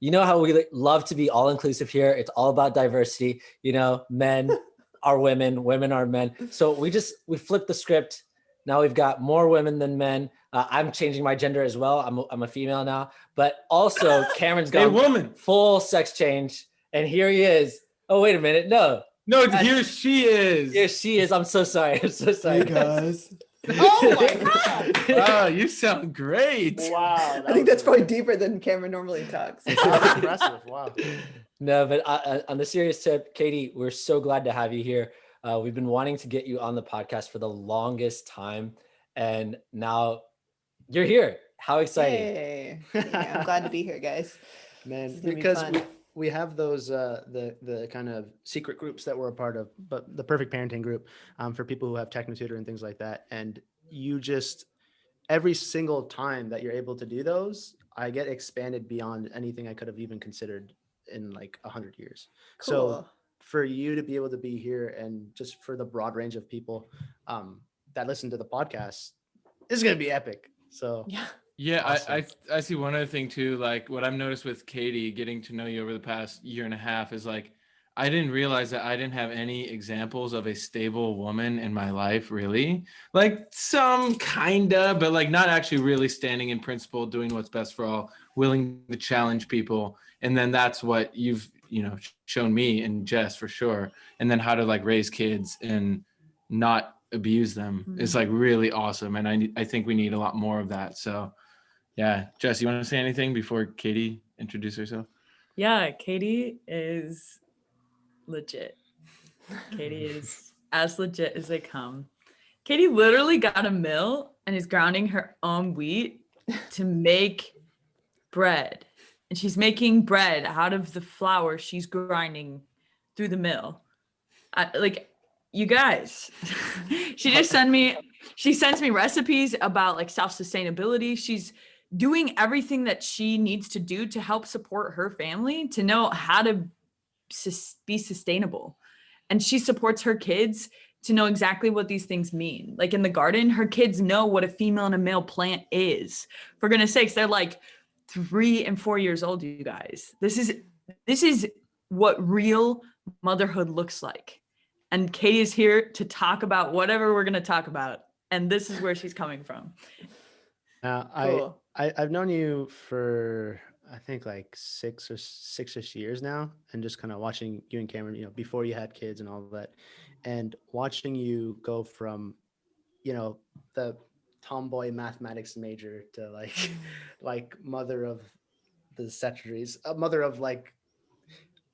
you know how we love to be all inclusive here. It's all about diversity. You know, men are women, women are men. So we flipped the script. Now we've got more women than men. I'm changing my gender as well. I'm a female now, but also Cameron's A gone woman. full sex change. And here he is. Oh, wait a minute. No, here she is. here she is. I'm so sorry. I'm so sorry. Hey guys. Oh my God. Wow, you sound great. Wow. I think that's probably deeper than Cameron normally talks. That's impressive. Wow. No, but on the serious tip, Katie, we're so glad to have you here. We've been wanting to get you on the podcast for the longest time, and now you're here. How exciting! Yay. Yeah, I'm glad to be here, guys. Man, Be because fun. we have those the kind of secret groups that we're a part of, but the perfect parenting group for people who have techno tutor and things like that. And you just every single time that you're able to do those, I get expanded beyond anything I could have even considered in like 100 years. Cool. So for you to be able to be here and just for the broad range of people that listen to the podcast, this is going to be epic. So Yeah, awesome. I see one other thing too, like what I've noticed with Katie, getting to know you over the past year and a half, is like I didn't realize that I didn't have any examples of a stable woman in my life, really. Like some kinda, but like not actually really standing in principle, doing what's best for all, willing to challenge people. And then that's what you've, shown me and Jess for sure. And then how to like raise kids and not abuse them is like really awesome. And I think we need a lot more of that. So yeah, Jess, you want to say anything before Katie introduce herself? Yeah, Katie is legit. Katie is as legit as they come. Katie literally got a mill and is grounding her own wheat to make bread. And she's making bread out of the flour she's grinding through the mill. You guys, she sends me recipes about like self-sustainability. She's doing everything that she needs to do to help support her family, to know how to be sustainable. And she supports her kids to know exactly what these things mean. Like in the garden, her kids know what a female and a male plant is. For goodness sakes, they're like 3 and 4 years old, you guys. This is what real motherhood looks like. And Katie is here to talk about whatever we're going to talk about. And this is where she's coming from. Cool. I've known you for, I think like six-ish years now, and just kind of watching you and Cameron, before you had kids and all of that, and watching you go from, the tomboy mathematics major to like mother of the secretaries, mother of like,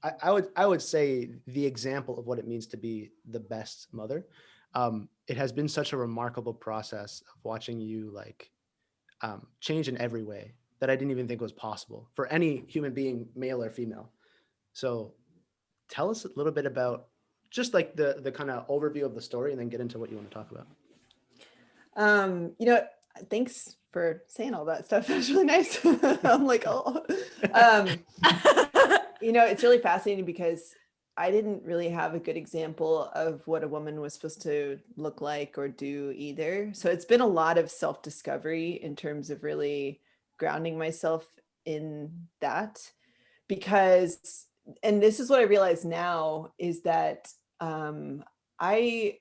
I would say the example of what it means to be the best mother. It has been such a remarkable process of watching you like change in every way that I didn't even think was possible for any human being, male or female. So tell us a little bit about just like the kind of overview of the story, and then get into what you want to talk about. Thanks for saying all that stuff. That's really nice. I'm like, oh, it's really fascinating because I didn't really have a good example of what a woman was supposed to look like or do either. So it's been a lot of self-discovery in terms of really grounding myself in that, because, and this is what I realize now, is that I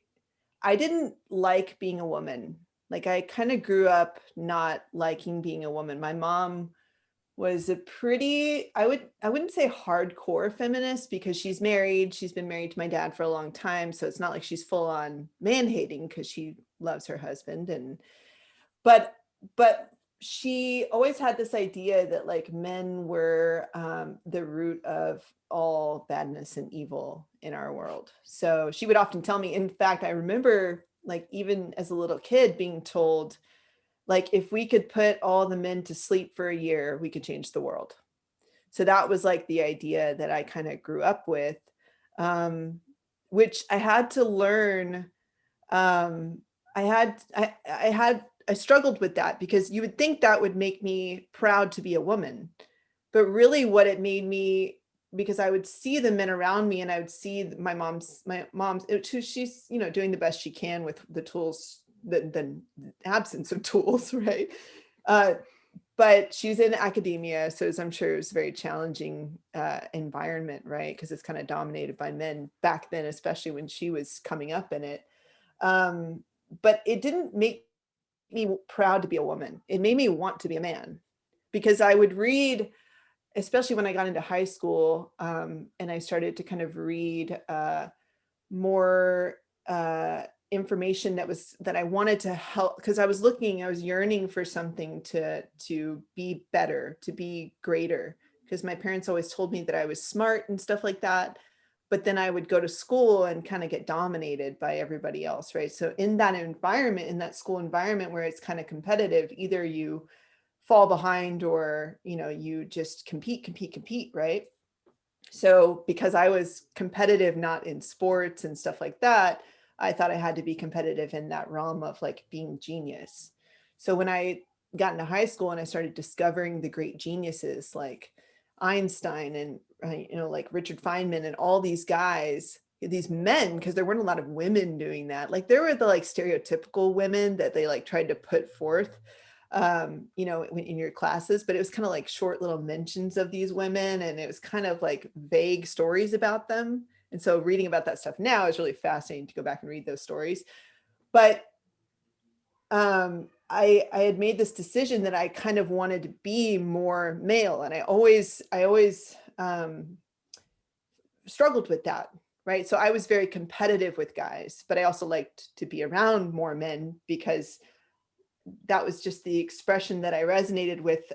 didn't like being a woman. Like I kind of grew up not liking being a woman. My mom was a pretty, I wouldn't say hardcore feminist, because she's married. She's been married to my dad for a long time. So it's not like she's full on man hating, because she loves her husband. But she always had this idea that like men were the root of all badness and evil in our world. So she would often tell me, in fact, I remember like even as a little kid being told, like, if we could put all the men to sleep for a year, we could change the world. So that was like the idea that I kind of grew up with, which I had to learn. I struggled with that, because you would think that would make me proud to be a woman. But really what it made me, because I would see the men around me and I would see my mom's, she's, doing the best she can with the tools, the absence of tools, right? but she's in academia, so I'm sure it was a very challenging environment, right? Because it's kind of dominated by men back then, especially when she was coming up in it. But it didn't make me proud to be a woman. It made me want to be a man, because I would read, especially when I got into high school, and I started to kind of read more information that I wanted to help, because I was yearning for something to be better, to be greater, because my parents always told me that I was smart and stuff like that. But then I would go to school and kind of get dominated by everybody else, right? So in that environment, in that school environment where it's kind of competitive, either you fall behind or, you just compete, right? So because I was competitive, not in sports and stuff like that, I thought I had to be competitive in that realm of like being genius. So when I got into high school and I started discovering the great geniuses like Einstein and, like Richard Feynman and all these guys, these men, because there weren't a lot of women doing that. Like there were the like stereotypical women that they like tried to put forth, in your classes, but it was kind of like short little mentions of these women, and it was kind of like vague stories about them. And so reading about that stuff now is really fascinating to go back and read those stories. But I had made this decision that I kind of wanted to be more male, and I always struggled with that, right? So I was very competitive with guys, but I also liked to be around more men because that was just the expression that I resonated with,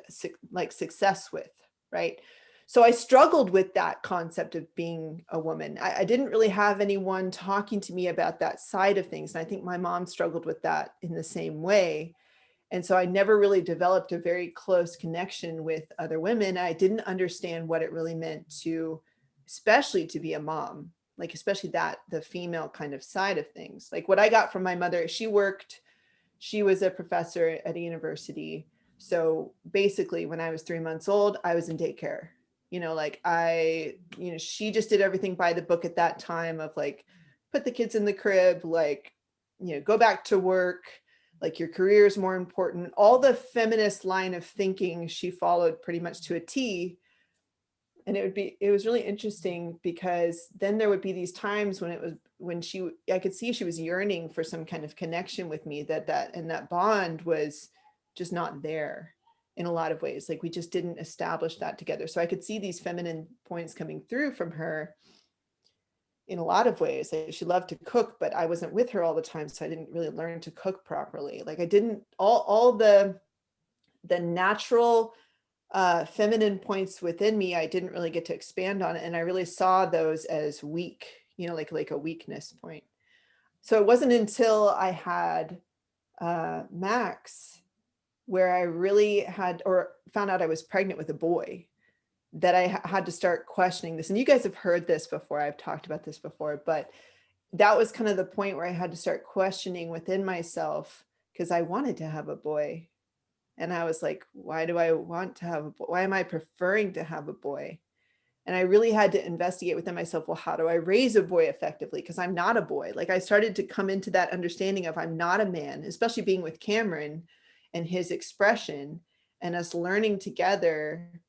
like success with, right? So I struggled with that concept of being a woman. I didn't really have anyone talking to me about that side of things. And I think my mom struggled with that in the same way. And so I never really developed a very close connection with other women. I didn't understand what it really meant to, especially to be a mom, like especially the female kind of side of things. Like what I got from my mother, she was a professor at a university. So basically when I was 3 months old, I was in daycare. She just did everything by the book at that time of like, put the kids in the crib, like, go back to work, like your career is more important. All the feminist line of thinking she followed pretty much to a T. And it was really interesting because then there would be these times I could see she was yearning for some kind of connection with me, that bond was just not there in a lot of ways. Like we just didn't establish that together. So I could see these feminine points coming through from her in a lot of ways. Like she loved to cook, but I wasn't with her all the time. So I didn't really learn to cook properly. Like I didn't, all the natural feminine points within me, I didn't really get to expand on it. And I really saw those as weak, like a weakness point. So it wasn't until I had Max where I really found out I was pregnant with a boy that I had to start questioning this. And you guys have heard this before. I've talked about this before, but that was kind of the point where I had to start questioning within myself, because I wanted to have a boy. And I was like, why do I want to have a boy? Why am I preferring to have a boy? And I really had to investigate within myself, well, how do I raise a boy effectively? Because I'm not a boy. Like I started to come into that understanding of I'm not a man, especially being with Cameron and his expression and us learning together,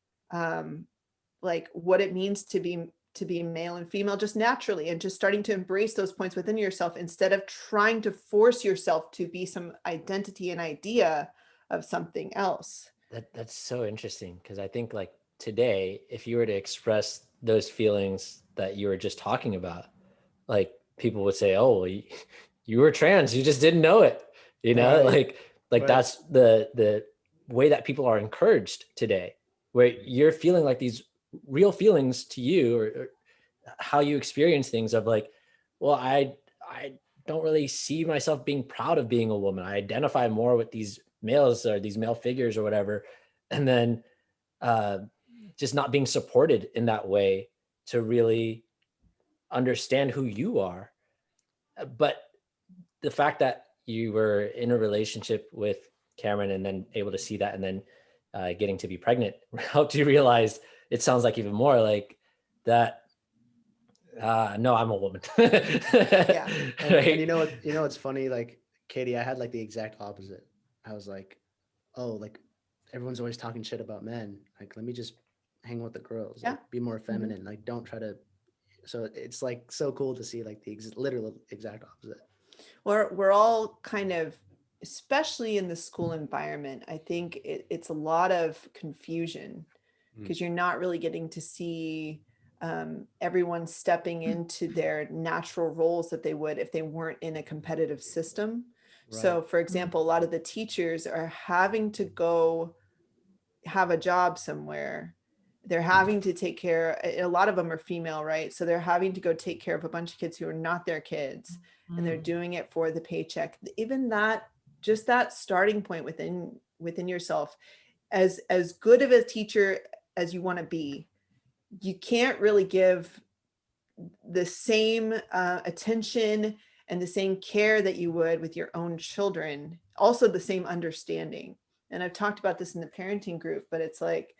like what it means to be male and female just naturally, and just starting to embrace those points within yourself instead of trying to force yourself to be some identity and idea of something else. That's so interesting, because I think like today, if you were to express those feelings that you were just talking about, like people would say, oh, well, you were trans, you just didn't know it, Right. like that's the way that people are encouraged today, where you're feeling like these real feelings to you, or how you experience things of like, well, I don't really see myself being proud of being a woman. I identify more with these males or these male figures or whatever. And then just not being supported in that way to really understand who you are. But the fact that you were in a relationship with Cameron and then able to see that, and then getting to be pregnant helped you realize, it sounds like even more like that, no, I'm a woman. Yeah. Right? It's funny, like Katie, I had like the exact opposite. I was like, oh, like everyone's always talking shit about men. Like, let me just hang with the girls. Yeah. Like, be more feminine. Like, don't try to. So it's like so cool to see like the literal exact opposite. We're all kind of, especially in the school environment, I think it's a lot of confusion because you're not really getting to see everyone stepping into their natural roles that they would if they weren't in a competitive system. So, Right. for example, a lot of the teachers are having to go have a job somewhere. They're having to take care, a lot of them are female, right? So they're having to go take care of a bunch of kids who are not their kids, and they're doing it for the paycheck. Even that, just that starting point within yourself, as good of a teacher as you want to be, you can't really give the same attention and the same care that you would with your own children, also the same understanding. And I've talked about this in the parenting group, but it's like,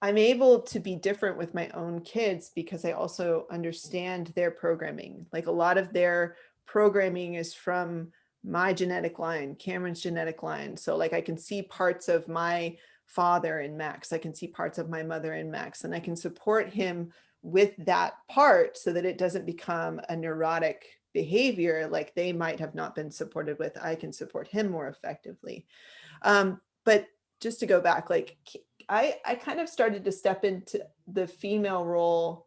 I'm able to be different with my own kids because I also understand their programming. Like a lot of their programming is from my genetic line, Cameron's genetic line. So like I can see parts of my father in Max. I can see parts of my mother in Max, and I can support him with that part so that it doesn't become a neurotic behavior like they might have not been supported with. I can support him more effectively. But just to go back, like I kind of started to step into the female role,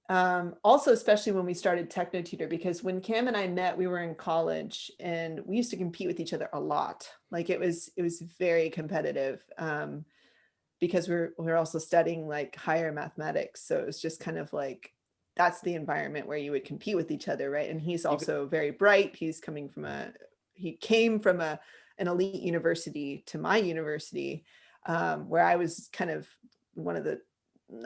also, especially when we started Techno Tutor, because when Cam and I met, we were in college and we used to compete with each other a lot. Like it was very competitive, because we're also studying like higher mathematics. So it was just kind of like, that's the environment where you would compete with each other, right? And he's also very bright. He came from an elite university to my university, where I was kind of one of the,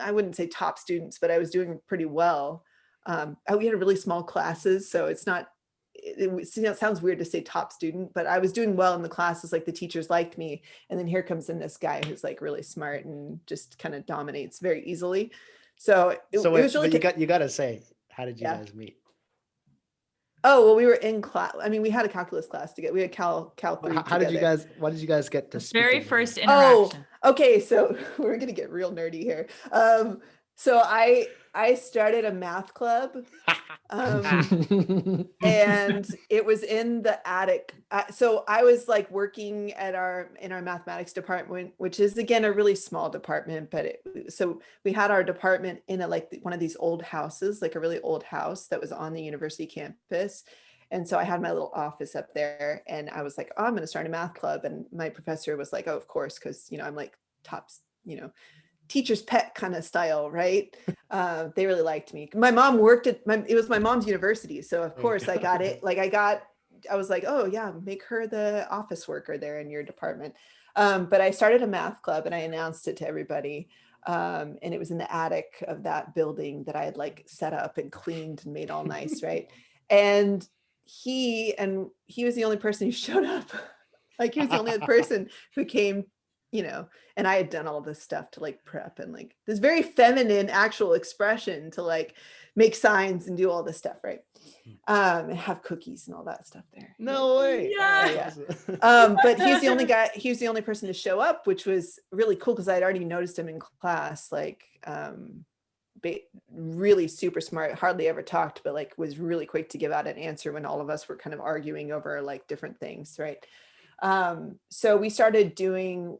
I wouldn't say top students, but I was doing pretty well. We had really small classes, so it's not, it sounds weird to say top student, but I was doing well in the classes, like the teachers liked me. And then here comes in this guy who's like really smart and just kind of dominates very easily. So it was really, you got to say, how did you guys meet? Oh, well, we were in class. I mean, we had a calculus class together. We had Cal 3 How together. why did you guys get to speak? Very first interaction. Oh, okay. So we're going to get real nerdy here. So I started a math club, and it was in the attic. So I was like working in our mathematics department, which is again a really small department. But so we had our department in one of these old houses, like a really old house that was on the university campus. And so I had my little office up there, and I was like, oh, I'm going to start a math club. And my professor was like, oh, of course, because I'm like tops, teacher's pet kind of style, right? They really liked me. My mom worked it was my mom's university. So of course I got it. Like I was like, oh yeah, make her the office worker there in your department. But I started a math club and I announced it to everybody. And it was in the attic of that building that I had like set up and cleaned and made all nice, right? And he was the only person who showed up. Like he was the only person who came, and I had done all this stuff to like prep and like this very feminine actual expression to like make signs and do all this stuff, right? And have cookies and all that stuff there. No way. Yeah. But he's the only guy, he was the only person to show up, which was really cool because I'd already noticed him in class, like really super smart, hardly ever talked, but like was really quick to give out an answer when all of us were kind of arguing over like different things, right? So we started doing,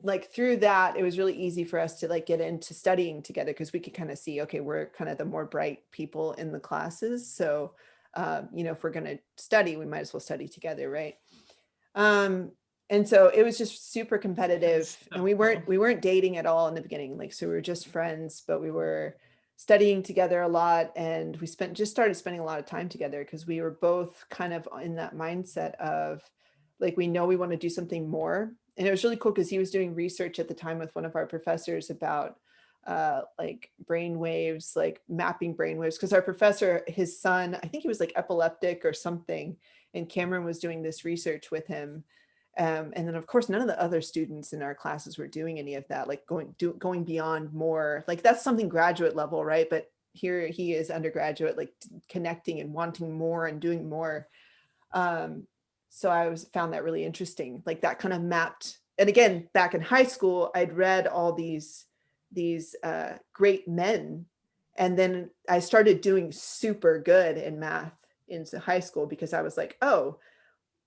like through that, it was really easy for us to like get into studying together because we could kind of see, okay, we're kind of the more bright people in the classes. So, if we're going to study, we might as well study together, right? And so it was just super competitive, and we weren't dating at all in the beginning. Like, so we were just friends, but we were studying together a lot, and we started spending a lot of time together because we were both kind of in that mindset of like, we know we want to do something more. And it was really cool because he was doing research at the time with one of our professors about like brain waves, like mapping brain waves. Because our professor, his son, I think he was like epileptic or something, and Cameron was doing this research with him. And then of course, none of the other students in our classes were doing any of that, like going beyond more, like that's something graduate level, right? But here he is undergraduate, like connecting and wanting more and doing more. So I found that really interesting. Like that kind of mapped and again, back in high school, I'd read all these great men. And then I started doing super good in math into high school because I was like, oh,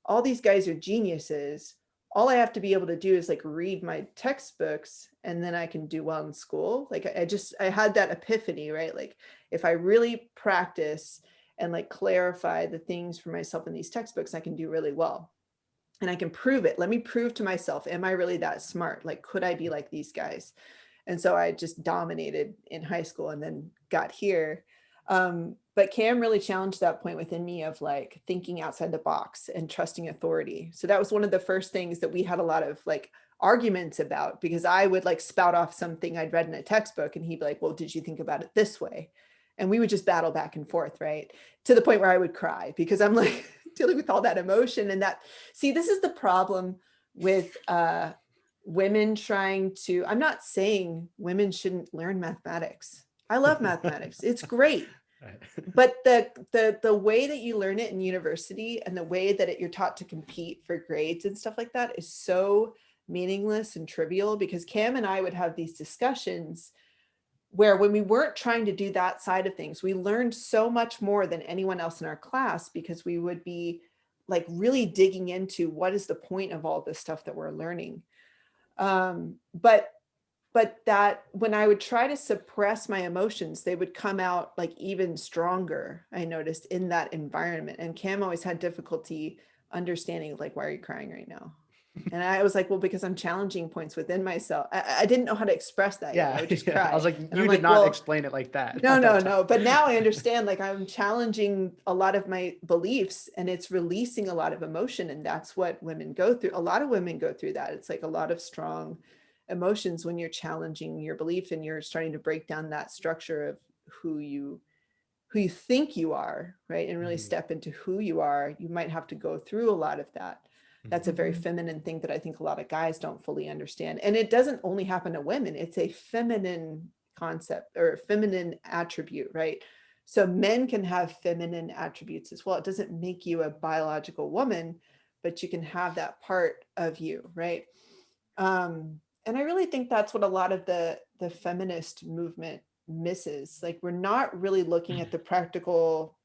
all these guys are geniuses. All I have to be able to do is like read my textbooks and then I can do well in school. Like I had that epiphany, right? Like if I really practice and like clarify the things for myself in these textbooks, I can do really well. And I can prove it. Let me prove to myself, am I really that smart? Like, could I be like these guys? And so I just dominated in high school and then got here. But Cam really challenged that point within me of like thinking outside the box and trusting authority. So that was one of the first things that we had a lot of like arguments about, because I would like spout off something I'd read in a textbook and he'd be like, well, did you think about it this way? And we would just battle back and forth, right? To the point where I would cry because I'm like dealing with all that emotion and that, see, this is the problem with women trying to, I'm not saying women shouldn't learn mathematics. I love mathematics. It's great. But the way that you learn it in university and the way that you're taught to compete for grades and stuff like that is so meaningless and trivial, because Cam and I would have these discussions where when we weren't trying to do that side of things, we learned so much more than anyone else in our class, because we would be like really digging into what is the point of all this stuff that we're learning. But that when I would try to suppress my emotions, they would come out like even stronger, I noticed, in that environment. And Cam always had difficulty understanding, like, why are you crying right now? And I was like, well, because I'm challenging points within myself. I didn't know how to express that. Yeah, yet. I would just cry. I was like, And you I'm did like, not well, explain it like that. No. But now I understand, like I'm challenging a lot of my beliefs and it's releasing a lot of emotion. And that's what women go through. A lot of women go through that. It's like a lot of strong emotions when you're challenging your belief and you're starting to break down that structure of who you think you are, right? And really step into who you are. You might have to go through a lot of that. That's a very feminine thing that I think a lot of guys don't fully understand. And it doesn't only happen to women. It's a feminine concept or feminine attribute, right? So men can have feminine attributes as well. It doesn't make you a biological woman, but you can have that part of you, right? And I really think that's what a lot of the feminist movement misses. Like we're not really looking at the practical,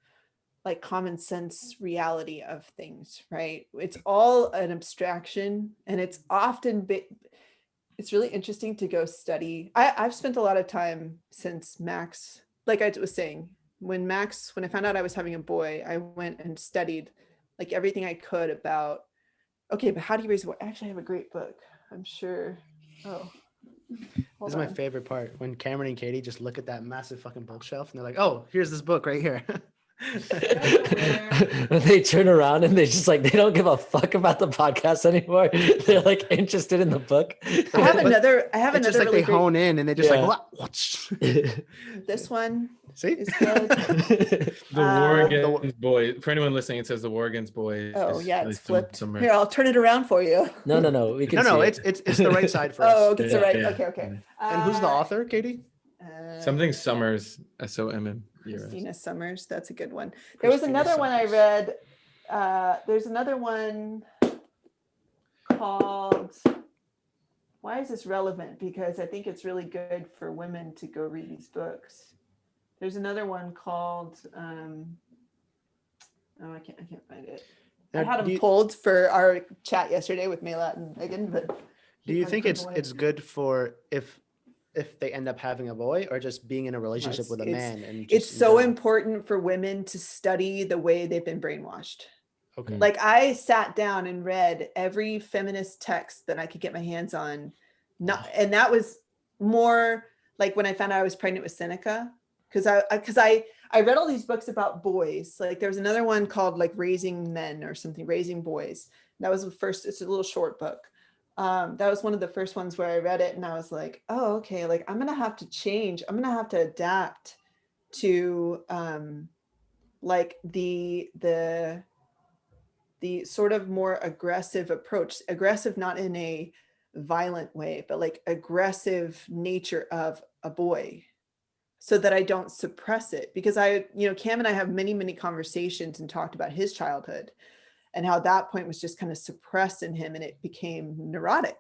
like common sense reality of things, right? It's all an abstraction, and it's often it's really interesting to go study. I've spent a lot of time since Max, like I was saying, when I found out I was having a boy, I went and studied like everything I could about, okay, but how do you raise a boy? Actually, I have a great book, I'm sure. Oh, This is my favorite part, when Cameron and Katie just look at that massive fucking bookshelf and they're like, oh, here's this book right here. They turn around and they just like, they don't give a fuck about the podcast anymore. They're like interested in the book. I have another Just like really they hone in and they just like, what? This one. See? Is good. The War Against Boys. For anyone listening, it says The War Against Boys. Oh yeah, it's flipped. Somewhere. Here, I'll turn it around for you. No. We can No, see it's the right side for us. Oh, it's the right. Yeah. Okay. And who's the author, Katie? Something Summers, SOMM. Christina Summers. That's a good one. There was another one I read. There's another one called, why is this relevant? Because I think it's really good for women to go read these books. There's another one called, I can't find it. I had them pulled for our chat yesterday with Mela and Megan, but. Do you think it's good for if they end up having a boy, or just being in a relationship with a man? And it's so important for women to study the way they've been brainwashed. Okay. Like I sat down and read every feminist text that I could get my hands on. And that was more like when I found out I was pregnant with Seneca, because I read all these books about boys. Like there was another one called like Raising Men or something, Raising Boys. That was the first. It's a little short book. That was one of the first ones where I read it and I was like, oh, okay, like I'm gonna have to change. I'm gonna have to adapt to like the sort of more aggressive approach, aggressive not in a violent way, but like aggressive nature of a boy, so that I don't suppress it. Because Cam and I have many, many conversations and talked about his childhood and how that point was just kind of suppressed in him and it became neurotic.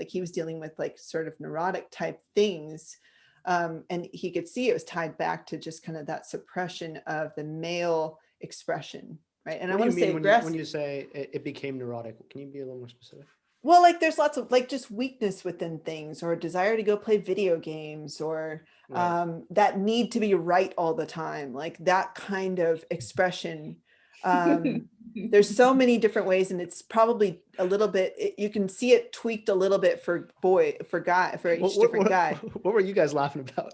like he was dealing with like sort of neurotic type things. And he could see it was tied back to just kind of that suppression of the male expression, right? And I want to say when you say it became neurotic, can you be a little more specific? Well, like there's lots of like just weakness within things, or desire to go play video games, or that need to be right all the time, like that kind of expression. There's so many different ways, and it's probably a little bit, you can see it tweaked a little bit for each different guy. What were you guys laughing about?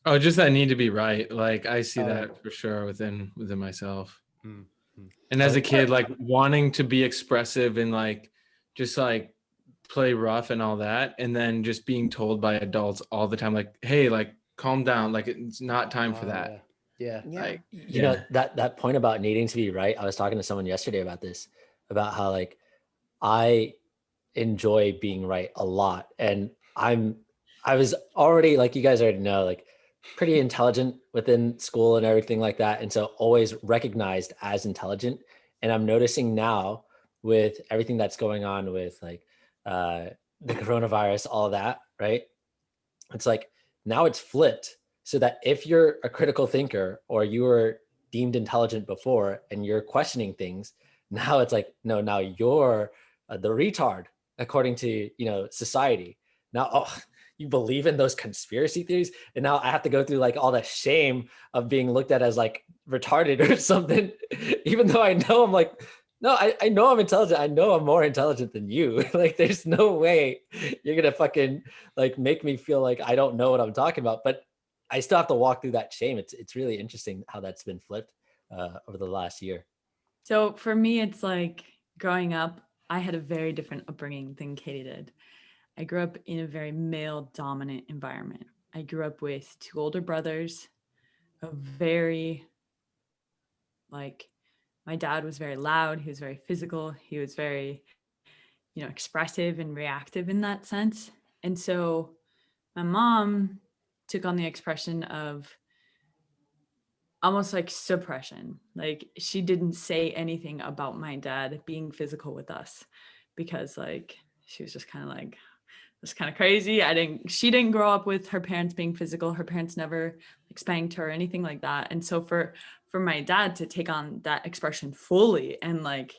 Oh, just that need to be right. Like I see that for sure within myself. And as a kid, like wanting to be expressive and like just like play rough and all that, and then just being told by adults all the time, like, hey, like calm down, like it's not time for that. Yeah. Like, you know, that point about needing to be right, I was talking to someone yesterday about this, about how like I enjoy being right a lot, and I was already, like you guys already know, like pretty intelligent within school and everything like that, and so always recognized as intelligent. And I'm noticing now with everything that's going on with like the coronavirus, all that, right? It's like now it's flipped, so that if you're a critical thinker or you were deemed intelligent before and you're questioning things, now it's like, no, now you're the retard according to, you know, society. Now, oh, you believe in those conspiracy theories, and now I have to go through like all the shame of being looked at as like retarded or something, even though I know I'm like, no, I know I'm intelligent. I know I'm more intelligent than you. Like, there's no way you're gonna fucking like make me feel like I don't know what I'm talking about. But I still have to walk through that shame. It's really interesting how that's been flipped over the last year. So for me, it's like growing up, I had a very different upbringing than Katie did. I grew up in a very male dominant environment. I grew up with 2 older brothers, a very like, my dad was very loud. He was very physical. He was very, you know, expressive and reactive in that sense. And so my mom took on the expression of almost like suppression. Like she didn't say anything about my dad being physical with us because like she was just kind of like, it's kind of crazy. She didn't grow up with her parents being physical. Her parents never like spanked her or anything like that. And so for my dad to take on that expression fully and like,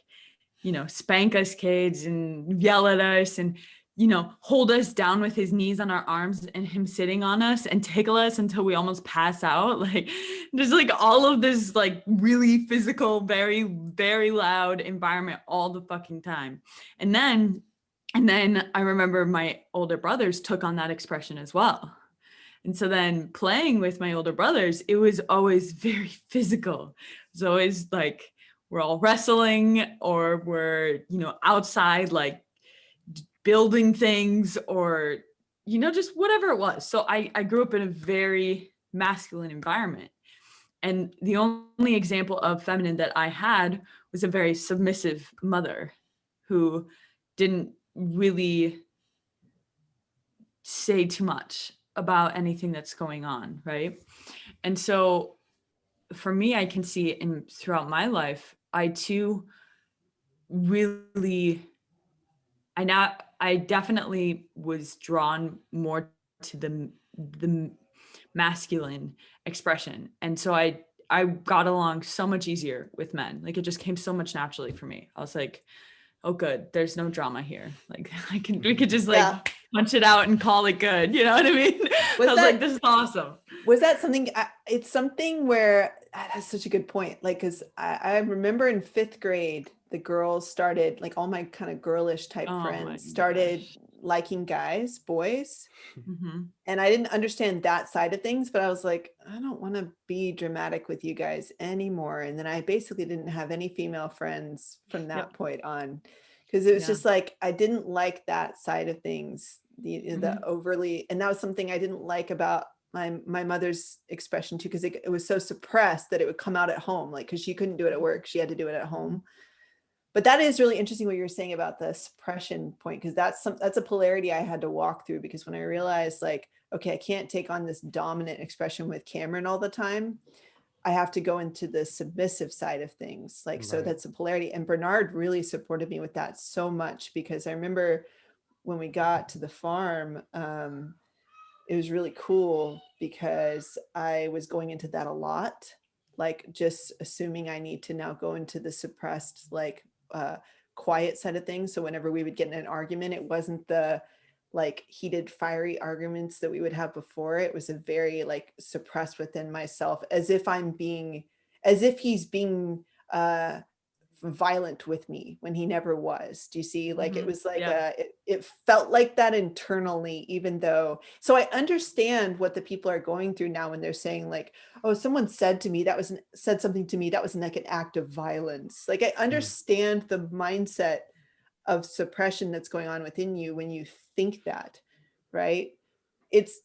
you know, spank us kids and yell at us and, you know, hold us down with his knees on our arms and him sitting on us and tickle us until we almost pass out. Like there's like all of this like really physical, very, very loud environment all the fucking time. And then I remember my older brothers took on that expression as well. And so then playing with my older brothers, it was always very physical. It was always like we're all wrestling or we're, you know, outside like building things or, you know, just whatever it was. So I grew up in a very masculine environment. And the only example of feminine that I had was a very submissive mother who didn't really say too much about anything that's going on, right? And so for me, I can see it throughout my life, I too really, I definitely was drawn more to the masculine expression. And so I got along so much easier with men. Like it just came so much naturally for me. I was like, oh, good. There's no drama here. Like we could just like punch it out and call it good. You know what I mean? I was like, this is awesome. Was that something, it's something where, that's such a good point. Like, cause I remember in 5th grade, the girls started, like all my kind of girlish type friends started liking boys. Mm-hmm. And I didn't understand that side of things, but I was like, I don't want to be dramatic with you guys anymore. And then I basically didn't have any female friends from that point on, because it was just like, I didn't like that side of things, the overly, and that was something I didn't like about my mother's expression too, because it was so suppressed that it would come out at home, like, because she couldn't do it at work, she had to do it at home. But that is really interesting what you're saying about the suppression point, because that's a polarity I had to walk through, because when I realized like, okay, I can't take on this dominant expression with Cameron all the time, I have to go into the submissive side of things. Like, so that's a polarity. And Bernard really supported me with that so much, because I remember when we got to the farm, it was really cool because I was going into that a lot, like just assuming I need to now go into the suppressed, like quiet side of things. So whenever we would get in an argument, it wasn't the like heated, fiery arguments that we would have before. It was a very like suppressed within myself, as if he's being violent with me when he never was. Do you see? Like it was like it felt like that internally, even though. So I understand what the people are going through now when they're saying like, oh, someone said something to me that was like an act of violence. Like I understand the mindset of suppression that's going on within you when you think that, right? It's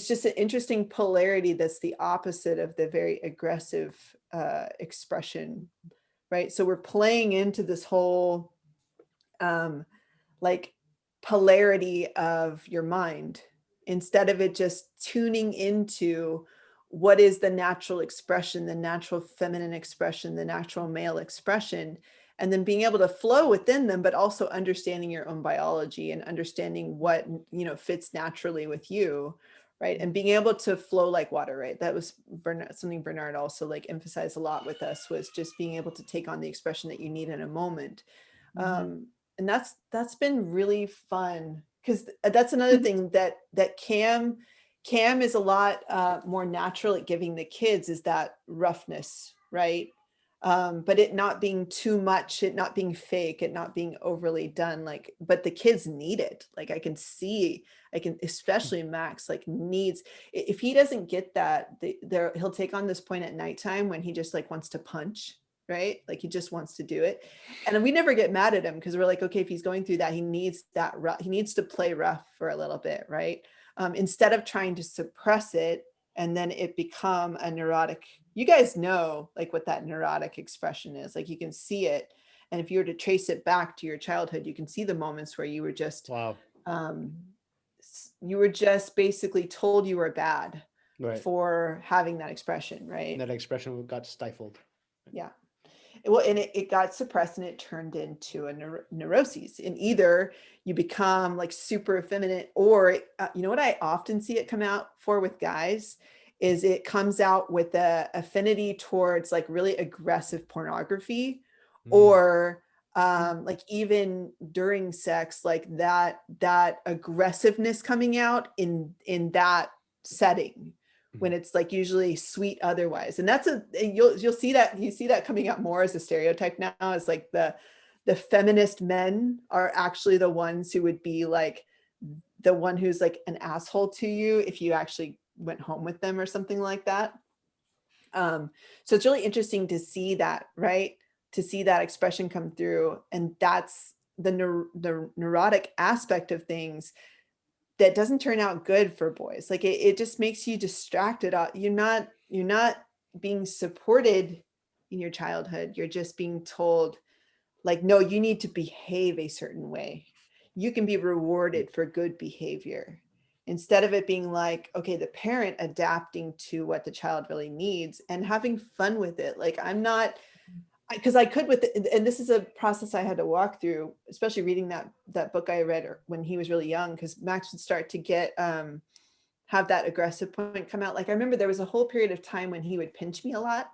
just an interesting polarity that's the opposite of the very aggressive expression, right? So we're playing into this whole like polarity of your mind, instead of it just tuning into what is the natural expression, the natural feminine expression, the natural male expression, and then being able to flow within them, but also understanding your own biology and understanding what, you know, fits naturally with you, right? And being able to flow like water, right? That was something Bernard also like emphasized a lot with us, was just being able to take on the expression that you need in a moment. And that's been really fun, because that's another thing that Cam is a lot more natural at giving the kids, is that roughness, right? But it not being too much, it not being fake, it not being overly done, like, but the kids need it. Like I can, especially Max, like needs, if he doesn't get that, he'll take on this point at nighttime when he just like wants to punch, right? Like he just wants to do it. And we never get mad at him, because we're like, okay, if he's going through that, he needs he needs to play rough for a little bit, right? Instead of trying to suppress it and then it become a neurotic. You guys know like what that neurotic expression is. Like you can see it. And if you were to trace it back to your childhood, you can see the moments where you were just, you were just basically told you were bad for having that expression, right? That expression got stifled. Yeah. Well, and it got suppressed and it turned into a neuroses. And either you become like super effeminate, or you know what I often see it come out for with guys is it comes out with the affinity towards like really aggressive pornography, or like even during sex, like that aggressiveness coming out in that setting, when it's like usually sweet otherwise. And that's you'll see that coming out more as a stereotype now, is like the feminist men are actually the ones who would be like the one who's like an asshole to you if you actually went home with them or something like that. So it's really interesting to see that, right? To see that expression come through. And that's the neurotic aspect of things that doesn't turn out good for boys. Like it just makes you distracted. You're not being supported in your childhood. You're just being told like, no, you need to behave a certain way. You can be rewarded for good behavior, instead of it being like, okay, the parent adapting to what the child really needs and having fun with it. Like I'm not, because I could with it, and this is a process I had to walk through, especially reading that book I read when he was really young, because Max would start to get have that aggressive point come out. Like I remember there was a whole period of time when he would pinch me a lot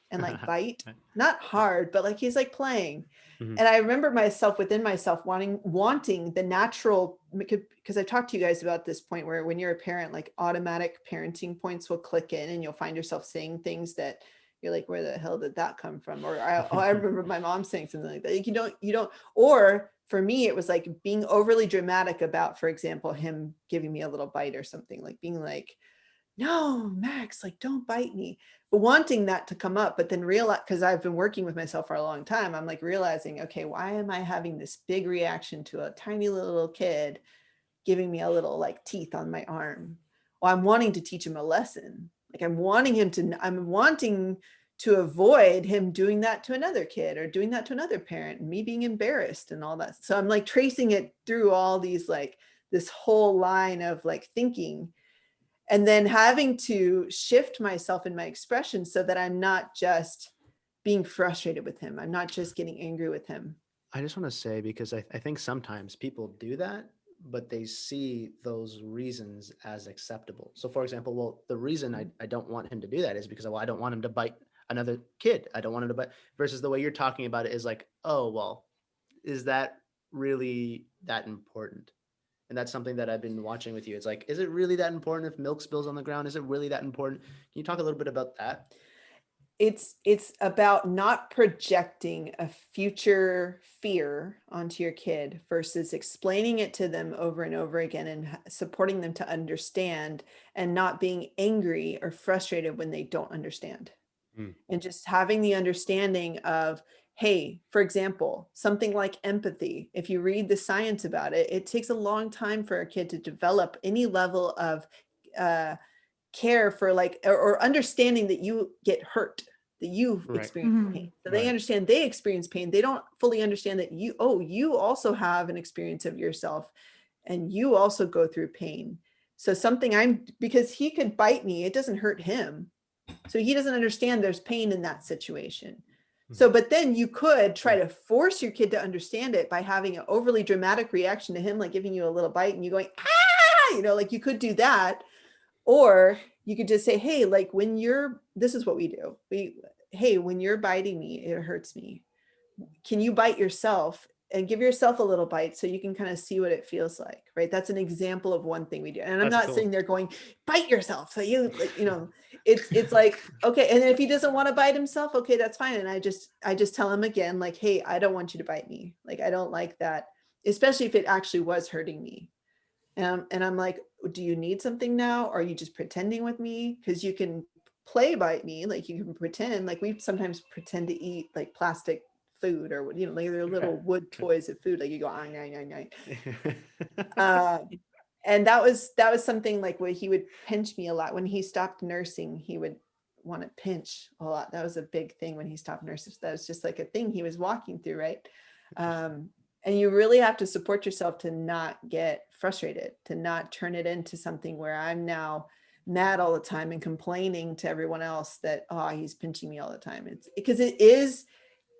and like bite, not hard, but like he's like playing. And I remember within myself wanting the natural, because I talked to you guys about this point where when you're a parent, like automatic parenting points will click in and you'll find yourself saying things that you're like, where the hell did that come from? Or I remember my mom saying something like that. Like, you don't, or for me, it was like being overly dramatic about, for example, him giving me a little bite or something, like being like, no, Max, like, don't bite me. But wanting that to come up, but then realize, because I've been working with myself for a long time, I'm like realizing, okay, why am I having this big reaction to a tiny little kid giving me a little like teeth on my arm? Well, I'm wanting to teach him a lesson. Like I'm wanting to avoid him doing that to another kid or doing that to another parent and me being embarrassed and all that. So I'm like tracing it through all these, like this whole line of like thinking, and then having to shift myself in my expression so that I'm not just being frustrated with him. I'm not just getting angry with him. I just want to say, because I think sometimes people do that, but they see those reasons as acceptable. So for example, well, the reason I don't want him to do that is because, well, I don't want him to bite another kid. I don't want him to bite, versus the way you're talking about it is like, oh, well, is that really that important? And that's something that I've been watching with you. It's like, is it really that important if milk spills on the ground? Is it really that important? Can you talk a little bit about that? It's about not projecting a future fear onto your kid versus explaining it to them over and over again and supporting them to understand, and not being angry or frustrated when they don't understand. And just having the understanding of, hey, for example, something like empathy. If you read the science about it, it takes a long time for a kid to develop any level of care for like, or understanding that you get hurt, that you experience pain. So they understand they experience pain. They don't fully understand that you also have an experience of yourself and you also go through pain. So because he could bite me, it doesn't hurt him. So he doesn't understand there's pain in that situation. So, but then you could try to force your kid to understand it by having an overly dramatic reaction to him, like giving you a little bite and you going, ah, like you could do that. Or you could just say, hey, like this is what we do. Hey, when you're biting me, it hurts me. Can you bite yourself and give yourself a little bite so you can kind of see what it feels like, right? That's an example of one thing we do. And I'm not sitting there going, bite yourself. So it's like, okay. And then if he doesn't want to bite himself, okay, that's fine. And I just tell him again, like, hey, I don't want you to bite me. Like, I don't like that, especially if it actually was hurting me. And I'm like, do you need something now? Or are you just pretending with me? Because you can play bite me, like you can pretend, like we sometimes pretend to eat like plastic food or like they're little wood toys of food, like you go and that was something like where he would pinch me a lot. When he stopped nursing, he would want to pinch a lot. That was a big thing when he stopped nursing. That was just like a thing he was walking through, right? And you really have to support yourself to not get frustrated, to not turn it into something where I'm now mad all the time and complaining to everyone else that, oh, he's pinching me all the time. It's because it is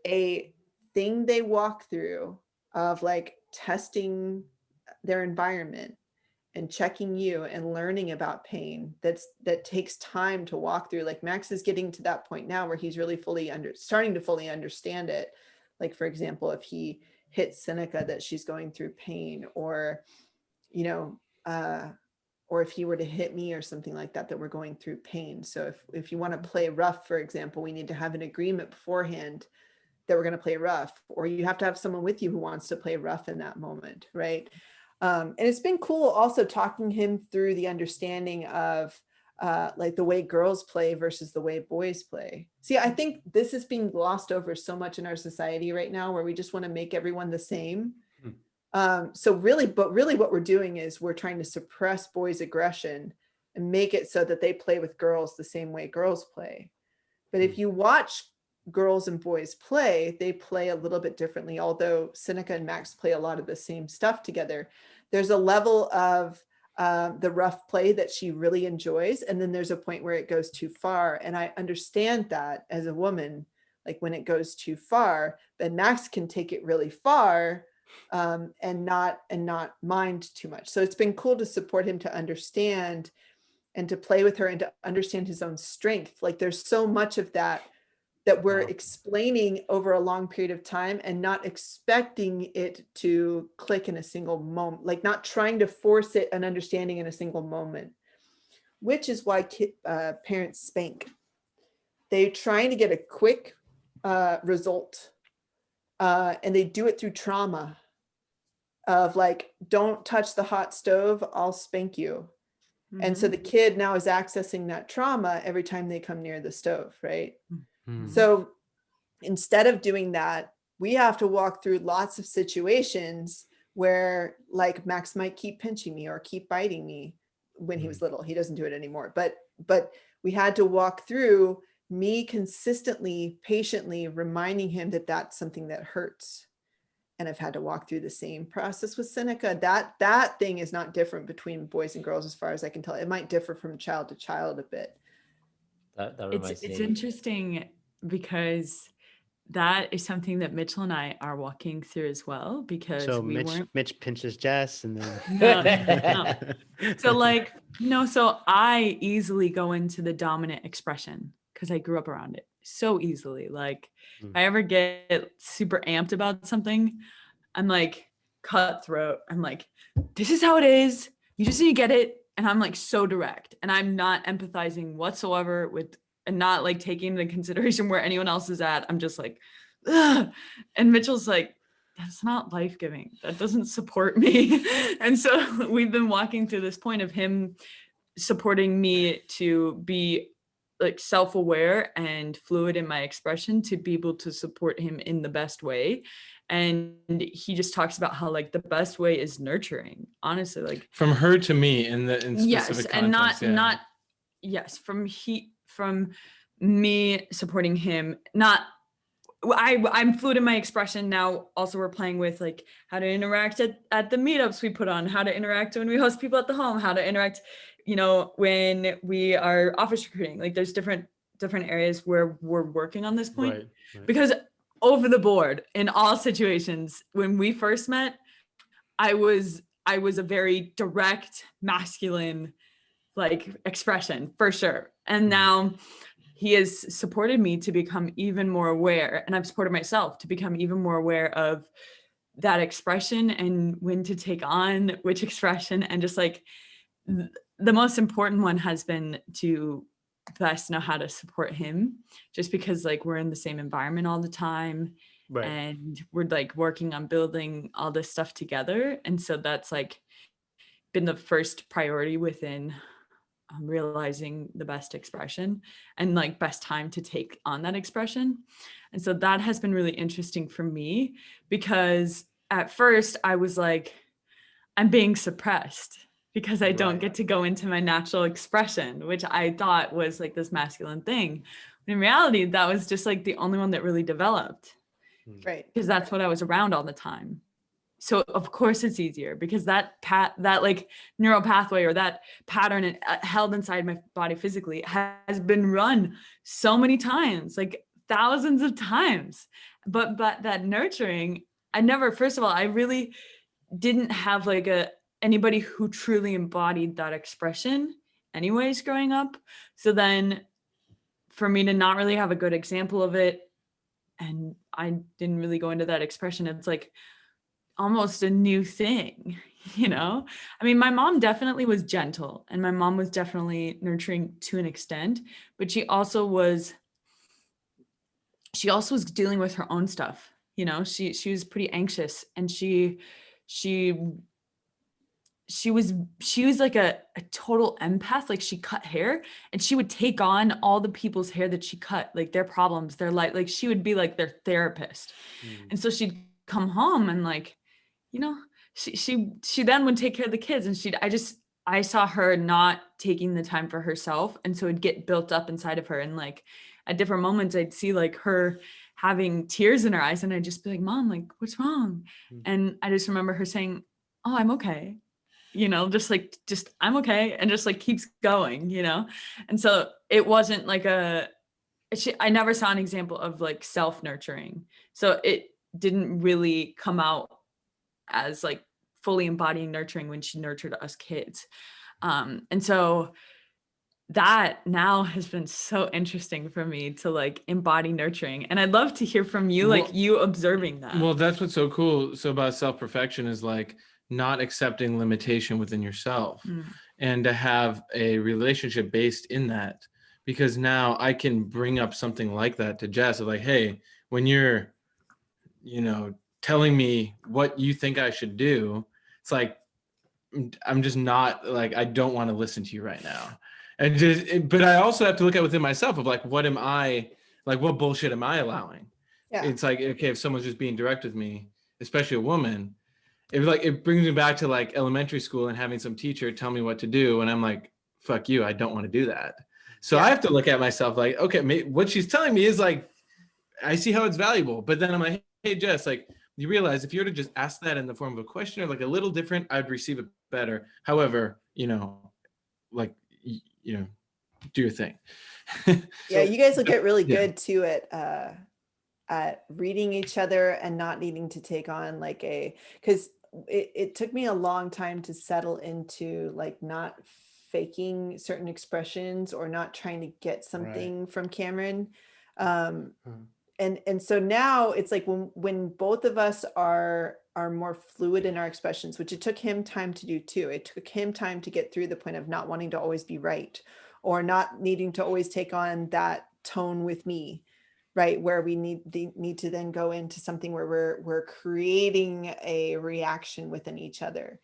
a thing they walk through of like testing their environment and checking you and learning about pain. That takes time to walk through. Like Max is getting to that point now where he's really starting to fully understand it. Like, for example, if he hits Seneca, that she's going through pain, or or if he were to hit me or something like that, that we're going through pain. So if you want to play rough, for example, we need to have an agreement beforehand that we're going to play rough, or you have to have someone with you who wants to play rough in that moment, right? And it's been cool also talking him through the understanding of like the way girls play versus the way boys play. See, I think this is being glossed over so much in our society right now, where we just want to make everyone the same. So really what we're doing is we're trying to suppress boys' aggression and make it so that they play with girls the same way girls play. But if you watch girls and boys play, they play a little bit differently. Although Seneca and Max play a lot of the same stuff together, there's a level of the rough play that she really enjoys. And then there's a point where it goes too far. And I understand that as a woman, like when it goes too far, then Max can take it really far and not mind too much. So it's been cool to support him to understand and to play with her and to understand his own strength. Like there's so much of that we're explaining over a long period of time and not expecting it to click in a single moment, like not trying to force it an understanding in a single moment, which is why parents spank. They're trying to get a quick result and they do it through trauma of like, don't touch the hot stove, I'll spank you. Mm-hmm. And so the kid now is accessing that trauma every time they come near the stove, right? Mm-hmm. So instead of doing that, we have to walk through lots of situations where like Max might keep pinching me or keep biting me when he was little. He doesn't do it anymore. But we had to walk through me consistently, patiently reminding him that that's something that hurts. And I've had to walk through the same process with Seneca. That thing is not different between boys and girls as far as I can tell. It might differ from child to child a bit. That reminds me. It's interesting because that is something that Mitchell and I are walking through as well, because So we weren't. Mitch pinches Jess, and then No. So like, so I easily go into the dominant expression because I grew up around it so easily. Like if I ever get super amped about something, I'm like cutthroat. I'm like, this is how it is. You just need to get it. And I'm like so direct, and I'm not empathizing whatsoever with, and not like taking into consideration where anyone else is at. I'm just like, ugh. And Mitchell's like, that's not life-giving. That doesn't support me. And so we've been walking through this point of him supporting me to be like self-aware and fluid in my expression, to be able to support him in the best way. And he just talks about how like the best way is nurturing, honestly, like from her to me in specific yes, and context, not yes, from me supporting him, not I'm fluid in my expression now. Also, we're playing with like how to interact at the meetups we put on, how to interact when we host people at the home, how to interact, when we are office recruiting. Like there's different areas where we're working on this point. Right. Because over the board in all situations, when we first met, I was a very direct masculine like expression for sure. And now he has supported me to become even more aware, and I've supported myself to become even more aware of that expression and when to take on which expression. And just like the most important one has been to best know how to support him, just because like we're in the same environment all the time. Right. And we're like working on building all this stuff together. And so that's like been the first priority within realizing the best expression and like best time to take on that expression. And so that has been really interesting for me, because at first I was like, I'm being suppressed because I don't get to go into my natural expression, which I thought was like this masculine thing. But in reality, that was just like the only one that really developed, Right. because that's what I was around all the time. So of course it's easier, because that like neural pathway or that pattern held inside my body physically has been run so many times, like thousands of times. But that nurturing, first of all, I really didn't have like anybody who truly embodied that expression anyways growing up. So then for me to not really have a good example of it, and I didn't really go into that expression, it's like almost a new thing, I mean, my mom definitely was gentle, and my mom was definitely nurturing to an extent, but she also was dealing with her own stuff. She was pretty anxious, and she was like a total empath. Like she cut hair, and she would take on all the people's hair that she cut, like their problems, their life, like she would be like their therapist. And so she'd come home and like, she then would take care of the kids, and I saw her not taking the time for herself. And so it'd get built up inside of her. And like at different moments, I'd see like her having tears in her eyes, and I'd just be like, Mom, like, what's wrong? And I just remember her saying, oh, I'm okay. Just I'm okay. And just like keeps going, And so it wasn't like I never saw an example of like self-nurturing. So it didn't really come out as like fully embodying nurturing when she nurtured us kids. And so that now has been so interesting for me to like embody nurturing. And I'd love to hear from you, like you observing that. Well, that's what's so cool. So about self-perfection is like not accepting limitation within yourself and to have a relationship based in that. Because now I can bring up something like that to Jess of like, hey, when you're, telling me what you think I should do, it's like, I'm just not like, I don't want to listen to you right now. But I also have to look at within myself of like, what bullshit am I allowing? Yeah. It's like, okay, if someone's just being direct with me, especially a woman, it brings me back to like elementary school and having some teacher tell me what to do. And I'm like, fuck you, I don't want to do that. So I have to look at myself like, okay, what she's telling me is like, I see how it's valuable. But then I'm like, hey, Jess, like, you realize if you were to just ask that in the form of a question or like a little different, I'd receive it better. However, do your thing. Yeah, you guys will get really good too at at reading each other and not needing to take on like because it took me a long time to settle into like not faking certain expressions or not trying to get something from Cameron. And so now it's like when both of us are more fluid in our expressions, which it took him time to do too. It took him time to get through the point of not wanting to always be right or not needing to always take on that tone with me, right? Where we need to then go into something where we're creating a reaction within each other.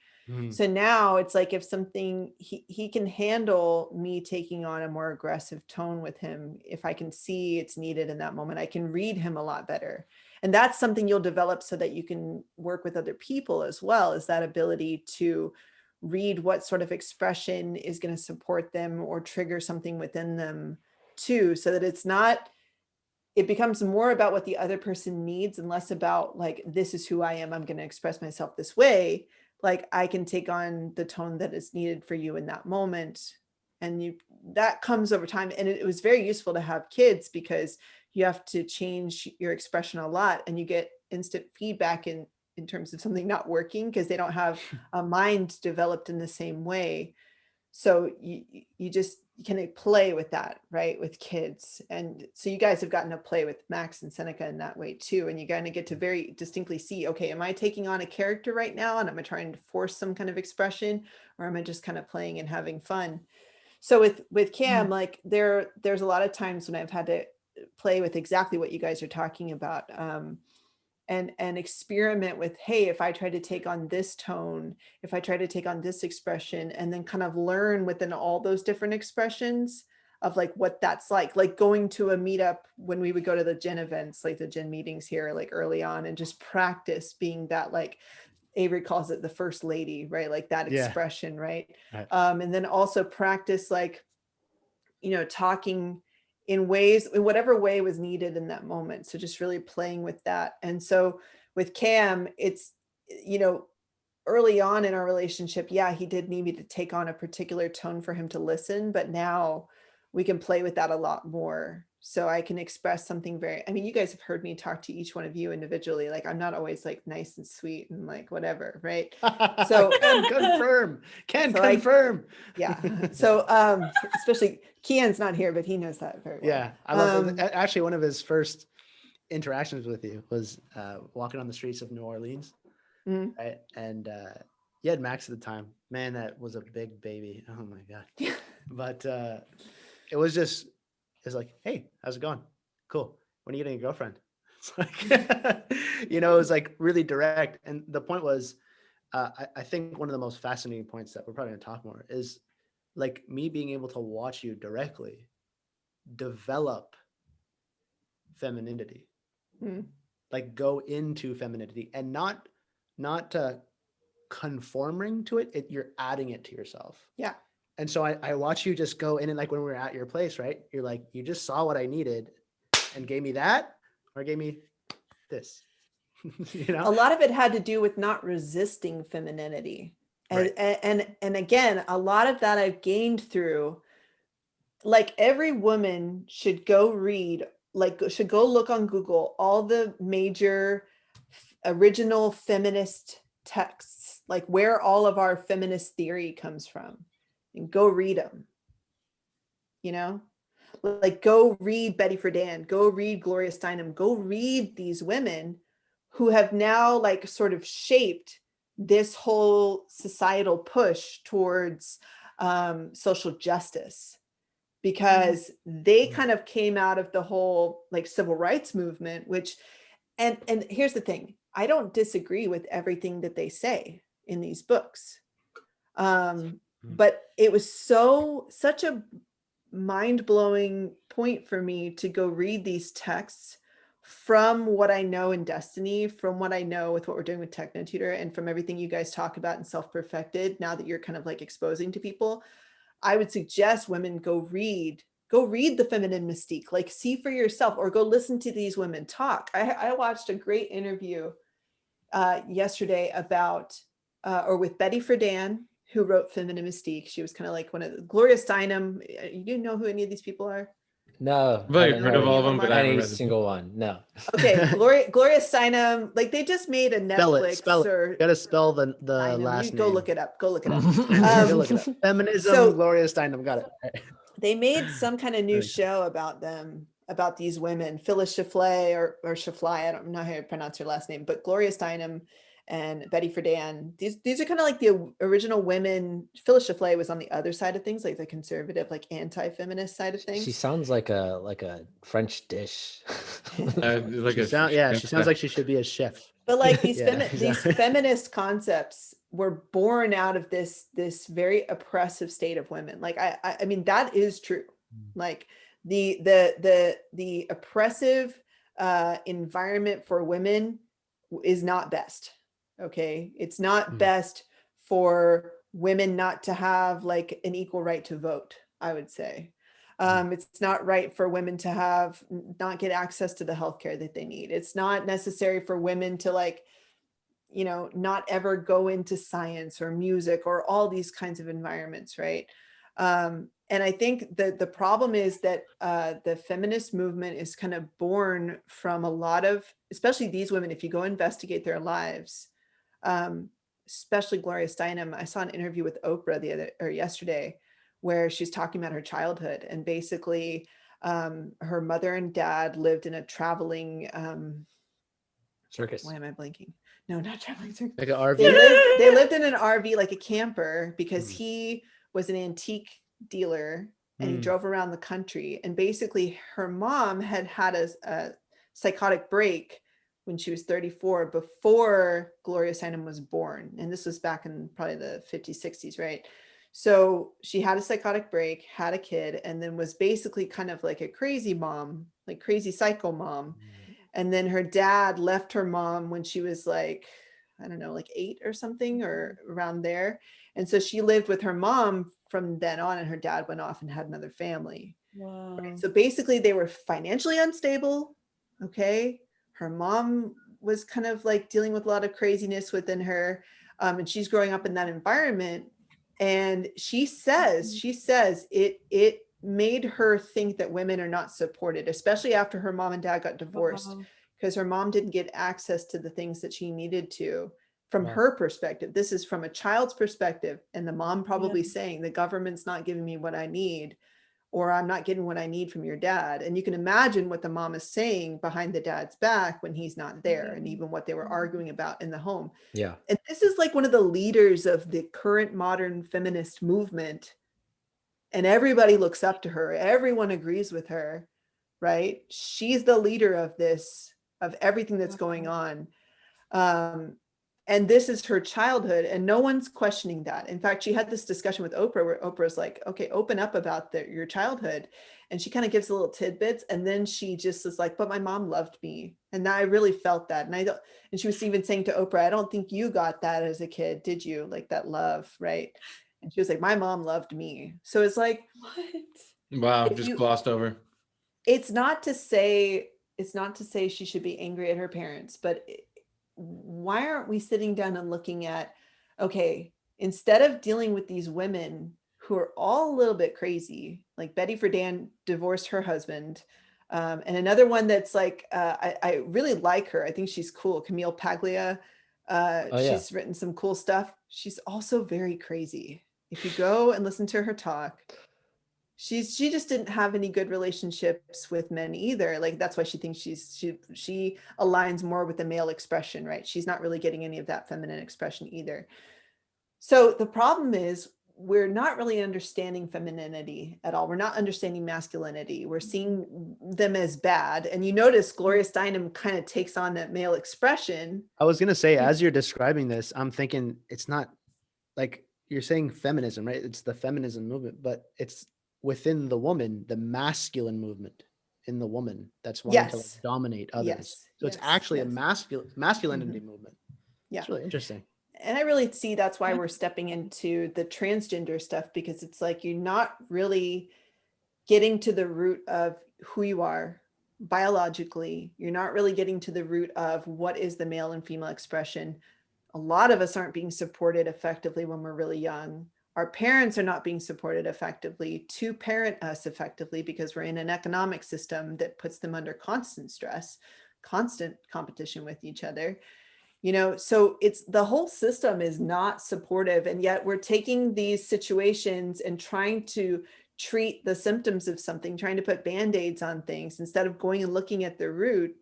So now it's like if something he can handle me taking on a more aggressive tone with him, if I can see it's needed in that moment, I can read him a lot better. And that's something you'll develop so that you can work with other people as well, is that ability to read what sort of expression is going to support them or trigger something within them too, so that it becomes more about what the other person needs and less about like, this is who I am, I'm going to express myself this way. Like I can take on the tone that is needed for you in that moment. And that comes over time. And it was very useful to have kids because you have to change your expression a lot and you get instant feedback in terms of something not working because they don't have a mind developed in the same way. So you can play with that, right, with kids. And so you guys have gotten to play with Max and Seneca in that way too. And you kind of get to very distinctly see, okay, am I taking on a character right now? And am I trying to force some kind of expression, or am I just kind of playing and having fun? So with Cam, like there's a lot of times when I've had to play with exactly what you guys are talking about. And experiment with, hey, if I try to take on this tone, if I try to take on this expression, and then kind of learn within all those different expressions of like what that's like going to a meetup when we would go to the Gen events, like the Gen meetings here, like early on, and just practice being that, like Avery calls it the first lady, right? Like that expression, right? And then also practice like, talking in whatever way was needed in that moment. So just really playing with that. And so with Cam, it's, early on in our relationship, yeah, he did need me to take on a particular tone for him to listen, but now we can play with that a lot more. So I can express something you guys have heard me talk to each one of you individually. Like I'm not always like nice and sweet and like whatever, right? So can confirm. So especially Kian's not here, but he knows that very well. Yeah, I love it. Actually, one of his first interactions with you was walking on the streets of New Orleans, right? And you had Max at the time. Man, that was a big baby. Oh my god! But it was like, hey, how's it going? Cool. When are you getting a girlfriend? It's like, it was like really direct. And the point was, I think one of the most fascinating points that we're probably going to talk more is like me being able to watch you directly develop femininity, like go into femininity and not conforming to it. You're adding it to yourself. Yeah. And so I watch you just go in, and like when we were at your place, right? You're like, you just saw what I needed and gave me that, or gave me this. A lot of it had to do with not resisting femininity. And again, a lot of that I've gained through, like every woman should go look on Google all the major original feminist texts, like where all of our feminist theory comes from, and go read them. Like go read Betty Friedan, go read Gloria Steinem, go read these women who have now like sort of shaped this whole societal push towards social justice, because they kind of came out of the whole like civil rights movement, which, and here's the thing, I don't disagree with everything that they say in these books. But it was such a mind-blowing point for me to go read these texts from what I know in Destiny, from what I know with what we're doing with Techno Tutor, and from everything you guys talk about in Self-Perfected, now that you're kind of like exposing to people. I would suggest women go read the feminine mystique, like see for yourself, or go listen to these women talk. I watched a great interview yesterday about, or with Betty Friedan, who wrote Feminine Mystique. She was kind of like one of the Gloria Steinem. You know who any of these people are? No, I've like, heard of all of them, but I haven't any read them. single one. No. Okay, Gloria Steinem, like they just made a Netflix Spell it. or You gotta spell the Steinem. last You name. go look it up. Go look it up. Go look it up. Feminism, so- Gloria Steinem. Got it. They made some kind of new Very cool. show about them, about these women, Phyllis Schlafly or Schlafly, I don't know how to pronounce her last name, but Gloria Steinem and Betty Friedan. These are kind of like the original women. Phyllis Schlafly was on the other side of things, like the conservative, like anti-feminist side of things. She sounds like a French dish. Like She sounds like she should be a chef. But like these Yeah, these exactly. feminist concepts were born out of this very oppressive state of women. Like I mean that is true. Like the oppressive environment for women is not best. Okay, it's not best for women not to have like an equal right to vote, I would say. It's not right for women to not get access to the healthcare that they need. It's not necessary for women to like, you know, not ever go into science or music or all these kinds of environments, right? And I think that the problem is that the feminist movement is kind of born from a lot of, especially these women, if you go investigate their lives, especially Gloria Steinem. I saw an interview with Oprah yesterday where she's talking about her childhood, and basically her mother and dad lived in a traveling Circus. why am I blinking? No, not traveling circus. Like an RV. They lived in an RV, like a camper, because he was an antique dealer and he drove around the country. And basically her mom had a psychotic break when she was 34 before Gloria Steinem was born. And this was back in probably the 50s, 60s, right? So she had a psychotic break, had a kid, and then was basically kind of like a crazy mom, like crazy psycho mom. And then her dad left her mom when she was like, I don't know, like 8 or something, or around there. And so she lived with her mom from then on, and her dad went off and had another family. Wow. Right? So basically they were financially unstable. Okay. Her mom was kind of like dealing with a lot of craziness within her. And she's growing up in that environment. And she says it made her think that women are not supported, especially after her mom and dad got divorced, because her mom didn't get access to the things that she needed to. From her perspective, this is from a child's perspective, and the mom probably saying the government's not giving me what I need, or I'm not getting what I need from your dad. And you can imagine what the mom is saying behind the dad's back when he's not there, and even what they were arguing about in the home. Yeah. And this is like one of the leaders of the current modern feminist movement. And everybody looks up to her. Everyone agrees with her, right? She's the leader of this, of everything that's going on. And this is her childhood, and no one's questioning that. In fact, she had this discussion with Oprah where Oprah's like, okay, open up about your childhood. And she kind of gives a little tidbits. And then she just is like, but my mom loved me. And I really felt that. And she was even saying to Oprah, I don't think you got that as a kid, did you? Like that love, right? And she was like, my mom loved me. So it's like, What? Wow, just glossed over. It's not to say she should be angry at her parents, but why aren't we sitting down and looking at, okay, instead of dealing with these women who are all a little bit crazy, like Betty Friedan divorced her husband, and another one that's like, I really like her. I think she's cool. Camille Paglia. She's written some cool stuff. She's also very crazy. If you go and listen to her talk, she just didn't have any good relationships with men either. Like that's why she thinks she aligns more with the male expression, right? She's not really getting any of that feminine expression either. So the problem is we're not really understanding femininity at all. We're not understanding masculinity. We're seeing them as bad. And you notice Gloria Steinem kind of takes on that male expression. I was gonna say, as you're describing this, I'm thinking it's not like you're saying feminism, right? It's the feminism movement, but it's within the woman, the masculine movement in the woman that's wanting to like dominate others. So it's actually a masculinity movement. Yeah. It's really interesting. And I really see that's why we're stepping into the transgender stuff, because it's like you're not really getting to the root of who you are biologically. You're not really getting to the root of what is the male and female expression. A lot of us aren't being supported effectively when we're really young. Our parents are not being supported effectively to parent us effectively because we're in an economic system that puts them under constant stress, constant competition with each other. So it's the whole system is not supportive, and yet we're taking these situations and trying to treat the symptoms of something, trying to put band-aids on things instead of going and looking at the root.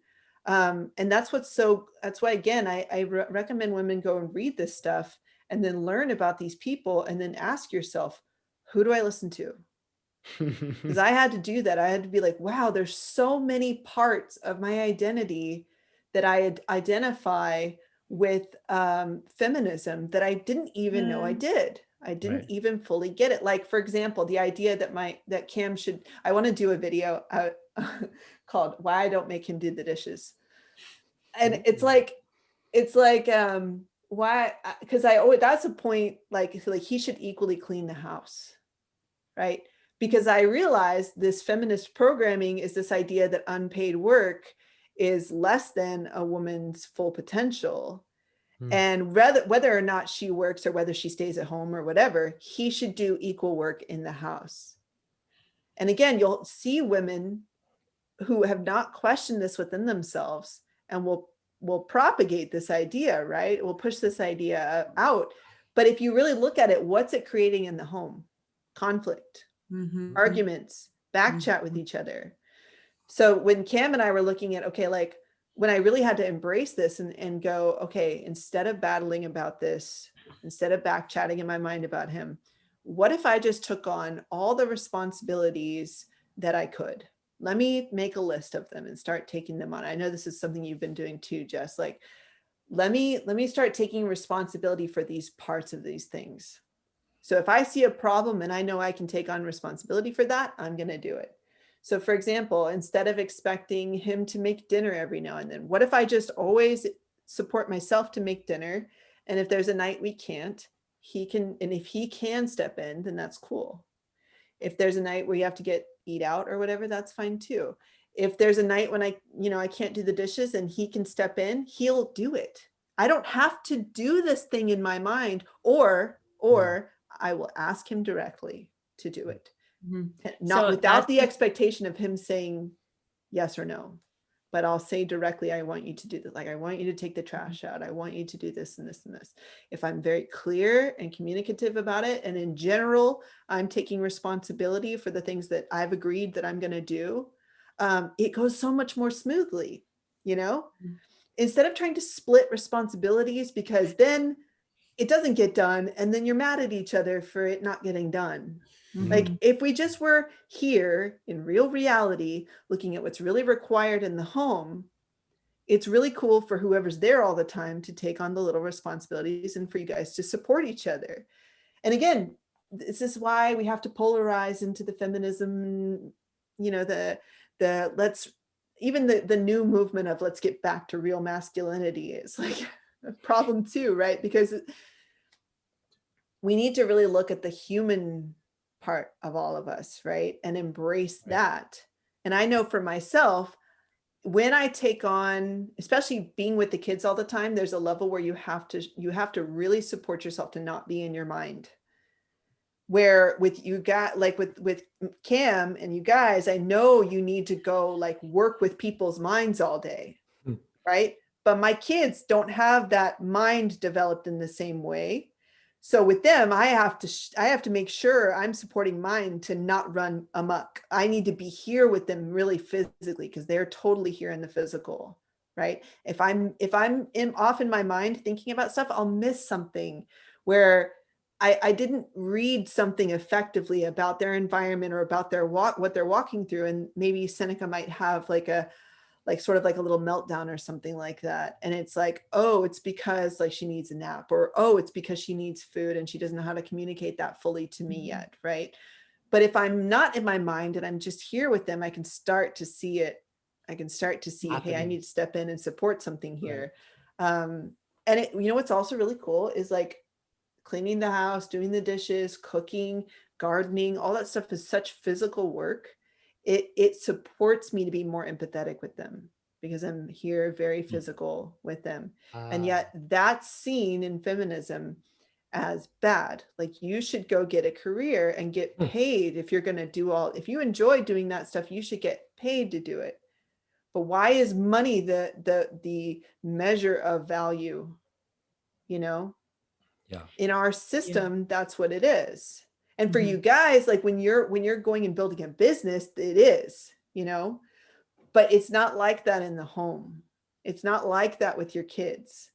And that's why, again, I recommend women go and read this stuff and then learn about these people and then ask yourself, who do I listen to? Because I had to do that. I had to be like, wow, there's so many parts of my identity that I identify with feminism that I didn't even know I did. I didn't even fully get it. Like, for example, the idea that Cam should, I want to do a video called Why I Don't Make Him Do the Dishes. And it's like, why, because that's a point, like he should equally clean the house, right? Because I realized this feminist programming is this idea that unpaid work is less than a woman's full potential. And whether or not she works or whether she stays at home or whatever, he should do equal work in the house. And again, you'll see women who have not questioned this within themselves and will propagate this idea, right? Will push this idea out. But if you really look at it, what's it creating in the home? Conflict, arguments, back chat with each other. So when Cam and I were looking at, okay, like when I really had to embrace this and go, okay, instead of battling about this, instead of back chatting in my mind about him, what if I just took on all the responsibilities that I could? Let me make a list of them and start taking them on. I know this is something you've been doing too, Jess. Like, let me start taking responsibility for these parts of these things. So if I see a problem and I know I can take on responsibility for that, I'm going to do it. So for example, instead of expecting him to make dinner every now and then, what if I just always support myself to make dinner? And if there's a night we can't, he can, and if he can step in, then that's cool. If there's a night where you have to eat out or whatever, that's fine too. If there's a night when I can't do the dishes and he can step in, he'll do it. I don't have to do this thing in my mind, or I will ask him directly to do it. Not without the expectation of him saying yes or no, but I'll say directly, I want you to do this. Like, I want you to take the trash out. I want you to do this and this and this. If I'm very clear and communicative about it, and in general, I'm taking responsibility for the things that I've agreed that I'm going to do, it goes so much more smoothly, instead of trying to split responsibilities, because then it doesn't get done. And then you're mad at each other for it not getting done. Like, if we just were here in real reality, looking at what's really required in the home, it's really cool for whoever's there all the time to take on the little responsibilities and for you guys to support each other. And again, this is why we have to polarize into the feminism, the new movement of let's get back to real masculinity is like a problem too, right? Because we need to really look at the human part of all of us, right? And embrace that. And I know for myself, when I take on, especially being with the kids all the time, there's a level where you have to really support yourself to not be in your mind. Where with you got like with Cam and you guys, I know you need to go like work with people's minds all day, right? But my kids don't have that mind developed in the same way. So with them, I have to make sure I'm supporting mine to not run amok. I need to be here with them really physically because they're totally here in the physical, right? If I'm off in my mind thinking about stuff, I'll miss something where I didn't read something effectively about their environment or about what they're walking through. And maybe Seneca might have sort of like a little meltdown or something like that. And it's like, oh, it's because like she needs a nap, or, oh, it's because she needs food and she doesn't know how to communicate that fully to me yet. Right. But if I'm not in my mind and I'm just here with them, I can start to see it. I can start to see, happening. Hey, I need to step in and support something here. Right. And what's also really cool is like cleaning the house, doing the dishes, cooking, gardening, all that stuff is such physical work. It supports me to be more empathetic with them because I'm here very physical with them. And yet that's seen in feminism as bad. Like, you should go get a career and get paid. If you're going to do if you enjoy doing that stuff, you should get paid to do it. But why is money the measure of value? You know, in our system, that's what it is. And for you guys, like when you're going and building a business, it is, you know, but it's not like that in the home. It's not like that with your kids.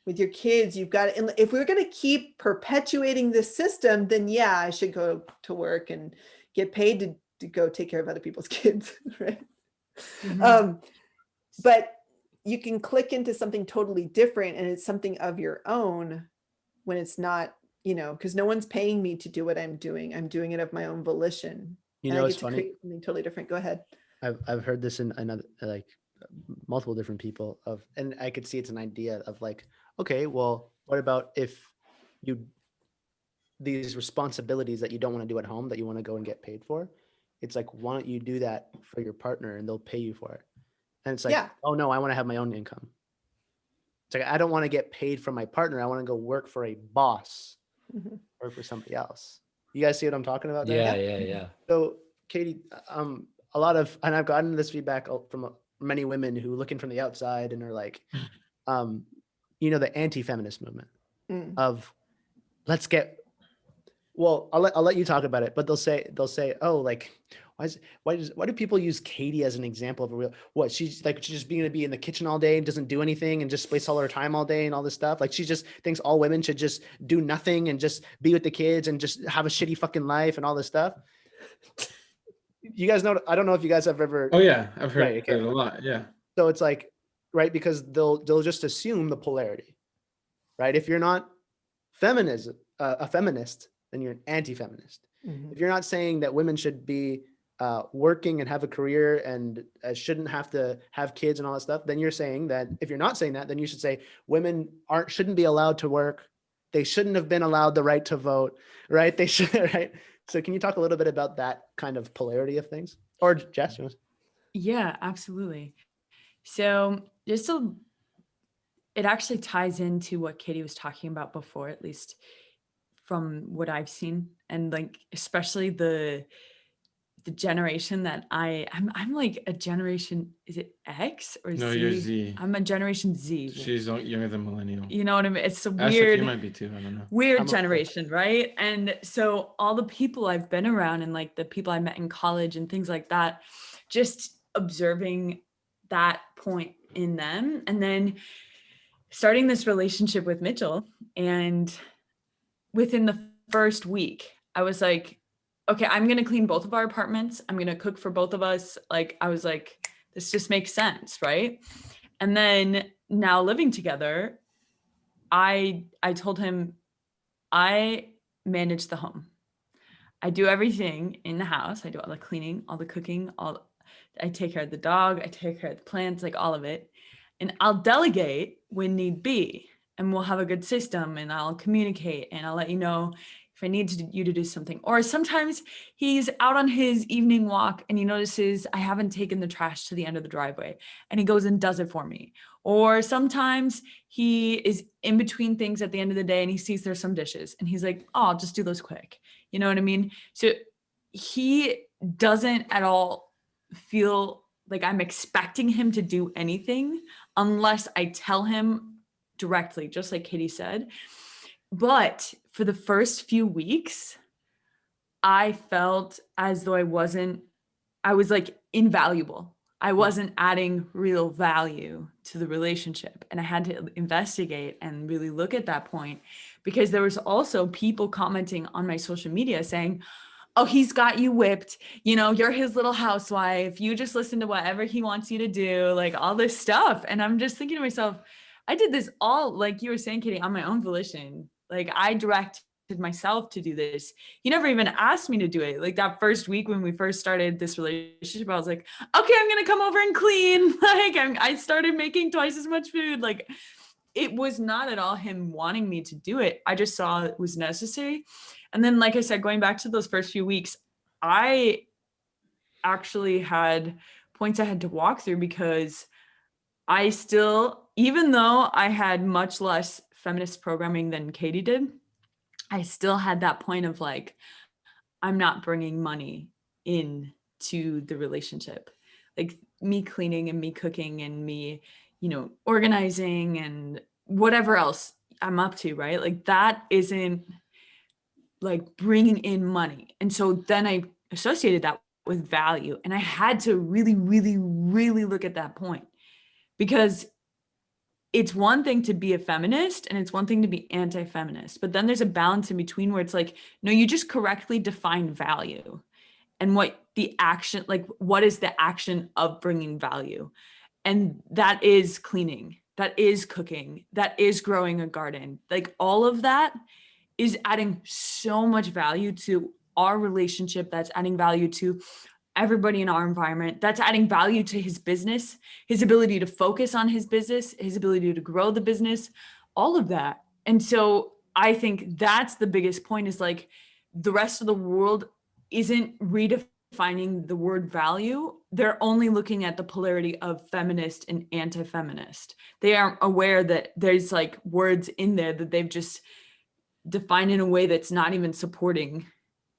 With your kids, you've got to, if we're going to keep perpetuating this system, then yeah, I should go to work and get paid to go take care of other people's kids, right? But you can click into something totally different, and it's something of your own when it's not, you know, because no one's paying me to do what I'm doing. I'm doing it of my own volition. You and know, I it's get to funny. create something totally different. Go ahead. I've heard this in another, like multiple different people and I could see it's an idea of like, okay, well, what about if these responsibilities that you don't want to do at home that you want to go and get paid for? It's like, why don't you do that for your partner and they'll pay you for it? And it's like, oh no, I want to have my own income. It's like, I don't want to get paid from my partner. I want to go work for a boss or for somebody else. You guys see what I'm talking about there? Yeah. So Katie, a lot of, and I've gotten this feedback from many women who look in from the outside and are like, you know, the anti-feminist movement of let's get, well, I'll let you talk about it, but they'll say, oh, like, why do people use Katie as an example of a real, what she's just being to be in the kitchen all day and doesn't do anything and just wastes all her time all day and all this stuff. Like, she just thinks all women should just do nothing and just be with the kids and just have a shitty fucking life and all this stuff. You guys know, I don't know if you guys have ever. Oh yeah, I've heard it a lot. Yeah. So it's like, right, because they'll just assume the polarity, right? If you're not a feminist, then you're an anti-feminist. If you're not saying that women should be working and have a career and shouldn't have to have kids and all that stuff, then you're saying that. If you're not saying that, then you should say women shouldn't be allowed to work. They shouldn't have been allowed the right to vote, right? They should, right? So can you talk a little bit about that kind of polarity of things? Or Jess? Yeah, absolutely. So it actually ties into what Katie was talking about before, at least from what I've seen. And like, especially the generation that I'm like a generation, is it X or Z? No, you're Z. I'm a generation Z. She's younger than millennial. You know what I mean? It's a weird, you might be too, I don't know. Weird generation, right? And so all the people I've been around and like the people I met in college and things like that, just observing that point in them, and then starting this relationship with Mitchell. And within the first week, I was like, okay, I'm going to clean both of our apartments. I'm going to cook for both of us. Like, I was like, this just makes sense, right? And then now living together, I told him, I manage the home. I do everything in the house. I do all the cleaning, all the cooking, I take care of the dog. I take care of the plants, like all of it. And I'll delegate when need be. And we'll have a good system, and I'll communicate, and I'll let you know if I need you to do something. Or sometimes he's out on his evening walk and he notices I haven't taken the trash to the end of the driveway, and he goes and does it for me. Or sometimes he is in between things at the end of the day and he sees there's some dishes and he's like, oh, I'll just do those quick. You know what I mean? So he doesn't at all feel like I'm expecting him to do anything unless I tell him directly, just like Katie said. But for the first few weeks, I felt as though I was like invaluable. I wasn't adding real value to the relationship. And I had to investigate and really look at that point, because there was also people commenting on my social media saying, oh, he's got you whipped. You know, you're his little housewife. You just listen to whatever he wants you to do, like all this stuff. And I'm just thinking to myself, I did this all, like you were saying, Katie, on my own volition. Like, I directed myself to do this. He never even asked me to do it. Like, that first week when we first started this relationship, I was like, okay, I'm going to come over and clean. Like, I started making twice as much food. Like, it was not at all him wanting me to do it. I just saw it was necessary. And then, like I said, going back to those first few weeks, I actually had points I had to walk through, because I still, even though I had much less feminist programming than Katie did, I still had that point of like, I'm not bringing money into the relationship. Like me cleaning and me cooking and me, organizing and whatever else I'm up to, right? Like that isn't like bringing in money. And so then I associated that with value. And I had to really, really, really look at that point, because it's one thing to be a feminist and it's one thing to be anti-feminist, but then there's a balance in between where it's like, no, you just correctly define value and what the action, like what is the action of bringing value? And that is cleaning, that is cooking, that is growing a garden. Like all of that is adding so much value to our relationship. That's adding value to everybody in our environment. That's adding value to his business, his ability to focus on his business, his ability to grow the business, all of that. And so I think that's the biggest point, is like the rest of the world isn't redefining the word value. They're only looking at the polarity of feminist and anti-feminist. They aren't aware that there's like words in there that they've just defined in a way that's not even supporting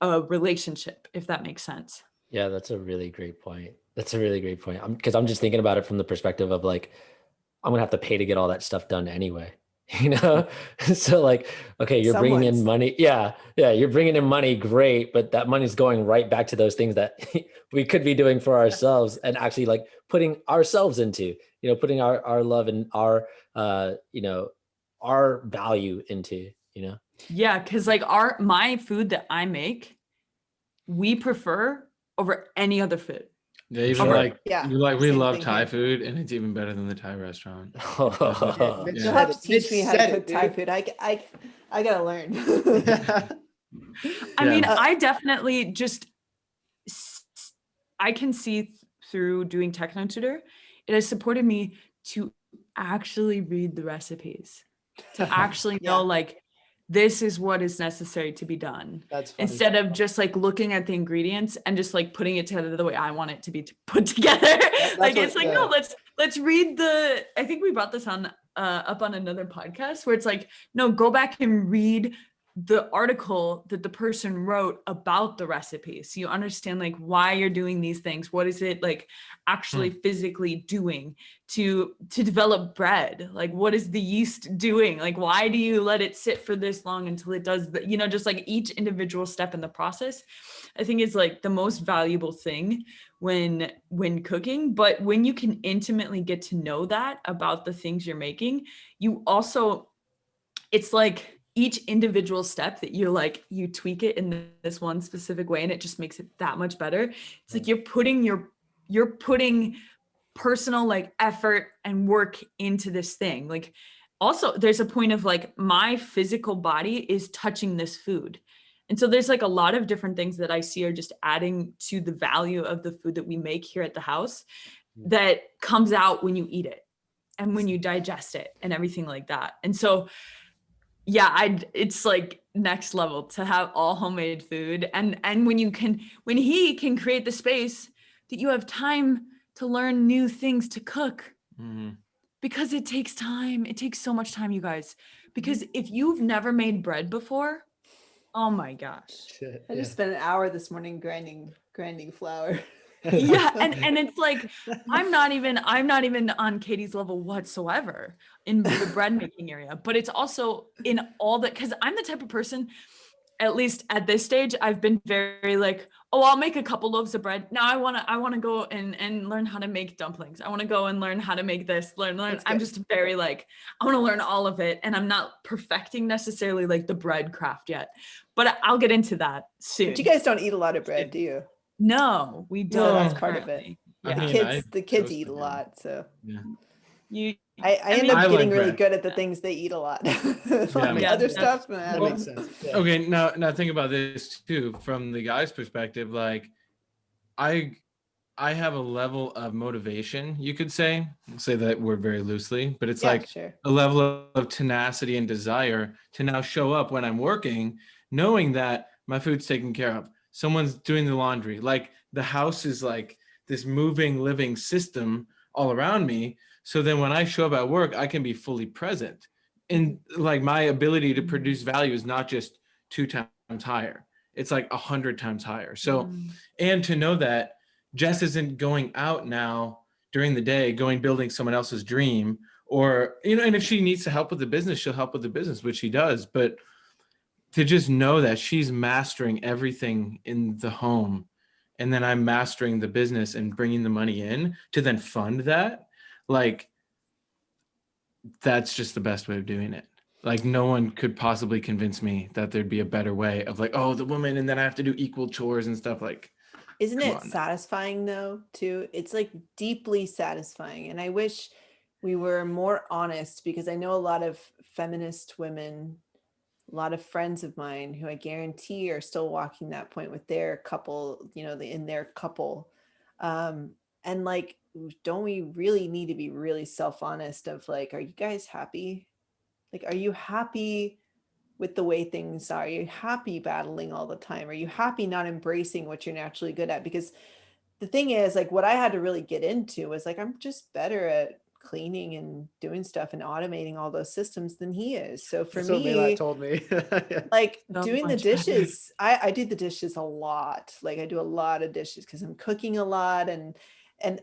a relationship, if that makes sense. Yeah, that's a really great point. Because I'm just thinking about it from the perspective of like, I'm gonna have to pay to get all that stuff done anyway, So like, okay, you're bringing in money. Yeah, you're bringing in money, great, but that money's going right back to those things that we could be doing for ourselves, and actually like putting ourselves into, putting our love and our our value into, Yeah, because like my food that I make, we prefer over any other food. Yeah, even Sure. like, Yeah, we same love thing Thai here. food, and it's even better than the Thai restaurant. Yeah. You'll have to teach me how to cook Thai food. I gotta learn. I mean, I definitely just, I can see through doing Techno Tutor, it has supported me to actually read the recipes, to actually know like, this is what is necessary to be done. That's funny. Instead of just like looking at the ingredients and just like putting it together the way I want it to be put together. Like it's like, no, let's read I think we brought this on up on another podcast where it's like, no, go back and read the article that the person wrote about the recipe, so you understand like why you're doing these things. What is it like actually physically doing to develop bread? Like what is the yeast doing? Like why do you let it sit for this long until it does just like each individual step in the process, I think is like the most valuable thing when cooking. But when you can intimately get to know that about the things you're making, you also, it's like each individual step that you tweak it in this one specific way, and it just makes it that much better. It's like you're putting personal like effort and work into this thing. Like also there's a point of like, my physical body is touching this food. And so there's like a lot of different things that I see are just adding to the value of the food that we make here at the house that comes out when you eat it and when you digest it and everything like that. And so yeah, it's like next level to have all homemade food. And when he can create the space that you have time to learn new things to cook, because it takes time. It takes so much time, you guys, because if you've never made bread before, oh my gosh. I just spent an hour this morning grinding flour. Yeah, and it's like I'm not even on Katie's level whatsoever in the bread making area, but it's also in all that, because I'm the type of person, at least at this stage, I've been very like, oh, I'll make a couple loaves of bread. Now I want to go and learn how to make dumplings. I want to go and learn how to make this, learn. I'm just very like, I want to learn all of it, and I'm not perfecting necessarily like the bread craft yet, but I'll get into that soon. But you guys don't eat a lot of bread, do you? No, we don't. No, that's part of it. Yeah. The kids eat a lot, so yeah. I end up getting really bread. good at the things they eat a lot. Yeah, Other stuff, That makes sense. Yeah. Okay, now think about this too, from the guy's perspective. Like, I have a level of motivation, you could say that word very loosely, but it's a level of tenacity and desire to now show up when I'm working, knowing that my food's taken care of. Someone's doing the laundry. Like, the house is like this moving, living system all around me. So then when I show up at work, I can be fully present. And like, my ability to produce value is not just 2 times higher. It's like 100 times higher. So, and to know that Jess isn't going out now during the day, building someone else's dream, or, you know, and if she needs to help with the business, she'll help with the business, which she does. But to just know that she's mastering everything in the home, and then I'm mastering the business and bringing the money in to then fund that, like, that's just the best way of doing it. Like, no one could possibly convince me that there'd be a better way of like, oh, the woman, and then I have to do equal chores and stuff. Like, isn't it satisfying though, too? It's like deeply satisfying. And I wish we were more honest, because I know a lot of feminist women, a lot of friends of mine who I guarantee are still walking that point with their couple, you know, in their couple. And like, don't we really need to be really self-honest of like, are you guys happy? Like, are you happy with the way things are? Are you happy battling all the time? Are you happy not embracing what you're naturally good at? Because the thing is, like, what I had to really get into was like, I'm just better at cleaning and doing stuff and automating all those systems than he is. So for me, Mela told me, like So doing the much better. dishes, I do the dishes a lot. Like I do a lot of dishes because I'm cooking a lot, and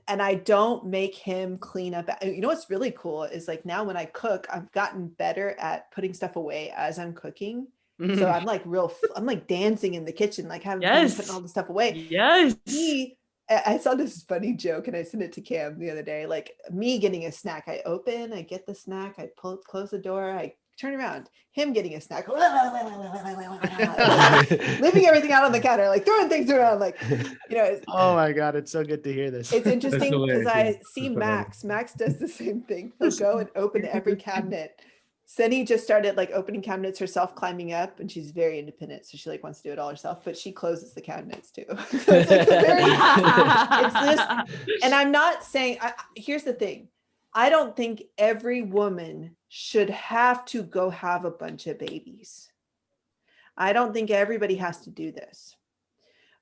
I don't make him clean up. You know what's really cool is like now when I cook, I've gotten better at putting stuff away as I'm cooking. So I'm like I'm like dancing in the kitchen, like having fun putting all the stuff away. Yes. I saw this funny joke and I sent it to Cam the other day, like me getting a snack. I get the snack, I close the door, I turn around, him getting a snack, leaving everything out on the counter, like throwing things around, like, you know. Oh my God, it's so good to hear this. It's interesting because I see Max does the same thing. He'll go and open every cabinet. Senny just started like opening cabinets herself, climbing up, and she's very independent, so she like wants to do it all herself, but she closes the cabinets too. So it's like it's just, and I'm not saying, here's the thing, I don't think every woman should have to go have a bunch of babies. I don't think everybody has to do this.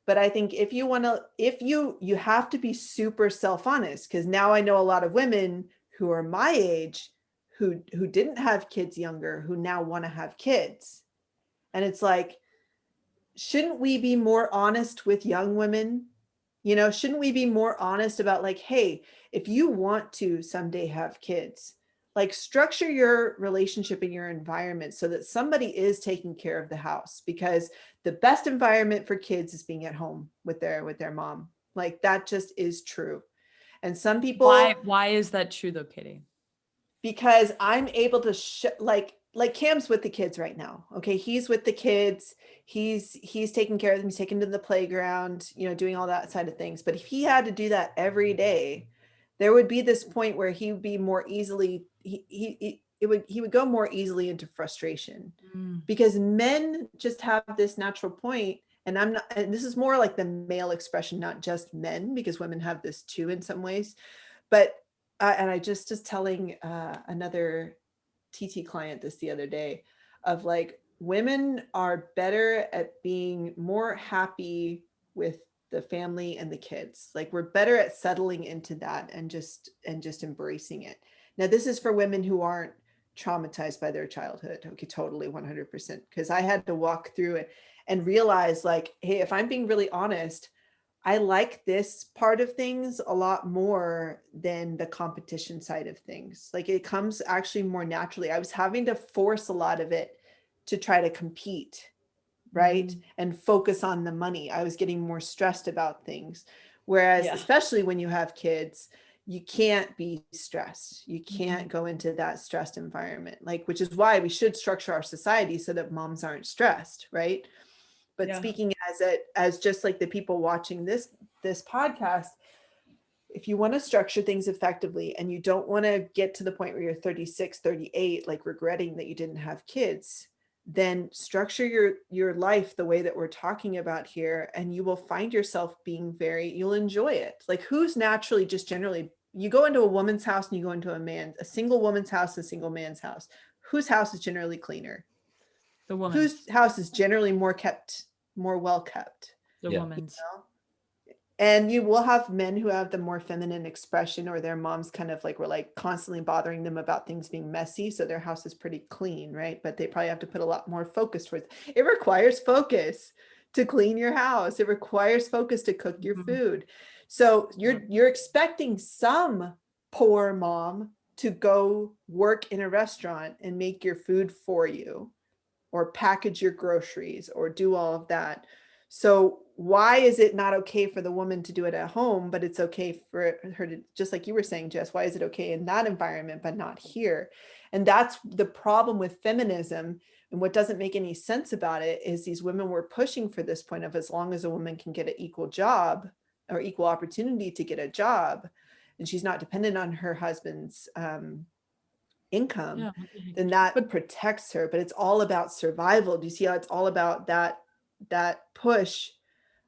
But I think if you want to, you have to be super self-honest, because now I know a lot of women who are my age who didn't have kids younger, who now want to have kids. And it's like, shouldn't we be more honest with young women? You know, shouldn't we be more honest about like, hey, if you want to someday have kids, like structure your relationship in your environment so that somebody is taking care of the house, because the best environment for kids is being at home with their mom. Like that just is true. And some people, why is that true though, Katie? Because I'm able to like Cam's with the kids right now. Okay. He's with the kids. He's taking care of them. He's taken to the playground, you know, doing all that side of things. But if he had to do that every day, there would be this point where he would be more easily, he would go more easily into frustration, because men just have this natural point. And and this is more like the male expression, not just men, because women have this too in some ways. But and I just telling another TT client this the other day of like, women are better at being more happy with the family and the kids. Like we're better at settling into that and just embracing it. Now, this is for women who aren't traumatized by their childhood. Okay, totally 100%. Because I had to walk through it and realize like, hey, if I'm being really honest, I like this part of things a lot more than the competition side of things. Like it comes actually more naturally. I was having to force a lot of it to try to compete, right? And focus on the money. I was getting more stressed about things. Whereas, especially when you have kids, you can't be stressed. You can't go into that stressed environment, like, which is why we should structure our society so that moms aren't stressed, right? But speaking as just like the people watching this podcast, if you want to structure things effectively and you don't want to get to the point where you're 36, 38, like regretting that you didn't have kids, then structure your life the way that we're talking about here, and you will find yourself being you'll enjoy it. Like who's naturally just generally, you go into a woman's house and you go into a single woman's house, a single man's house. Whose house is generally cleaner? The woman. Whose house is generally more well kept? The woman's. And you will have men who have the more feminine expression, or their moms kind of like were like constantly bothering them about things being messy. So their house is pretty clean, right? But they probably have to put a lot more focus towards it. It requires focus to clean your house. It requires focus to cook your food. So you're expecting some poor mom to go work in a restaurant and make your food for you, or package your groceries, or do all of that. So why is it not okay for the woman to do it at home, but it's okay for her to, just like you were saying, Jess, why is it okay in that environment, but not here? And that's the problem with feminism. And what doesn't make any sense about it is these women were pushing for this point of, as long as a woman can get an equal job or equal opportunity to get a job, and she's not dependent on her husband's income, then that protects her. But it's all about survival. Do you see how it's all about that push?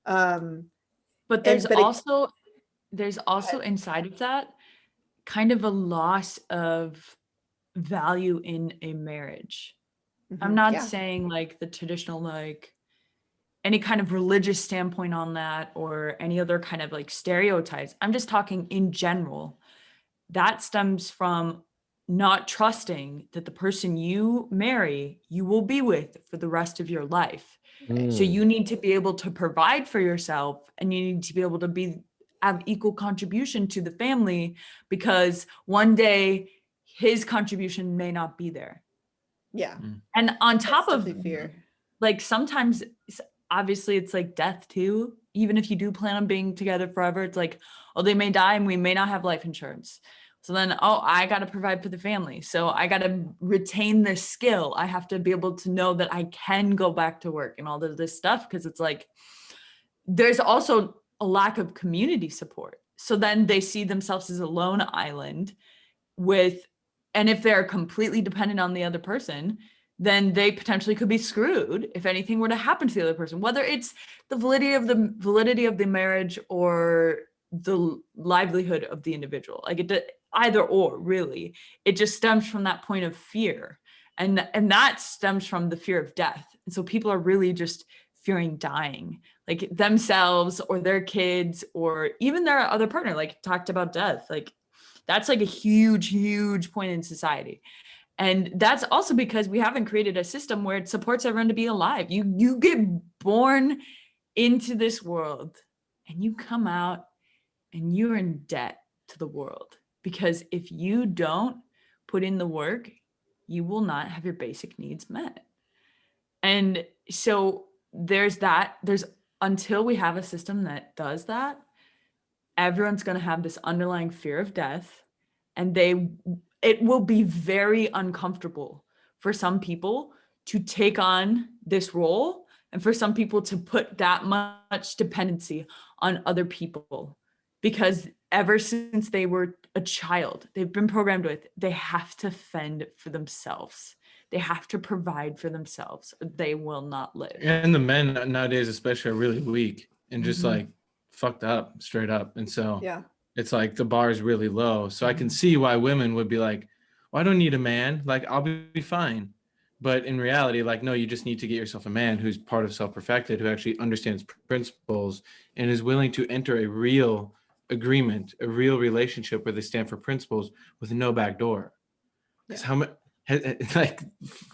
But there's also inside of that kind of a loss of value in a marriage. I'm not saying like the traditional, like any kind of religious standpoint on that, or any other kind of like stereotypes. I'm just talking in general. That stems from not trusting that the person you marry, you will be with for the rest of your life. So you need to be able to provide for yourself, and you need to be able to have equal contribution to the family, because one day his contribution may not be there. Yeah. And on top of fear, like sometimes obviously it's like death too. Even if you do plan on being together forever, it's like, oh, they may die and we may not have life insurance. So then, I got to provide for the family. So I got to retain this skill. I have to be able to know that I can go back to work and all of this stuff. Because it's like, there's also a lack of community support. So then they see themselves as a lone island and if they're completely dependent on the other person, then they potentially could be screwed if anything were to happen to the other person, whether it's the validity of the marriage or the livelihood of the individual. Like either or, really. It just stems from that point of fear. And that stems from the fear of death. And so people are really just fearing dying, like themselves or their kids or even their other partner, like talked about death. Like that's like a huge, huge point in society. And that's also because we haven't created a system where it supports everyone to be alive. You get born into this world and you come out and you're in debt to the world, because if you don't put in the work, you will not have your basic needs met. And so there's until we have a system that does that, everyone's going to have this underlying fear of death, and it will be very uncomfortable for some people to take on this role, and for some people to put that much dependency on other people, because ever since they were a child, they've been programmed with, they have to fend for themselves. They have to provide for themselves, or they will not live. And the men nowadays especially are really weak and just like fucked up straight up. And so it's like the bar is really low. So I can see why women would be like, well, I don't need a man. Like, I'll be fine. But in reality, like, no, you just need to get yourself a man who's part of Self-Perfected, who actually understands principles and is willing to enter a real agreement, a real relationship where they stand for principles with no back door. Because how much, like,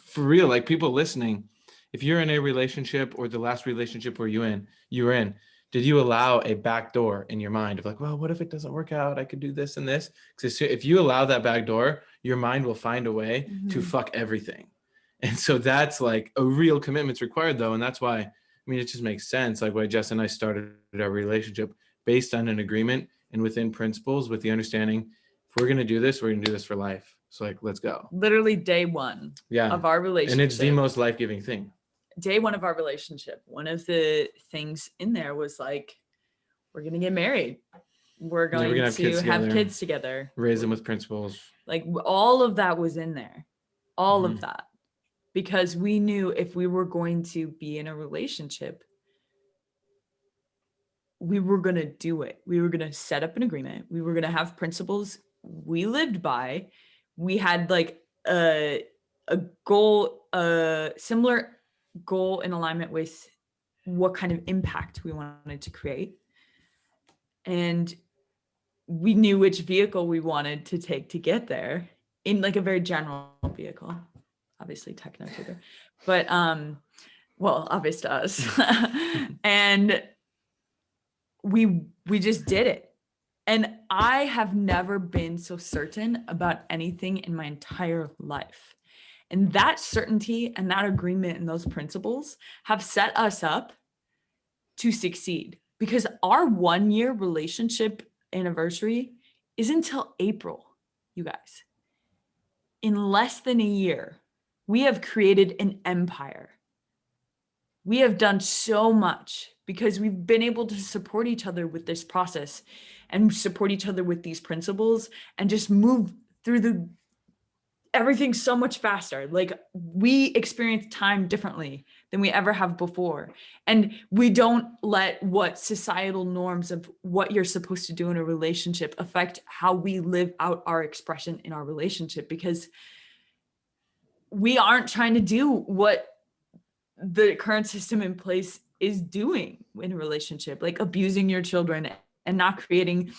for real, like, people listening, if you're in a relationship, or the last relationship where you were in, did you allow a back door in your mind of like, well, what if it doesn't work out? I could do this and this. Because if you allow that back door, your mind will find a way to fuck everything. And so that's like a real commitment's required though. And that's why, I mean, it just makes sense. Like why Jess and I started our relationship based on an agreement and within principles, with the understanding, if we're going to do this, we're going to do this for life. So like, let's go. Literally day one of our relationship. And it's the most life-giving thing. Day one of our relationship, one of the things in there was like, we're going to get married. We're going to have kids together. Raise them with principles. Like all of that was in there. All of that. Because we knew if we were going to be in a relationship, we were going to do it. We were going to set up an agreement. We were going to have principles we lived by. We had like a goal, a similar goal in alignment with what kind of impact we wanted to create. and we knew which vehicle we wanted to take to get there, in like a very general vehicle. Obviously techno to her, but well, obvious to us. And we just did it. And I have never been so certain about anything in my entire life. And that certainty and that agreement and those principles have set us up to succeed, because our 1-year relationship anniversary is until April, you guys. In less than a year, we have created an empire. We have done so much because we've been able to support each other with this process and support each other with these principles and just move through everything so much faster. Like, we experience time differently than we ever have before. And we don't let what societal norms of what you're supposed to do in a relationship affect how we live out our expression in our relationship, because we aren't trying to do what the current system in place is doing in a relationship, like abusing your children and not creating,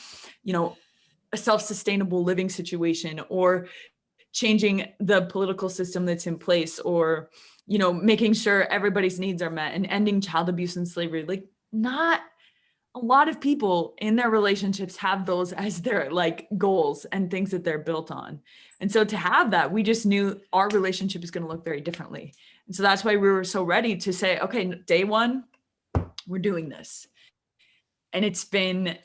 a self-sustainable living situation, or changing the political system that's in place, or, making sure everybody's needs are met and ending child abuse and slavery. Like, not a lot of people in their relationships have those as their like goals and things that they're built on. And so to have that, we just knew our relationship is going to look very differently. And so that's why we were so ready to say, okay, day one, we're doing this. And it's been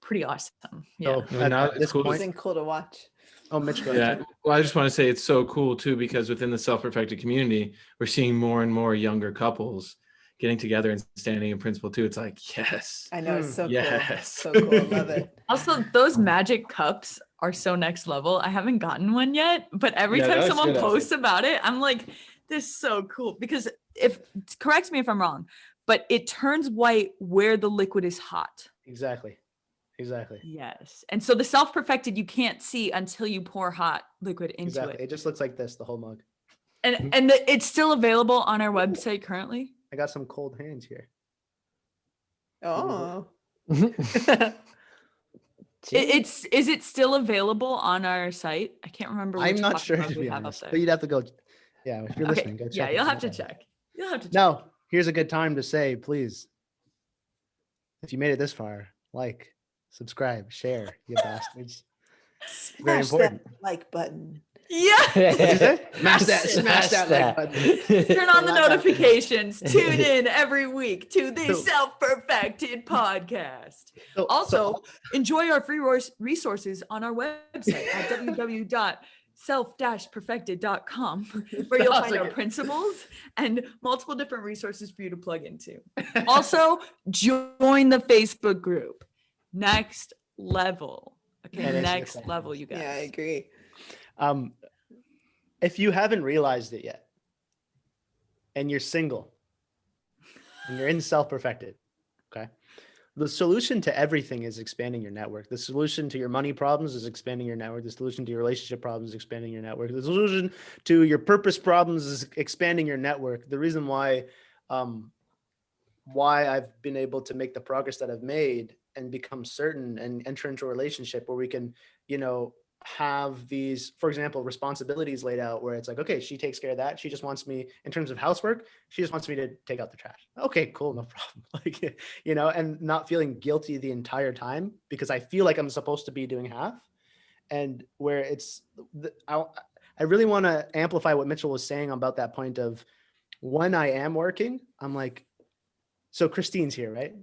pretty awesome. Yeah. So now at it's this cool. It's point, been cool to watch. oh, Mitch, go Yeah. ahead. Well, I just want to say it's so cool too, because within the self-perfected community, we're seeing more and more younger couples getting together and standing in principle too. It's like, yes. I know, it's so Yes. cool. So cool. Love it. Also, those magic cups are so next level. I haven't gotten one yet, but every Yeah, time that looks someone good, posts about it, I'm like, this is so cool. Because correct me if I'm wrong, but it turns white where the liquid is hot. Exactly. Yes. And so the self-perfected you can't see until you pour hot liquid into Exactly. it. It just looks like this, the whole mug. And it's still available on our website currently. I got some cold hands here. Oh, Is it still available on our site? I can't remember. I'm which not coffee sure, mug to we be have up honest, there. but you'd have to go. Yeah, if you're Okay. listening, go check. Yeah, it you'll have out. to check. Now, here's a good time to say, please, if you made it this far, like, subscribe, share, you bastards. Very smash that important. like button. Yeah. Smash that like button. Turn on the Like that. notifications. Tune in every week to the Self-Perfected podcast. So- Also, enjoy our free resources on our website at www.self-perfected.com, where you'll find our principles and multiple different resources for you to plug into. Also, join the Facebook group. Next level. Okay, That is next exciting. level, you guys. Yeah, I agree. If you haven't realized it yet, and you're single, and you're in self-perfected, okay, the solution to everything is expanding your network. The solution to your money problems is expanding your network. The solution to your relationship problems is expanding your network. The solution to your purpose problems is expanding your network. The reason why I've been able to make the progress that I've made and become certain and enter into a relationship where we can, have these, for example, responsibilities laid out where it's like, okay, she takes care of that. She just wants me, in terms of housework, she just wants me to take out the trash. Okay, cool, no problem. Like, and not feeling guilty the entire time because I feel like I'm supposed to be doing half. And where it's, I really want to amplify what Mitchell was saying about that point of when I am working, I'm like, so Christine's here, right?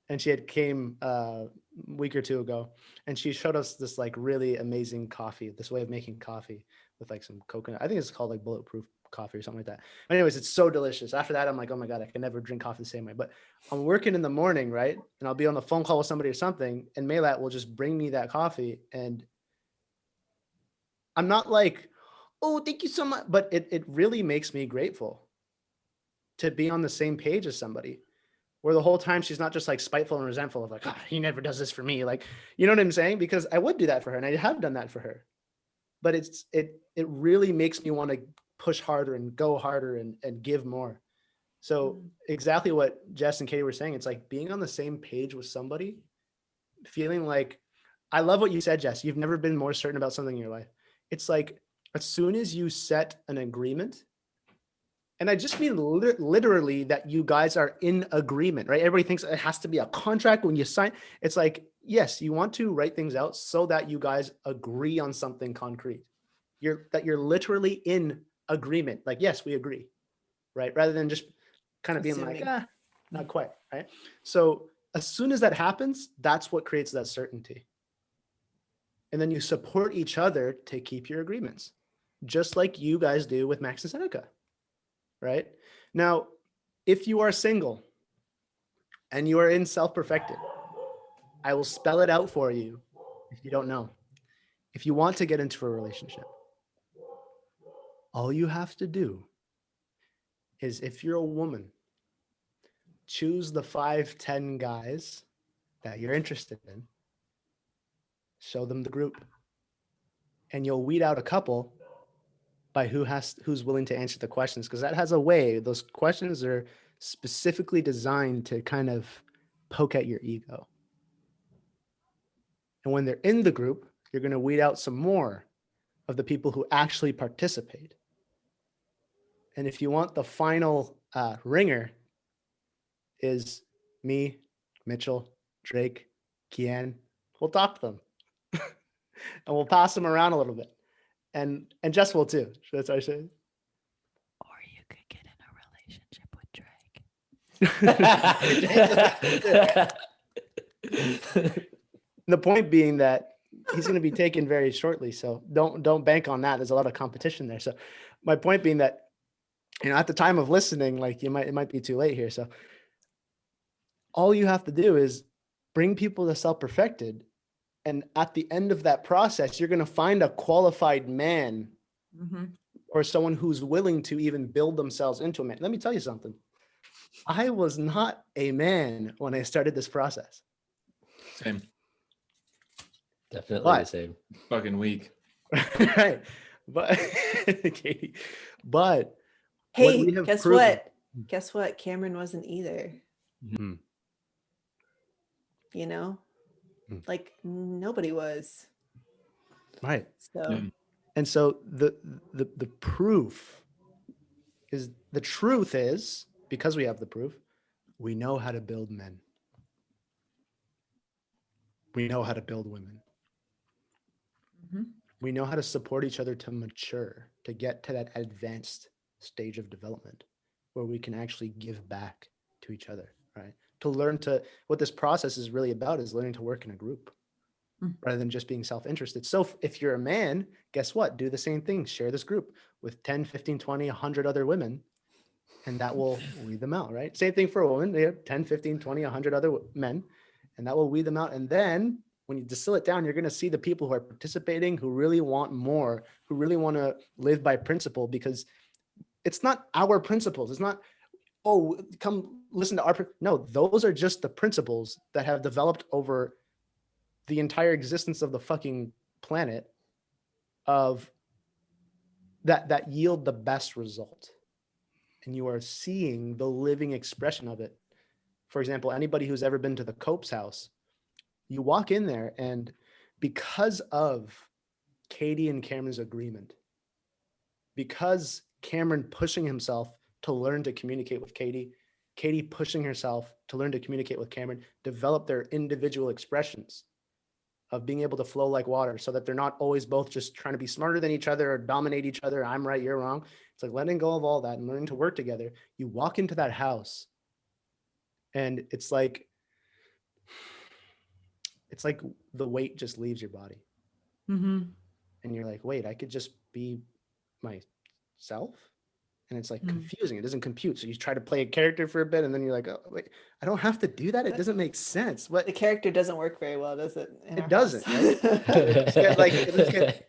And she had came a week or two ago, and she showed us this like really amazing coffee, this way of making coffee with like some coconut. I think it's called like bulletproof coffee or something like that. But anyways, it's so delicious. After that, I'm like, oh my God, I can never drink coffee the same way. But I'm working in the morning, right? And I'll be on the phone call with somebody or something, and Maylat will just bring me that coffee. And I'm not like, oh, thank you so much. But it really makes me grateful to be on the same page as somebody. Where the whole time she's not just like spiteful and resentful of like, oh, he never does this for me. Like, you know what I'm saying? Because I would do that for her and I have done that for her. But it really makes me want to push harder and go harder and give more. So exactly what Jess and Katie were saying, it's like being on the same page with somebody feeling like, I love what you said, Jess. You've never been more certain about something in your life. It's like, as soon as you set an agreement, and I just mean literally that you guys are in agreement, right? Everybody thinks it has to be a contract when you sign. It's like, yes, you want to write things out so that you guys agree on something concrete. You're literally in agreement. Like, yes, we agree, right? Rather than just kind of being like, not quite, right? So as soon as that happens, that's what creates that certainty. And then you support each other to keep your agreements, just like you guys do with Max and Seneca, right? Now, if you are single and you are in self-perfected, I will spell it out for you if you don't know. If you want to get into a relationship, all you have to do is, if you're a woman, choose the 5-10 guys that you're interested in, show them the group, and you'll weed out a couple by who's willing to answer the questions, because that has a way. Those questions are specifically designed to kind of poke at your ego. And when they're in the group, you're going to weed out some more of the people who actually participate. And if you want the final ringer, is me, Mitchell, Drake, Kian. We'll talk to them and we'll pass them around a little bit. And Jess will too. That's what I say. Or you could get in a relationship with Drake. The point being that he's going to be taken very shortly. So don't bank on that. There's a lot of competition there. So my point being that, at the time of listening, like it might be too late here. So all you have to do is bring people to self-perfected. And at the end of that process, you're going to find a qualified man or someone who's willing to even build themselves into a man. Let me tell you something. I was not a man when I started this process. Same. Definitely the same. Fucking weak. Right. But Katie, but hey, guess what? Cameron wasn't either. Mm-hmm. Like nobody was. Right. So and so the proof is, the truth is, because we have the proof, we know how to build men. We know how to build women. We know how to support each other to mature, to get to that advanced stage of development where we can actually give back to each other, right? To learn to, what this process is really about is learning to work in a group rather than just being self-interested. So if you're a man, guess what? Do the same thing. Share this group with 10, 15, 20, 100 other women, and that will weed them out, right? Same thing for a woman. They have 10, 15, 20, 100 other men, and that will weed them out. And then when you distill it down, you're going to see the people who are participating, who really want more, who really want to live by principle, because it's not our principles. It's not, oh, come listen to our, no, those are just the principles that have developed over the entire existence of the fucking planet, of that yield the best result. And you are seeing the living expression of it. For example, anybody who's ever been to the Cope's house, you walk in there, and because of Katie and Cameron's agreement, because Cameron pushing himself to learn to communicate with Katie, Katie pushing herself to learn to communicate with Cameron, develop their individual expressions of being able to flow like water, so that they're not always both just trying to be smarter than each other or dominate each other. I'm right, you're wrong. It's like letting go of all that and learning to work together. You walk into that house and it's like the weight just leaves your body. And you're like, wait, I could just be myself? And it's like confusing. It doesn't compute. So you try to play a character for a bit, and then you're like, oh, wait, I don't have to do that. It doesn't make sense. But the character doesn't work very well, does it? It doesn't. Right?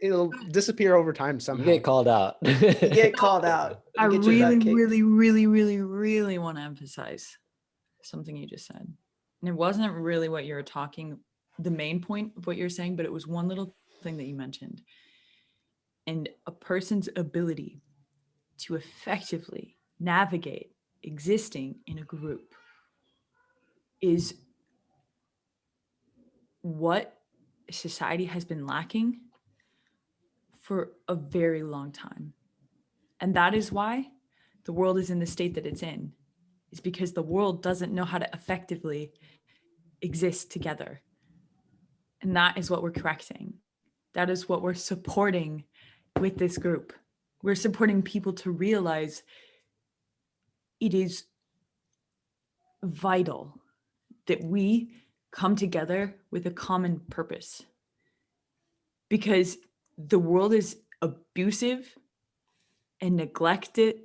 It'll disappear over time somehow. You get called out. You get called out. I really want to emphasize something you just said. And it wasn't really what you were talking, the main point of what you're saying, but it was one little thing that you mentioned. And a person's ability to effectively navigate existing in a group is what society has been lacking for a very long time. And that is why the world is in the state that it's in. It's because the world doesn't know how to effectively exist together. And that is what we're correcting. That is what we're supporting with this group. We're supporting people to realize it is vital that we come together with a common purpose, because the world is abusive and neglected.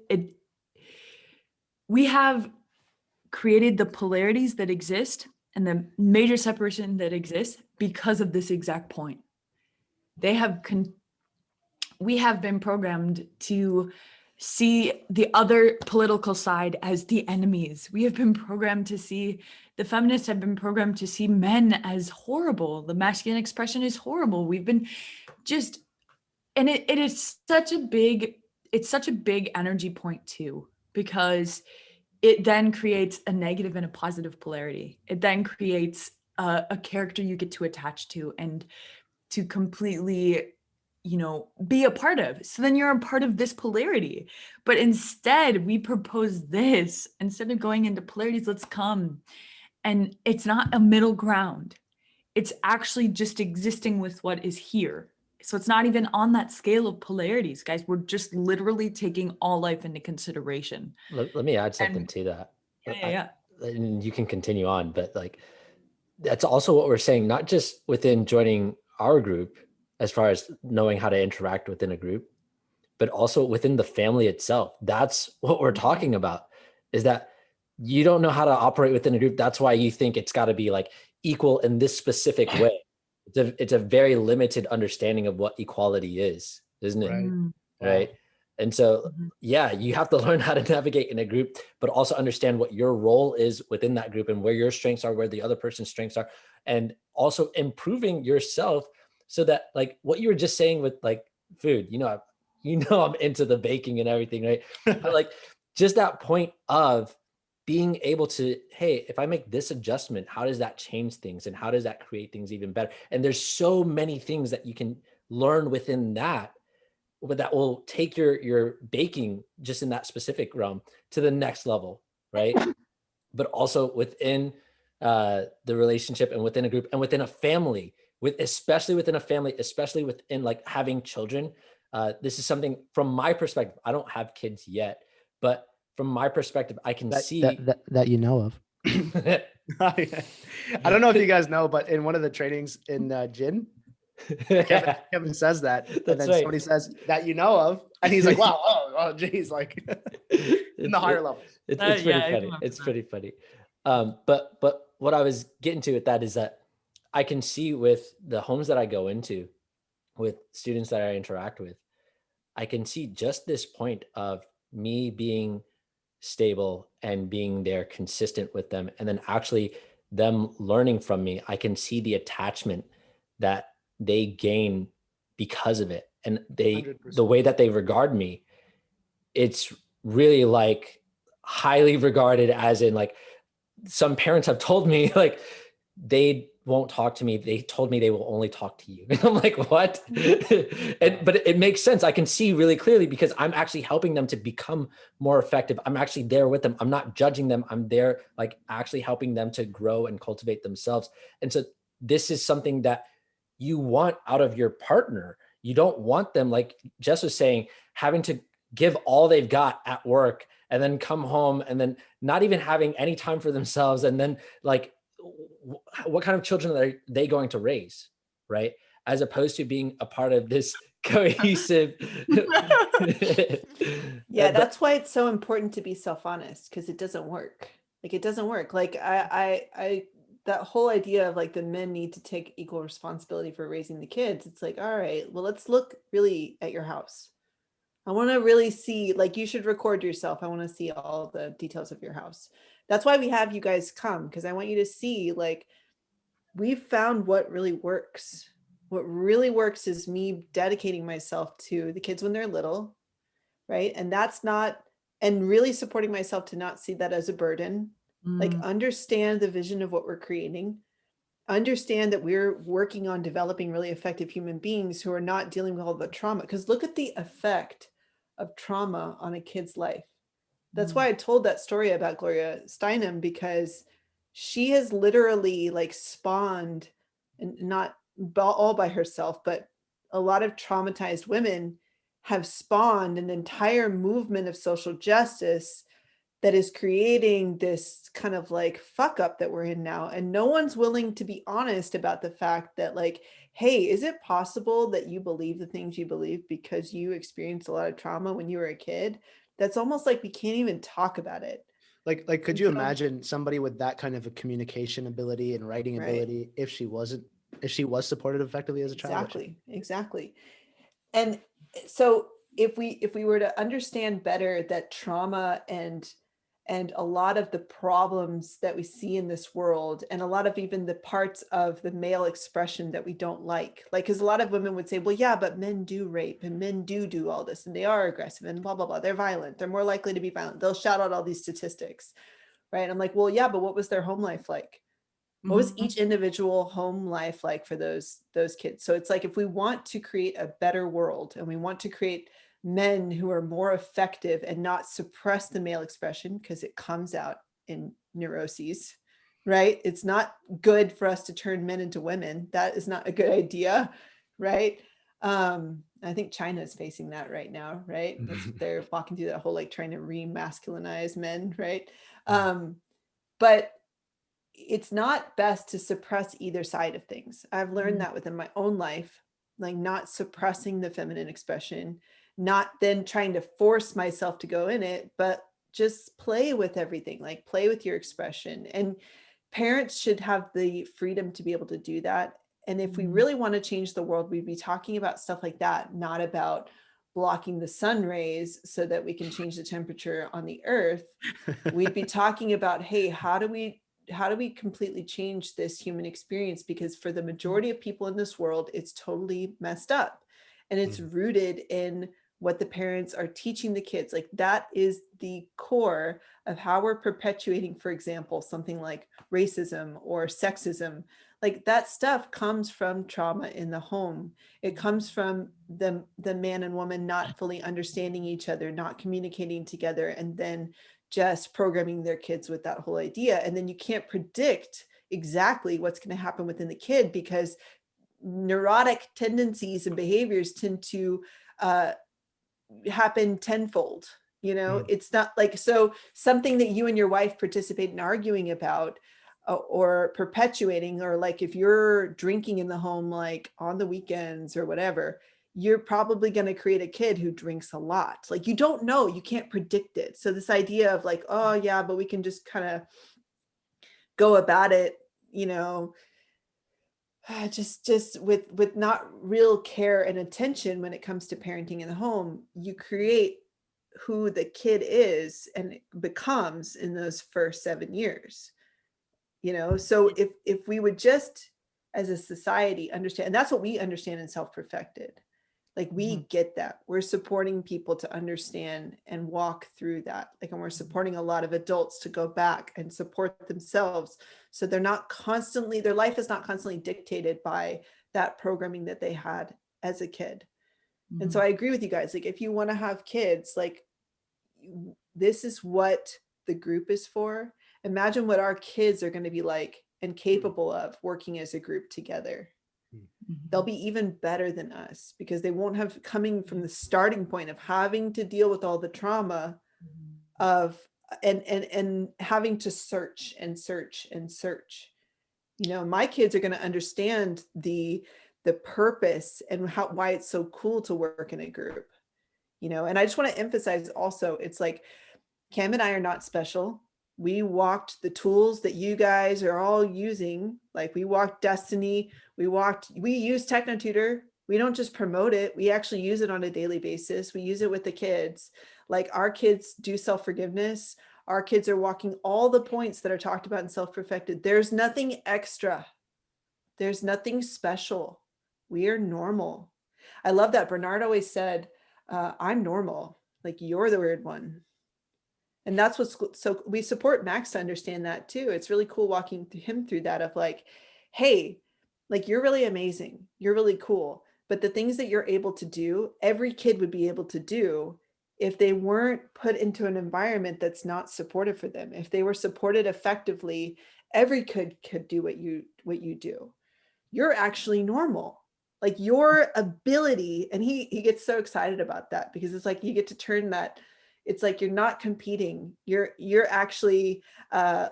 We have created the polarities that exist and the major separation that exists because of this exact point. We have been programmed to see the other political side as the enemies. We have been programmed to see, the feminists have been programmed to see men as horrible. The masculine expression is horrible. We've been just, and it is such a big, it's such a big energy point too, because it then creates a negative and a positive polarity. It then creates a character you get to attach to and to completely, be a part of. So then you're a part of this polarity. But instead, we propose this. Instead of going into polarities, let's come. And it's not a middle ground. It's actually just existing with what is here. So it's not even on that scale of polarities, guys. We're just literally taking all life into consideration. Let me add something to that. Yeah. And you can continue on, but like, that's also what we're saying, not just within joining our group, as far as knowing how to interact within a group, but also within the family itself. That's what we're talking about, is that you don't know how to operate within a group. That's why you think it's got to be like equal in this specific way. It's a very limited understanding of what equality is, isn't it? Right. And so, yeah, you have to learn how to navigate in a group, but also understand what your role is within that group and where your strengths are, where the other person's strengths are, and also improving yourself so that, like what you were just saying with like food, I'm into the baking and everything, right? But like just that point of being able to, hey, if I make this adjustment, how does that change things? And how does that create things even better? And there's so many things that you can learn within that, but that will take your baking just in that specific realm to the next level, right? But also within the relationship and within a group and within a family, especially within a family, especially within like having children. This is something from my perspective. I don't have kids yet, but from my perspective, I can see that you know of. I don't know if you guys know, but in one of the trainings in Gin, Kevin says that, and then somebody says that you know of, and he's like, "Wow, oh, geez, like in the higher levels." It's pretty funny. It's pretty funny. But what I was getting to with that is that I can see with the homes that I go into, with students that I interact with, I can see just this point of me being stable and being there consistent with them, and then actually them learning from me. I can see the attachment that they gain because of it, and 100%. The way that they regard me, it's really like highly regarded, as in like some parents have told me like they won't talk to me. They told me they will only talk to you. And I'm like, what? But it makes sense. I can see really clearly because I'm actually helping them to become more effective. I'm actually there with them. I'm not judging them. I'm there like actually helping them to grow and cultivate themselves. And so this is something that you want out of your partner. You don't want them, like Jess was saying, having to give all they've got at work and then come home and then not even having any time for themselves. And then like, what kind of children are they going to raise, right? As opposed to being a part of this cohesive. Yeah, that's why it's so important to be self-honest, because it doesn't work. Like it doesn't work. Like I that whole idea of like the men need to take equal responsibility for raising the kids. It's like, all right, well, let's look really at your house. I want to really see, like, you should record yourself. I want to see all the details of your house. That's why we have you guys come, because I want you to see, like, we've found what really works. What really works is me dedicating myself to the kids when they're little, right? And that's not, and really supporting myself to not see that as a burden, like understand the vision of what we're creating. understand that we're working on developing really effective human beings who are not dealing with all the trauma. Because look at the effect of trauma on a kid's life. That's why I told that story about Gloria Steinem, because she has literally like spawned, and not all by herself, but a lot of traumatized women have spawned an entire movement of social justice that is creating this kind of like fuck up that we're in now. And no one's willing to be honest about the fact that like, hey, is it possible that you believe the things you believe because you experienced a lot of trauma when you were a kid? That's almost like we can't even talk about it. Like could you imagine somebody with that kind of a communication ability and writing Right. ability if she was supported effectively as a child? Exactly. And so if we were to understand better that trauma and a lot of the problems that we see in this world, and a lot of even the parts of the male expression that we don't like, because a lot of women would say, well, yeah, but men do rape and men do all this and they are aggressive and blah, blah, blah. They're violent. They're more likely to be violent. They'll shout out all these statistics, right? I'm like, well, yeah, but what was their home life like? What was each individual home life like for those kids? So it's like, if we want to create a better world and we want to create men who are more effective and not suppress the male expression, because it comes out in neuroses, right? It's not good for us to turn men into women. That is not a good idea, right? I think China is facing that right now, right? They're walking through that whole like trying to re-masculinize men, right? But it's not best to suppress either side of things. I've learned that within my own life, like not suppressing the feminine expression, not then trying to force myself to go in it, but just play with everything, like play with your expression. And parents should have the freedom to be able to do that. And if we really want to change the world, we'd be talking about stuff like that, not about blocking the sun rays so that we can change the temperature on the earth. We'd be talking about, hey, how do we completely change this human experience? Because for the majority of people in this world, it's totally messed up. And it's rooted in what the parents are teaching the kids. Like that is the core of how we're perpetuating, for example, something like racism or sexism. Like that stuff comes from trauma in the home. It comes from the man and woman not fully understanding each other, not communicating together, and then just programming their kids with that whole idea. And then you can't predict exactly what's going to happen within the kid, because neurotic tendencies and behaviors tend to happen tenfold. It's not like, so something that you and your wife participate in arguing about or perpetuating, or like if you're drinking in the home, like on the weekends or whatever, you're probably going to create a kid who drinks a lot. Like you don't know, you can't predict it. So this idea of like, oh yeah, but we can just kind of go about it, just with not real care and attention when it comes to parenting in the home, you create who the kid is and becomes in those first 7 years. So if we would just as a society understand, and that's what we understand in Self-Perfected, like we get that we're supporting people to understand and walk through that, like, and we're supporting a lot of adults to go back and support themselves, so they're not constantly, their life is not constantly dictated by that programming that they had as a kid. And so I agree with you guys, like if you want to have kids, like this is what the group is for. Imagine what our kids are going to be like and capable of working as a group together. They'll be even better than us because they won't have coming from the starting point of having to deal with all the trauma of and having to search and search and search. My kids are going to understand the purpose and why it's so cool to work in a group. And I just want to emphasize also, it's like Cam and I are not special. We walked the tools that you guys are all using. Like we walked Destiny, we use TechnoTutor. We don't just promote it. We actually use it on a daily basis. We use it with the kids. Like our kids do self-forgiveness. Our kids are walking all the points that are talked about in Self-Perfected. There's nothing extra. There's nothing special. We are normal. I love that. Bernard always said, I'm normal. Like you're the weird one. And that's what's so we support Max to understand that too. It's really cool walking him through that of like, hey, like, you're really amazing, you're really cool, but the things that you're able to do, every kid would be able to do if they weren't put into an environment that's not supportive for them. If they were supported effectively, every kid could do what you do. You're actually normal. Like, your ability, and he gets so excited about that, because it's like you get to turn that, it's like you're not competing. You're actually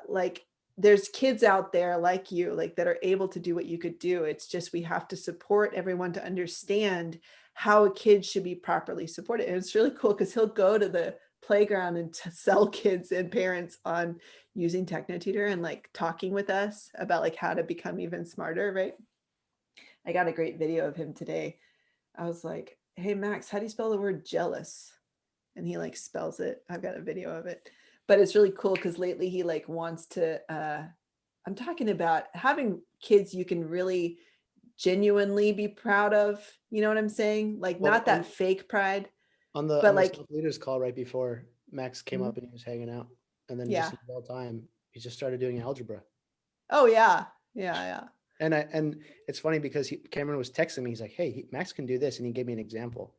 like, there's kids out there like you, like, that are able to do what you could do. It's just, we have to support everyone to understand how a kid should be properly supported. And it's really cool because he'll go to the playground and to sell kids and parents on using TechnoTutor and like talking with us about like how to become even smarter, right? I got a great video of him today. I was like, hey, Max, how do you spell the word jealous? And he like spells it. I've got a video of it. But it's really cool because lately he like wants to, I'm talking about having kids you can really genuinely be proud of. You know what I'm saying? Like, Well, not that fake pride. On the, but on the like, leaders call right before Max came Mhm. up and he was hanging out, and then Yeah. just in real time, he just started doing algebra. Oh yeah. Yeah. And it's funny because Cameron was texting me. He's like, "Hey, Max can do this," and he gave me an example.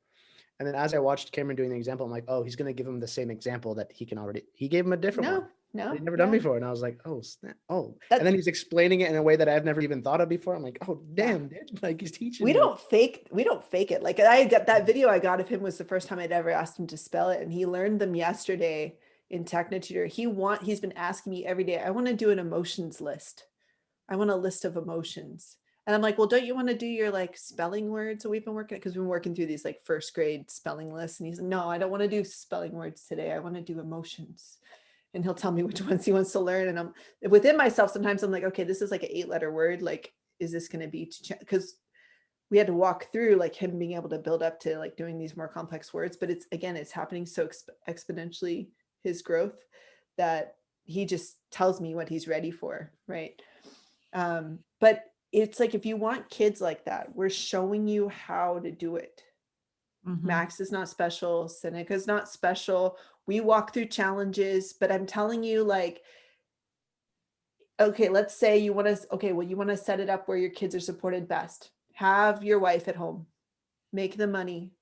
And then as I watched Cameron doing the example, I'm like, "Oh, he's gonna give him the same example that he can already." He gave him a different one that he'd never done before, and I was like, "Oh, snap. Oh!" And then he's explaining it in a way that I've never even thought of before. I'm like, "Oh, damn, dude! Like, he's teaching." We me. don't fake it. Like, I got that video I got of him was the first time I'd ever asked him to spell it, and he learned them yesterday in TechnoTutor. He's been asking me every day, I want to do an emotions list. I want a list of emotions. And I'm like, well, don't you want to do your like spelling words? So we've been working, because we've been working through these like first grade spelling lists. And he's like, no, I don't want to do spelling words today. I want to do emotions. And he'll tell me which ones he wants to learn. And I'm within myself, sometimes I'm like, okay, this is like an 8-letter word. Like, is this going to be, because we had to walk through like him being able to build up to like doing these more complex words. But it's, again, it's happening so exponentially, his growth, that he just tells me what he's ready for. Right. But it's like, if you want kids like that, we're showing you how to do it. Mm-hmm. Max is not special. Seneca's not special. We walk through challenges, but I'm telling you, like, okay, let's say you want to, okay, well, you want to set it up where your kids are supported best. Have your wife at home, make the money,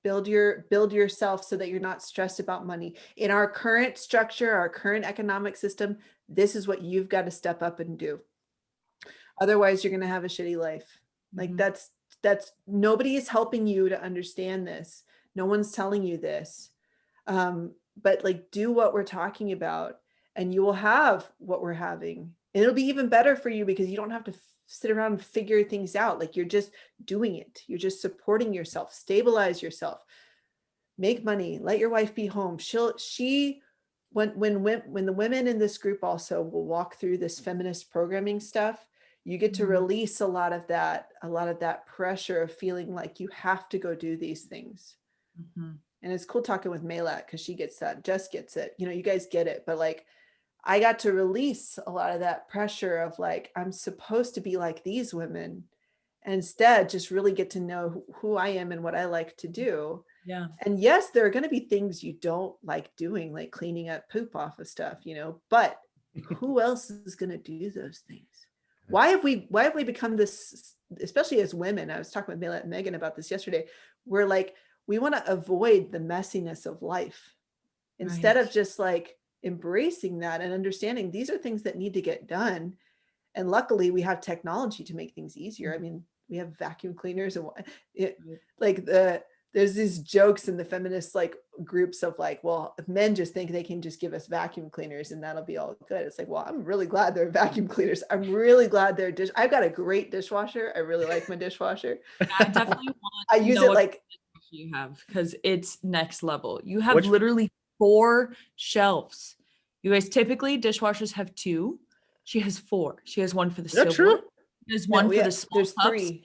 build yourself so that you're not stressed about money. In our current structure, our current economic system, this is what you've got to step up and do. Otherwise, you're going to have a shitty life. Like, that's nobody is helping you to understand this. No one's telling you this. But like, do what we're talking about, and you will have what we're having. And it'll be even better for you because you don't have to sit around and figure things out. Like, you're just doing it. You're just supporting yourself, stabilize yourself, make money, let your wife be home. When the women in this group also will walk through this feminist programming stuff, you get to release a lot of that pressure of feeling like you have to go do these things. Mm-hmm. And it's cool talking with Maylat because she gets that. Jess gets it. You know, you guys get it. But like, I got to release a lot of that pressure of like, I'm supposed to be like these women, and instead just really get to know who I am and what I like to do. Yeah. And yes, there are going to be things you don't like doing, like cleaning up poop off of stuff, you know, but who else is going to do those things? Why have we become this, especially as women? I was talking with Mayla and Megan about this yesterday. We're like, we want to avoid the messiness of life instead of just like embracing that and understanding these are things that need to get done. And luckily we have technology to make things easier. I mean, we have vacuum cleaners and there's these jokes in the feminist like groups of like, well, if men just think they can just give us vacuum cleaners and that'll be all good. It's like, well, I'm really glad they're vacuum cleaners. I'm really glad they're I've got a great dishwasher. I really like my dishwasher. I definitely want I use it like you have, because it's next level. You have literally 4 shelves. You guys, typically dishwashers have 2. She has 4. She has one for the silverware. True? There's one for the small there's cups. 3.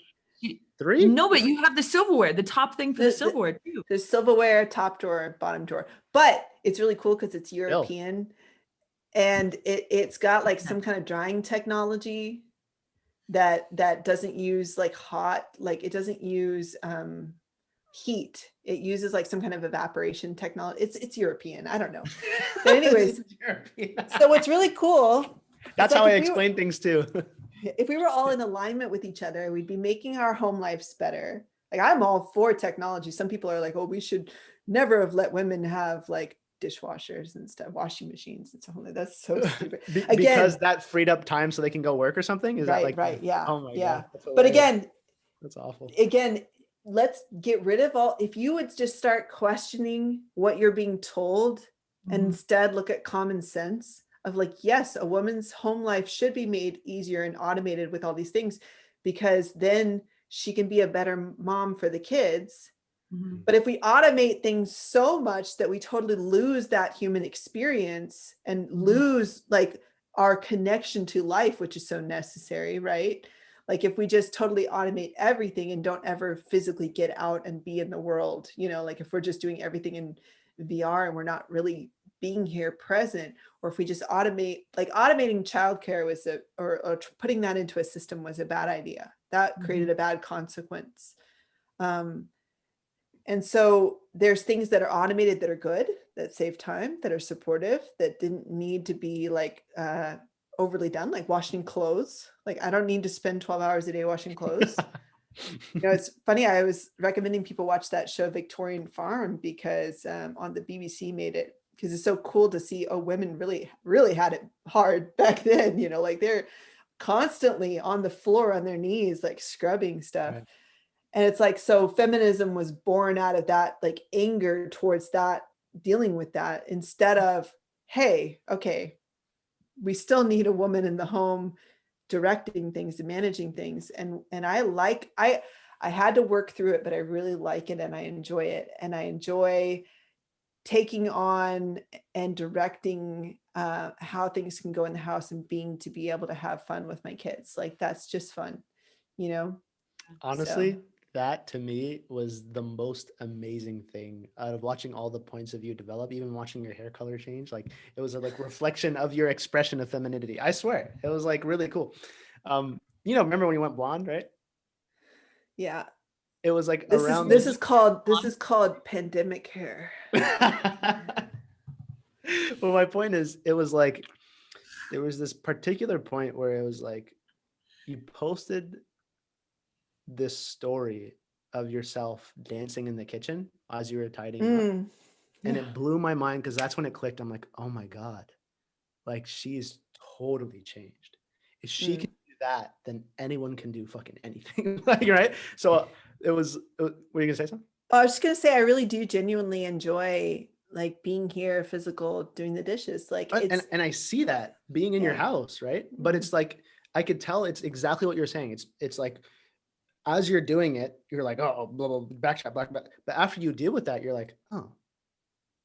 3? No, but you have the silverware, the top thing for the silverware too. There's silverware, top drawer, bottom drawer. But it's really cool because it's European and it's got like some kind of drying technology that doesn't use like hot, like it doesn't use heat. It uses like some kind of evaporation technology. It's European. I don't know. But anyways, so what's really cool. That's how I explain things too. If we were all in alignment with each other, we'd be making our home lives better. Like, I'm all for technology. Some people are like, oh, we should never have let women have like dishwashers and stuff, washing machines and stuff like that. That's so stupid. Again, because that freed up time so they can go work or something. Is that like right? Yeah. Oh my yeah. God. But again, that's awful. Again, let's get rid of all, if you would just start questioning what you're being told and instead look at common sense of like, yes, a woman's home life should be made easier and automated with all these things, because then she can be a better mom for the kids. But if we automate things so much that we totally lose that human experience and lose like our connection to life, which is so necessary, right? Like if we just totally automate everything and don't ever physically get out and be in the world, you know, like if we're just doing everything in VR and we're not really being here present, or if we just automate, like automating childcare was or putting that into a system was a bad idea. That created a bad consequence. And so there's things that are automated that are good, that save time, that are supportive, that didn't need to be like overly done, like washing clothes. Like I don't need to spend 12 hours a day washing clothes. You know, it's funny. I was recommending people watch that show Victorian Farm because on the BBC made it, because it's so cool to see, oh, women really, really had it hard back then. You know, like they're constantly on the floor on their knees, like scrubbing stuff. Right. And it's like, so feminism was born out of that, like anger towards that, dealing with that, instead of, hey, okay, we still need a woman in the home directing things and managing things. And I had to work through it, but I really like it and I enjoy it. And I enjoy taking on and directing how things can go in the house and to be able to have fun with my kids. Like, that's just fun, you know? Honestly, so that to me was the most amazing thing out of watching all the points of view develop, even watching your hair color change. Like it was a like reflection of your expression of femininity. I swear it was like really cool. You know, remember when you went blonde, right? Yeah. It was like this is called pandemic hair. Well, my point is, it was like, there was this particular point where it was like, you posted this story of yourself dancing in the kitchen as you were tidying up. And it blew my mind because that's when it clicked. I'm like, oh my God, like she's totally changed. If she can do that, then anyone can do fucking anything. Like, right? So were you gonna say something? I was just gonna say, I really do genuinely enjoy like being here, physical, doing the dishes. Like it's, and I see that being in your house, right? But it's like, I could tell it's exactly what you're saying. It's like, as you're doing it, you're like, oh, blah, blah, backtrack. But after you deal with that, you're like, oh,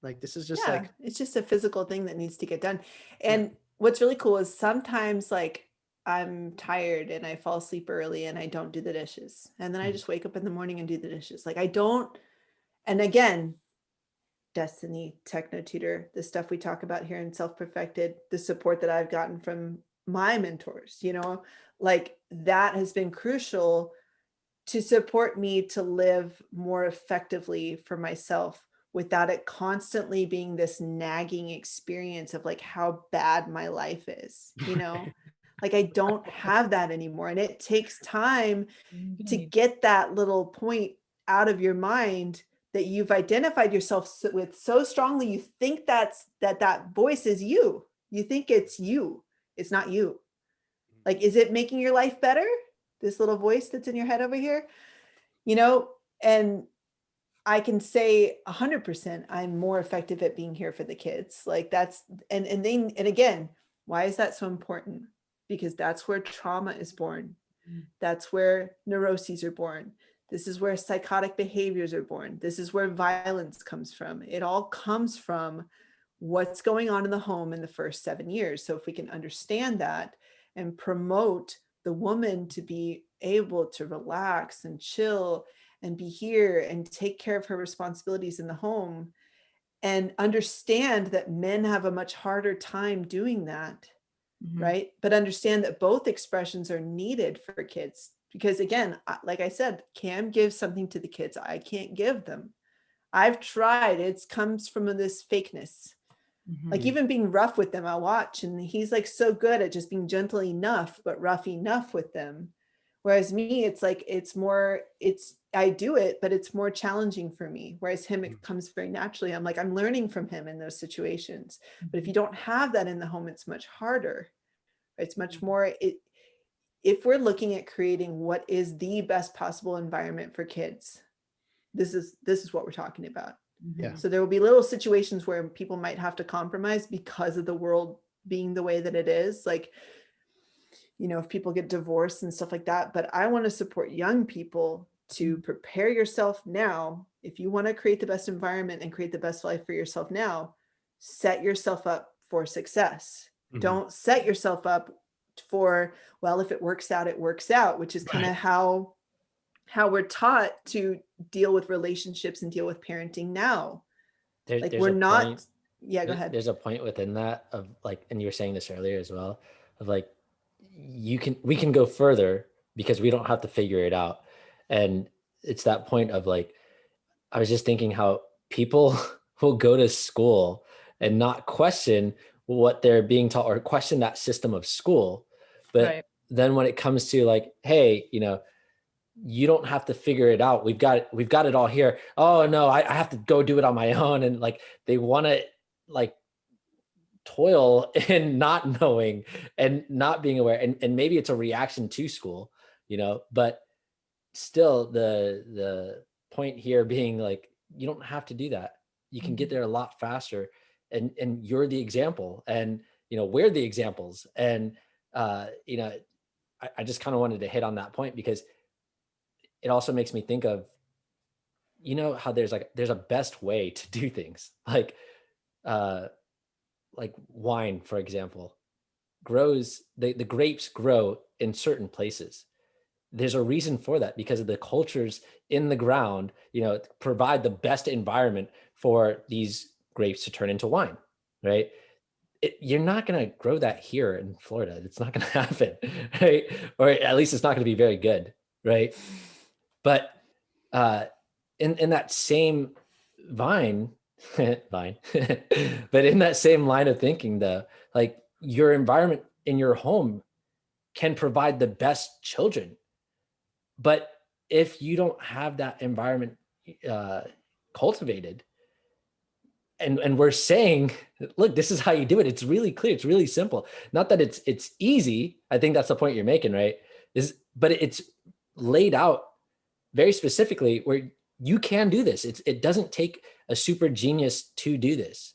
like, this is just like, it's just a physical thing that needs to get done. And what's really cool is sometimes like I'm tired and I fall asleep early and I don't do the dishes. And then I just wake up in the morning and do the dishes. Like I don't, and again, Destiny, Techno Tutor, the stuff we talk about here in Self Perfected, the support that I've gotten from my mentors, you know, like that has been crucial to support me to live more effectively for myself without it constantly being this nagging experience of like how bad my life is, you know? Like I don't have that anymore. And it takes time to get that little point out of your mind that you've identified yourself with so strongly. You think that voice is you. You think it's you. It's not you. Like, is it making your life better? This little voice that's in your head over here, you know? And I can say 100% I'm more effective at being here for the kids. Like that's, and again, why is that so important? Because that's where trauma is born. That's where neuroses are born. This is where psychotic behaviors are born. This is where violence comes from. It all comes from what's going on in the home in the first 7 years. So if we can understand that and promote the woman to be able to relax and chill and be here and take care of her responsibilities in the home, and understand that men have a much harder time doing that, right? But understand that both expressions are needed for kids. Because again, like I said, Cam gives something to the kids I can't give them. I've tried, it comes from this fakeness. Like even being rough with them, I'll watch, and he's like so good at just being gentle enough, but rough enough with them. Whereas me, it's like, I do it, but it's more challenging for me. Whereas him, it comes very naturally. I'm like, I'm learning from him in those situations. But if you don't have that in the home, it's much harder. It's much more, if we're looking at creating what is the best possible environment for kids, this is what we're talking about. Yeah. So there will be little situations where people might have to compromise because of the world being the way that it is. Like, you know, if people get divorced and stuff like that. But I want to support young people to prepare yourself now. If you want to create the best environment and create the best life for yourself now, set yourself up for success. Don't set yourself up for, well, if it works out, it works out, which is kind of how we're taught to deal with relationships and deal with parenting now. Like we're not point, yeah, go ahead. There's a point within that of like, and you were saying this earlier as well, of like, we can go further because we don't have to figure it out. And it's that point of like, I was just thinking how people will go to school and not question what they're being taught or question that system of school. But then when it comes to like, hey, you know, you don't have to figure it out. We've got it all here. Oh no, I have to go do it on my own. And like, they want to like toil in not knowing and not being aware. And maybe it's a reaction to school, you know, but still the point here being like, you don't have to do that. You can get there a lot faster, and you're the example, and, you know, we're the examples. And, you know, I just kind of wanted to hit on that point because it also makes me think of, you know, how there's a best way to do things, like wine, for example, grows, the grapes grow in certain places. There's a reason for that, because of the cultures in the ground, you know, provide the best environment for these grapes to turn into wine, right? You're not going to grow that here in Florida. It's not going to happen, right? Or at least it's not going to be very good, right? But in that same vine, but in that same line of thinking, though, like your environment in your home can provide the best children. But if you don't have that environment cultivated, and we're saying, look, this is how you do it. It's really clear. It's really simple. Not that it's easy. I think that's the point you're making, right? But it's laid out very specifically where you can do this. It doesn't take a super genius to do this.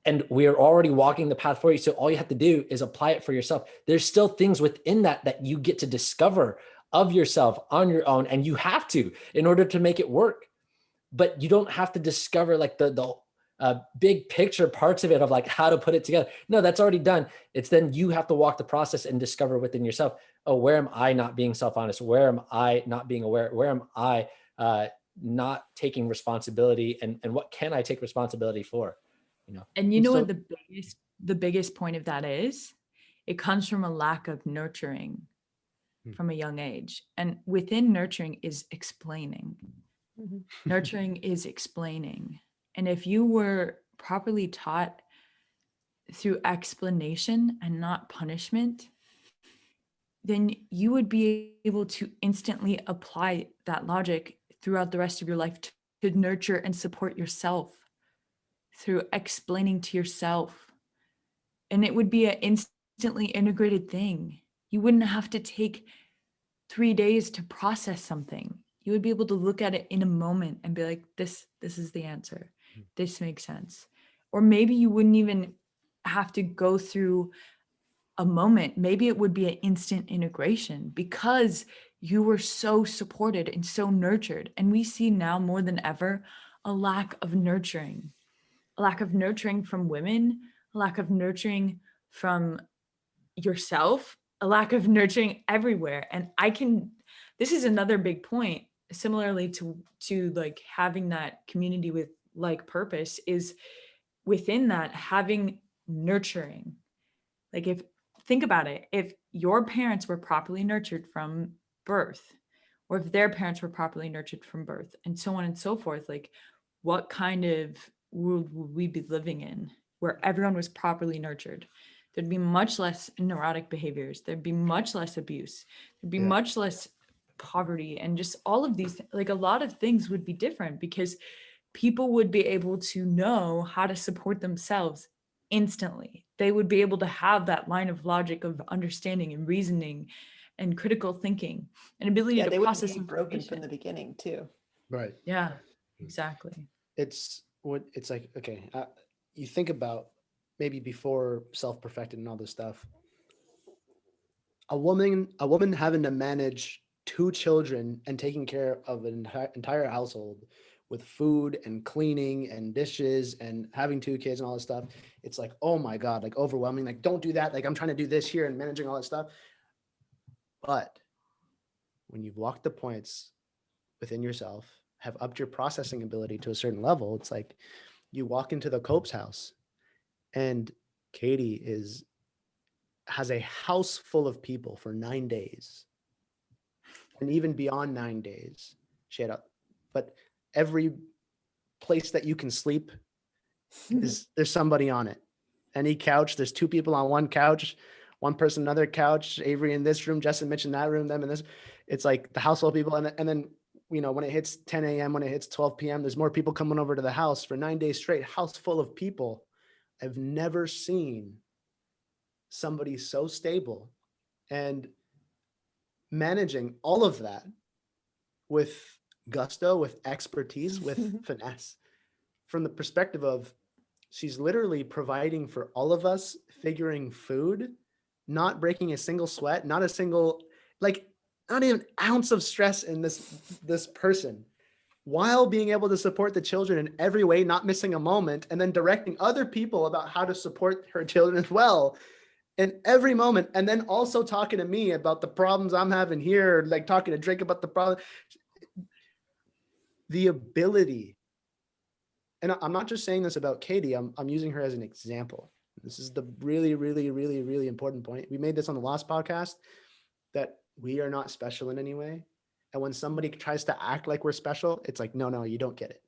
And we're already walking the path for you. So all you have to do is apply it for yourself. There's still things within that you get to discover of yourself on your own, and you have to in order to make it work. But you don't have to discover like the big picture parts of it of like how to put it together. No, that's already done. It's then you have to walk the process and discover within yourself, oh, where am I not being self-honest? Where am I not being aware? Where am I not taking responsibility? And what can I take responsibility for? You know? And you know what the biggest point of that is? It comes from a lack of nurturing from a young age. And within nurturing is explaining. Nurturing is explaining. And if you were properly taught through explanation and not punishment, then you would be able to instantly apply that logic throughout the rest of your life to nurture and support yourself through explaining to yourself. And it would be an instantly integrated thing. You wouldn't have to take 3 days to process something. You would be able to look at it in a moment and be like, this is the answer. This makes sense. Or maybe you wouldn't even have to go through a moment. Maybe it would be an instant integration because you were so supported and so nurtured. And we see now more than ever a lack of nurturing from women, a lack of nurturing from yourself, a lack of nurturing everywhere. And this is another big point, similarly to like having that community with like purpose, is within that having nurturing. Like think about it, if your parents were properly nurtured from birth, or if their parents were properly nurtured from birth, and so on and so forth, like what kind of world would we be living in? where everyone was properly nurtured, there'd be much less neurotic behaviors. There'd be much less abuse. There'd be much less poverty, and just all of these, like a lot of things would be different because people would be able to know how to support themselves instantly. They would be able to have that line of logic of understanding and reasoning and critical thinking and ability to they wouldn't process be broken information. from the beginning too. Right. Yeah, exactly. It's like, okay, you think about maybe before self-perfected and all this stuff, a woman having to manage 2 children and taking care of an entire household with food and cleaning and dishes and having 2 kids and all this stuff. It's like, oh my God, like overwhelming. Like, don't do that. Like, I'm trying to do this here and managing all that stuff. But when you've walked the points within yourself, have upped your processing ability to a certain level, it's like you walk into the Cope's house and Katie has a house full of people for 9 days. And even beyond 9 days, but every place that you can sleep there's somebody on it. Any couch, there's 2 people on one couch, one person another couch, Avery in this room, Justin mentioned that room, them in this. It's like the household people. And then, you know, when it hits 10 a.m., when it hits 12 p.m., there's more people coming over to the house for 9 days straight, house full of people. I've never seen somebody so stable and managing all of that with gusto, with expertise, with finesse, from the perspective of she's literally providing for all of us, figuring food, not breaking a single sweat, not a single, like not even an ounce of stress in this person, while being able to support the children in every way, not missing a moment, and then directing other people about how to support her children as well in every moment. And then also talking to me about the problems I'm having here, like talking to Drake about the problem. The ability, and I'm not just saying this about Katie, I'm using her as an example. This is the really, really, really, really important point. We made this on the last podcast, that we are not special in any way. And when somebody tries to act like we're special, it's like, no, you don't get it.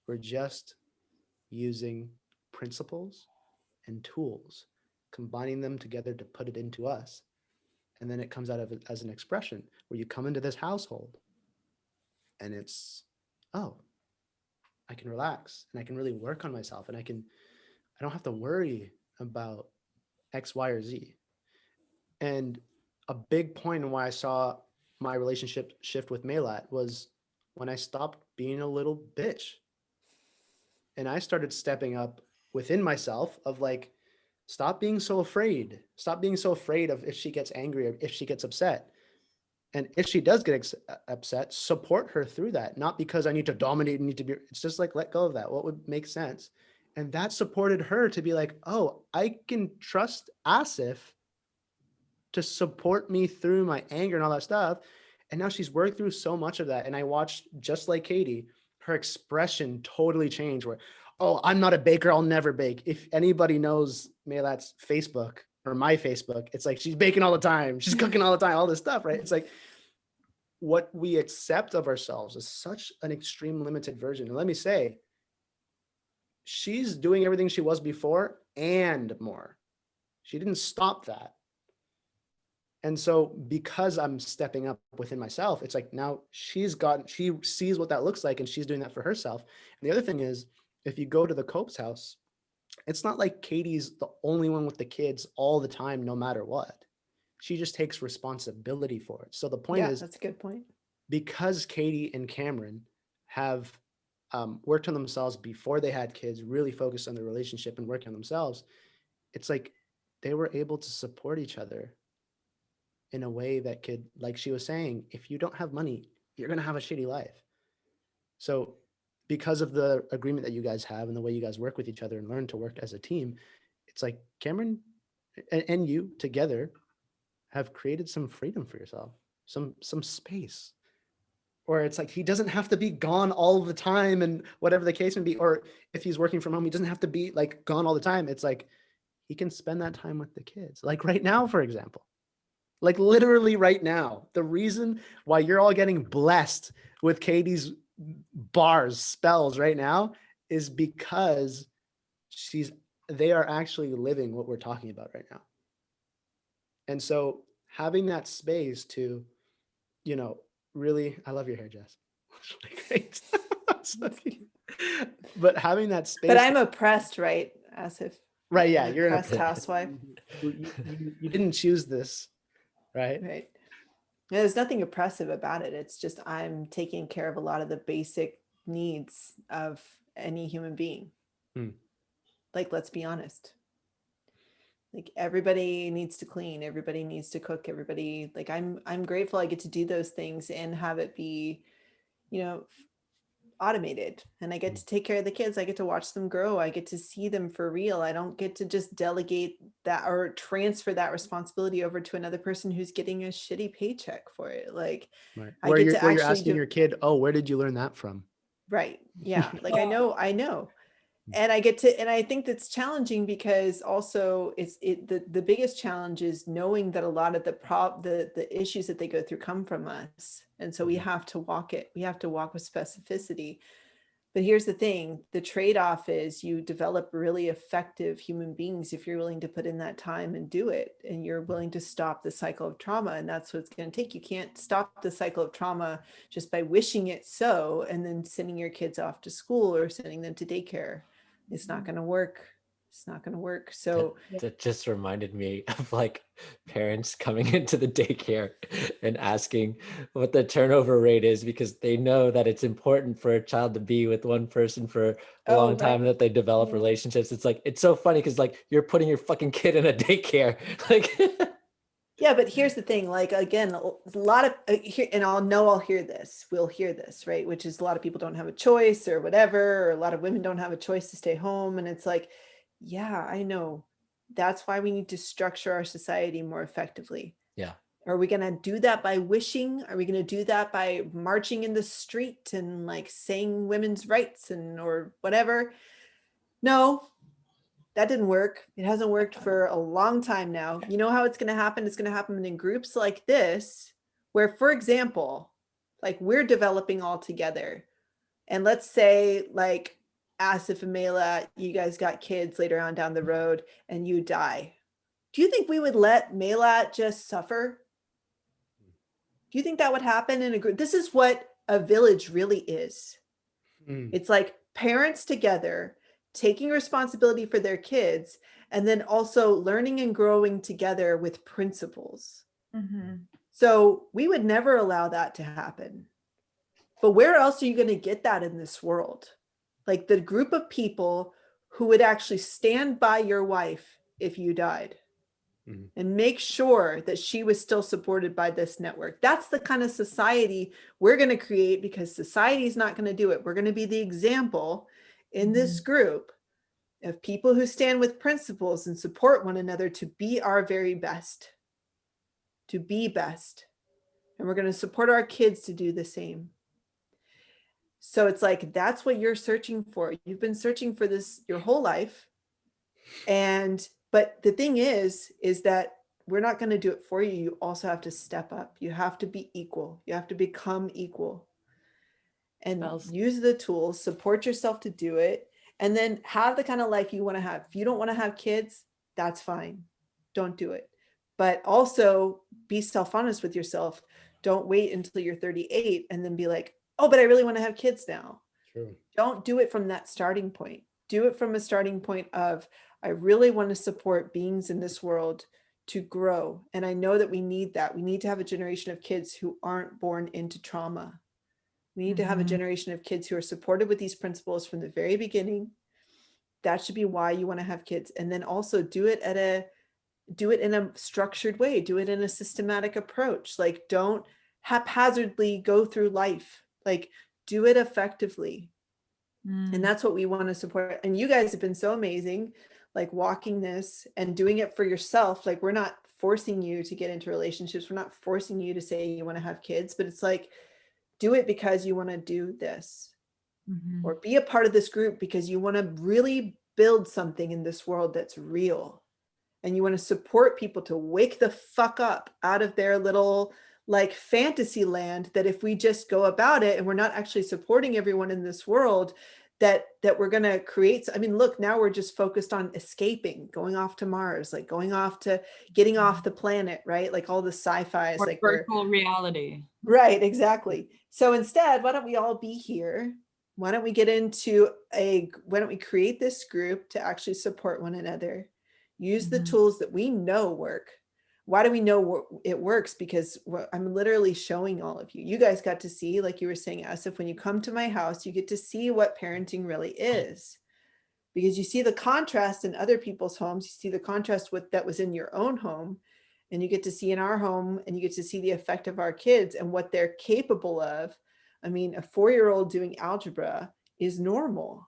We're just using principles and tools, combining them together to put it into us. And then it comes out of it as an expression where you come into this household and it's, oh, I can relax and I can really work on myself, and I don't have to worry about X, Y, or Z. And a big point in why I saw my relationship shift with Maylat was when I stopped being a little bitch. And I started stepping up within myself of like, stop being so afraid. Stop being so afraid of if she gets angry or if she gets upset. And if she does get upset, support her through that. Not because I need to dominate and need to be, it's just like, let go of that. What would make sense? And that supported her to be like, oh, I can trust Asif to support me through my anger and all that stuff. And now she's worked through so much of that. And I watched, just like Katie, her expression totally change where, oh, I'm not a baker, I'll never bake. If anybody knows Maylat's Facebook or my Facebook, it's like she's baking all the time, she's cooking all the time, all this stuff, right? It's like what we accept of ourselves is such an extreme limited version. And let me say, she's doing everything she was before and more. She didn't stop that. And so because I'm stepping up within myself, it's like now she sees what that looks like and she's doing that for herself. And the other thing is, if you go to the Cope's house, it's not like Katie's the only one with the kids all the time, no matter what. She just takes responsibility for it. So the point is, that's a good point. Because Katie and Cameron have worked on themselves before they had kids, really focused on the relationship and working on themselves, it's like they were able to support each other in a way that could, like she was saying, if you don't have money, you're going to have a shitty life. So because of the agreement that you guys have and the way you guys work with each other and learn to work as a team, it's like Cameron and you together have created some freedom for yourself, some space, or it's like he doesn't have to be gone all the time and whatever the case may be. Or if he's working from home, he doesn't have to be like gone all the time. It's like he can spend that time with the kids. Like right now, for example, like literally right now, the reason why you're all getting blessed with Katie's bars, spells right now is because they are actually living what we're talking about right now. And so having that space to, really, I love your hair, Jess. Great. But having that space. But I'm oppressed, right? As if. Right. Yeah. An You're an oppressed housewife. You didn't choose this, right? Right. There's nothing oppressive about it. It's just I'm taking care of a lot of the basic needs of any human being. Like, let's be honest. Like, everybody needs to clean, everybody needs to cook, everybody, like, I'm grateful I get to do those things and have it be, automated, and I get to take care of the kids. I get to watch them grow. I get to see them for real. I don't get to just delegate that or transfer that responsibility over to another person who's getting a shitty paycheck for it. Like, right. I get to where actually you're asking your kid, oh, where did you learn that from? Right. Yeah. Like, I know. And I get to, and I think that's challenging because also the biggest challenge is knowing that a lot of the issues that they go through come from us. And so we have to walk it. We have to walk with specificity. But here's the thing, the trade-off is you develop really effective human beings if you're willing to put in that time and do it, and you're willing to stop the cycle of trauma. And that's what it's going to take. You can't stop the cycle of trauma just by wishing it so, and then sending your kids off to school or sending them to daycare. It's not going to work. It's not going to work. So that just reminded me of like parents coming into the daycare and asking what the turnover rate is, because they know that it's important for a child to be with one person for a long time, that they develop relationships. It's like, it's so funny because like you're putting your fucking kid in a daycare. Like, yeah, but here's the thing, like, again, a lot of and I'll hear this, we'll hear this, right? Which is a lot of people don't have a choice or whatever, or a lot of women don't have a choice to stay home. And it's like, yeah, I know. That's why we need to structure our society more effectively. yeah. Are we going to do that by wishing? Are we going to do that by marching in the street and like saying women's rights or whatever? No. That didn't work. It hasn't worked for a long time now. You know how it's going to happen? It's going to happen in groups like this, where, for example, like we're developing all together. And let's say like Asif and Mela, you guys got kids later on down the road and you die. Do you think we would let Mela just suffer? Do you think that would happen in a group? This is what a village really is. It's like parents together taking responsibility for their kids, and then also learning and growing together with principles. So we would never allow that to happen. But where else are you going to get that in this world? Like the group of people who would actually stand by your wife if you died and make sure that she was still supported by this network. That's the kind of society we're going to create, because society is not going to do it. We're going to be the example in this group of people who stand with principles and support one another to be our very best, to be best. And we're going to support our kids to do the same. So it's like, that's what you're searching for. You've been searching for this your whole life. But the thing is that we're not going to do it for you. You also have to step up. You have to be equal. You have to become equal and use the tools, support yourself to do it. And then have the kind of life you want to have. If you don't want to have kids, that's fine. Don't do it. But also be self-honest with yourself. Don't wait until you're 38 and then be like, oh, but I really want to have kids now. True. Don't do it from that starting point. Do it from a starting point of, I really want to support beings in this world to grow. And I know that we need that. We need to have a generation of kids who aren't born into trauma. We need to have a generation of kids who are supported with these principles from the very beginning. That should be why you want to have kids. And then also do it in a structured way. Do it in a systematic approach. Like, don't haphazardly go through life. Like, do it effectively. And that's what we want to support. And you guys have been so amazing, like walking this and doing it for yourself. Like, we're not forcing you to get into relationships. We're not forcing you to say you want to have kids, but it's like, do it because you want to do this, or be a part of this group because you want to really build something in this world that's real. And you want to support people to wake the fuck up out of their little like fantasy land, that if we just go about it and we're not actually supporting everyone in this world, that we're going to create. I mean, look, now we're just focused on escaping, going off to Mars, like going off to getting off the planet, right? Like all the sci-fi is Or like virtual reality. right, exactly. So instead, why don't we all be here? Why don't we why don't we create this group to actually support one another? Use the tools that we know work. Why do we know it works? Because I'm literally showing all of you. You guys got to see, like you were saying, Asif, when you come to my house, you get to see what parenting really is. Because you see the contrast in other people's homes, you see the contrast with that was in your own home, and you get to see in our home, and you get to see the effect of our kids and what they're capable of. I mean, a 4-year-old doing algebra is normal.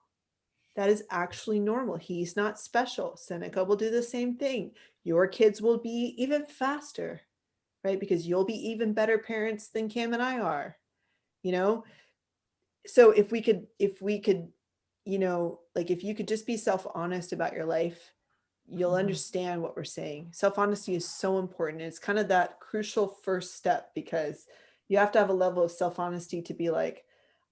That is actually normal. He's not special. Seneca will do the same thing. Your kids will be even faster, right? Because you'll be even better parents than Cam and I are, you know? So if we could, you know, like if you could just be self-honest about your life, you'll understand what we're saying. Self-honesty is so important. It's kind of that crucial first step, because you have to have a level of self-honesty to be like,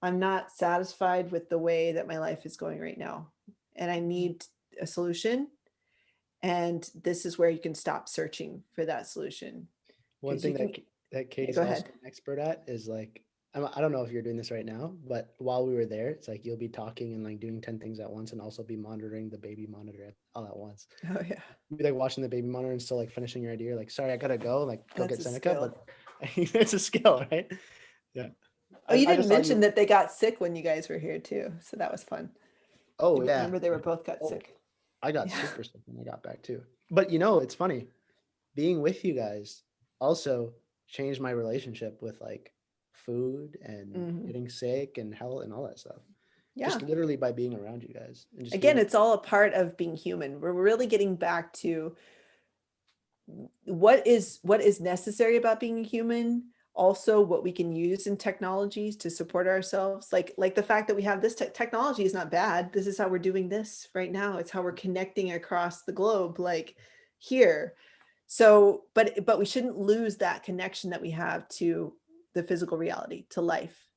I'm not satisfied with the way that my life is going right now, and I need a solution. And this is where you can stop searching for that solution. One thing that Katie's go also ahead. an expert at is like, I don't know if you're doing this right now, but while we were there, it's like you'll be talking and like doing 10 things at once and also be monitoring the baby monitor all at once. Oh yeah. You'll be like watching the baby monitor and still like finishing your idea. Like, sorry, I gotta go. Like, go That's get a Seneca. skill. But it's a skill, right? Yeah. Oh, you I didn't just thought mention that they got sick when you guys were here too. So that was fun. Oh yeah. Remember they were both got Oh, sick. I got Yeah. super sick when I got back too. But you know, it's funny. Being with you guys also changed my relationship with like food and getting sick and health and all that stuff. Yeah. Just literally by being around you guys. And just Again, being, it's all a part of being human. We're really getting back to what is necessary about being a human, also what we can use in technologies to support ourselves. Like the fact that we have this technology is not bad. This is how we're doing this right now. It's how we're connecting across the globe, like here. So, but we shouldn't lose that connection that we have to the physical reality, to life.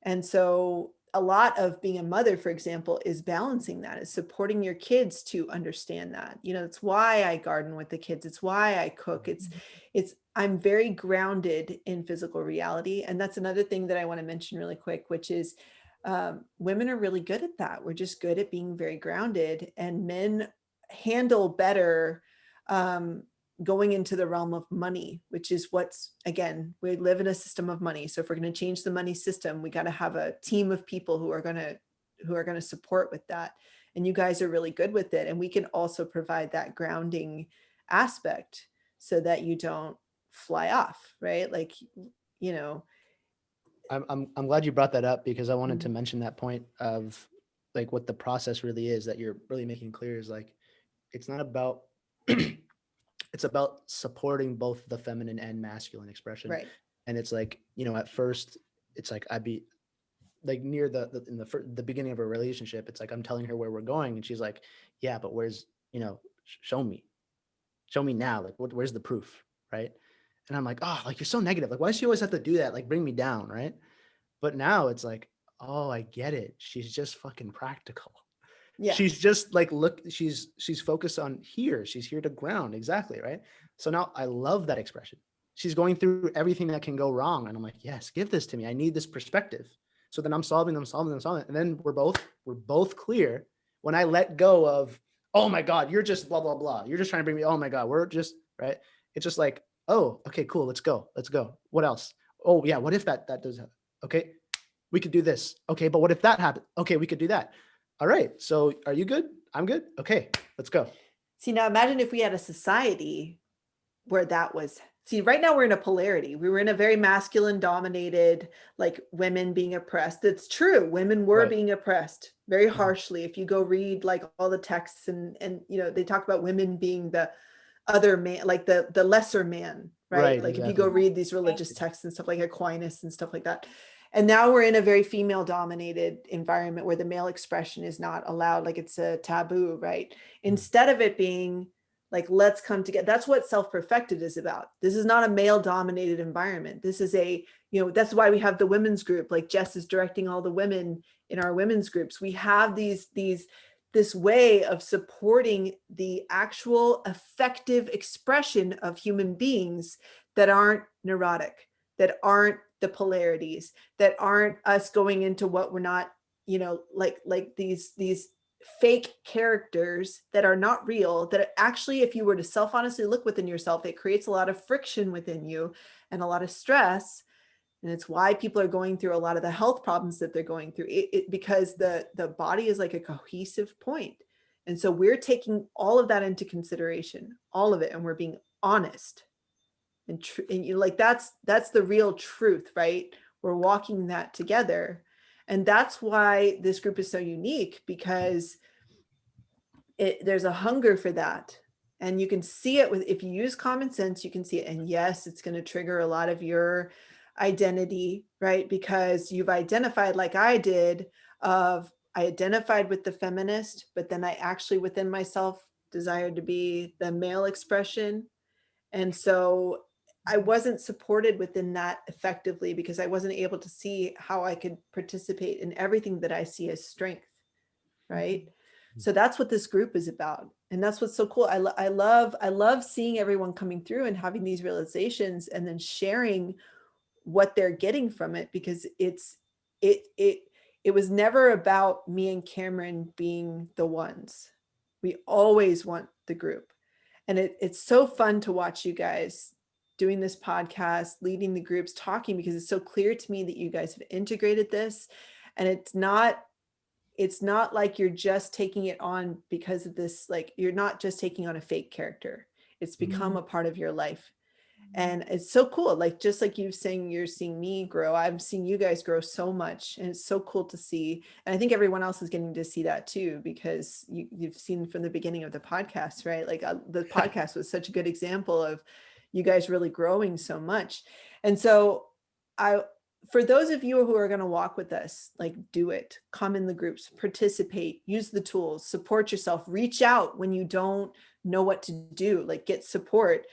And so a lot of being a mother, for example, is balancing that, is supporting your kids to understand that. You know, it's why I garden with the kids. It's why I cook. I'm very grounded in physical reality. And that's another thing that I want to mention really quick, which is women are really good at that. We're just good at being very grounded, and men handle better going into the realm of money, which is again, we live in a system of money. So if we're going to change the money system, we got to have a team of people who are going to support with that. And you guys are really good with it. And we can also provide that grounding aspect so that you don't fly off, right? Like, you know. I'm glad you brought that up, because I wanted to mention that point of like what the process really is that you're really making clear is like, it's not about it's about supporting both the feminine and masculine expression. Right. And it's like, you know, at first it's like I'd be like near the beginning of a relationship, it's like I'm telling her where we're going and she's like, yeah, but where's, you know, show me now, like where's the proof, right? And I'm like, oh, like you're so negative, like why does she always have to do that, like bring me down, right? But now it's like, oh, I get it, she's just fucking practical. Yeah. She's just like, look, she's focused on here. She's here to ground. Exactly. Right. So now I love that expression. She's going through everything that can go wrong. And I'm like, yes, give this to me. I need this perspective. So then I'm solving them. And then we're both clear when I let go of, oh my God, you're just blah, blah, blah. You're just trying to bring me, oh my God, we're just, right. It's just like, oh, okay, cool. Let's go. What else? Oh yeah. What if that does happen? Okay. We could do this. Okay. But what if that happened? Okay. We could do that. All right. So are you good? I'm good. Okay, let's go. See, now imagine if we had a society where that was, right now we're in a polarity. We were in a very masculine dominated, like women being oppressed. That's true. Women were being oppressed very harshly. If you go read like all the texts and, you know, they talk about women being the other man, like the lesser man, right? Like exactly. If you go read these religious texts and stuff like Aquinas and stuff like that. And now we're in a very female dominated environment where the male expression is not allowed, like it's a taboo, right? Instead of it being, Like, let's come together. That's what Self-Perfected is about. This is not a male dominated environment. This is that's why we have the women's group. Like Jess is directing all the women in our women's groups. We have this way of supporting the actual effective expression of human beings that aren't neurotic, that aren't the polarities, that aren't us going into what we're not, like these fake characters that are not real, that actually, if you were to self-honestly look within yourself, it creates a lot of friction within you and a lot of stress. And it's why people are going through a lot of the health problems that they're going through, because the body is like a cohesive point. And so we're taking all of that into consideration, all of it, and we're being honest and like that's the real truth, right? We're walking that together. And that's why this group is so unique, because there's a hunger for that. And you can see it if you use common sense, you can see it. And yes, it's going to trigger a lot of your identity, right? Because you've identified, like I did, I identified with the feminist, but then I actually within myself desired to be the male expression. And so I wasn't supported within that effectively, because I wasn't able to see how I could participate in everything that I see as strength, right? So that's what this group is about. And that's what's so cool. I love seeing everyone coming through and having these realizations and then sharing what they're getting from it, because it was never about me and Cameron being the ones. We always want the group. And it's so fun to watch you guys doing this podcast, leading the groups, talking, because it's so clear to me that you guys have integrated this. And it's not like you're just taking it on because of this, like you're not just taking on a fake character. It's become a part of your life. And it's so cool. Like, just like you're seeing me grow, I'm seeing you guys grow so much. And it's so cool to see. And I think everyone else is getting to see that too, because you've seen from the beginning of the podcast, right? Like the podcast was such a good example of you guys really growing so much. And so for those of you who are going to walk with us, like, do it, come in the groups, participate, use the tools, support yourself, reach out when you don't know what to do, like get support.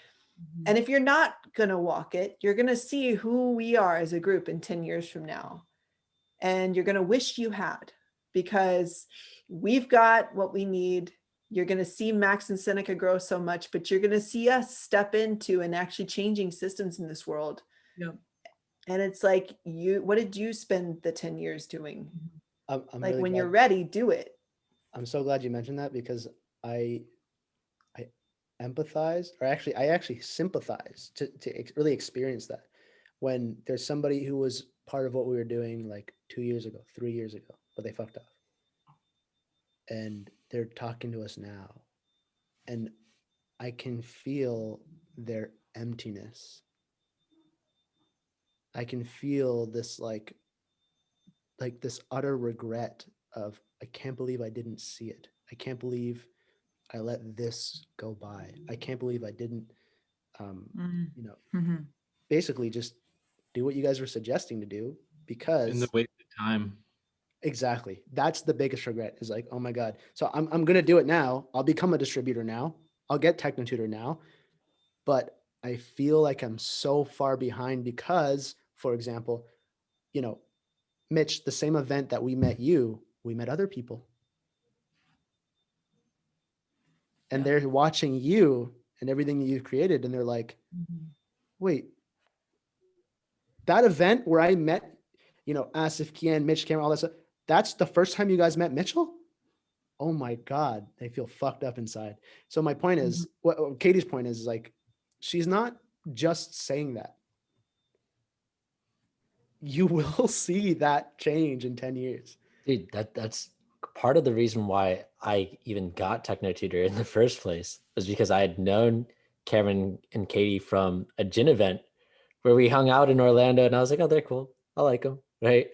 And if you're not going to walk it, you're going to see who we are as a group in 10 years from now. And you're going to wish you had, because we've got what we need. You're going to see Max and Seneca grow so much, but you're going to see us step into and actually changing systems in this world. Yep. And it's like, what did you spend the 10 years doing? I'm like, really when glad. you're ready, do it. I'm so glad you mentioned that, because I empathize, or I actually sympathize to really experience that when there's somebody who was part of what we were doing like 2 years ago, 3 years ago, but they fucked up. And they're talking to us now. And I can feel their emptiness. I can feel this like this utter regret of, I can't believe I didn't see it. I can't believe I let this go by. I can't believe I didn't, basically just do what you guys were suggesting to do, because in the waste of time. Exactly. That's the biggest regret, is like, oh my God. So I'm going to do it now. I'll become a distributor now. I'll get Technotutor now. But I feel like I'm so far behind because, for example, Mitch, the same event that we met you, we met other people. And they're watching you and everything that you've created. And they're like, wait, that event where I met, Asif, Kian, Mitch, Cameron, all that stuff, that's the first time you guys met Mitchell? Oh my God, they feel fucked up inside. So my point is, what Katie's point is like, she's not just saying that. You will see that change in 10 years. Dude, that's part of the reason why I even got Technotutor in the first place, was because I had known Cameron and Katie from a gin event where we hung out in Orlando, and I was like, oh, they're cool. I like them, right?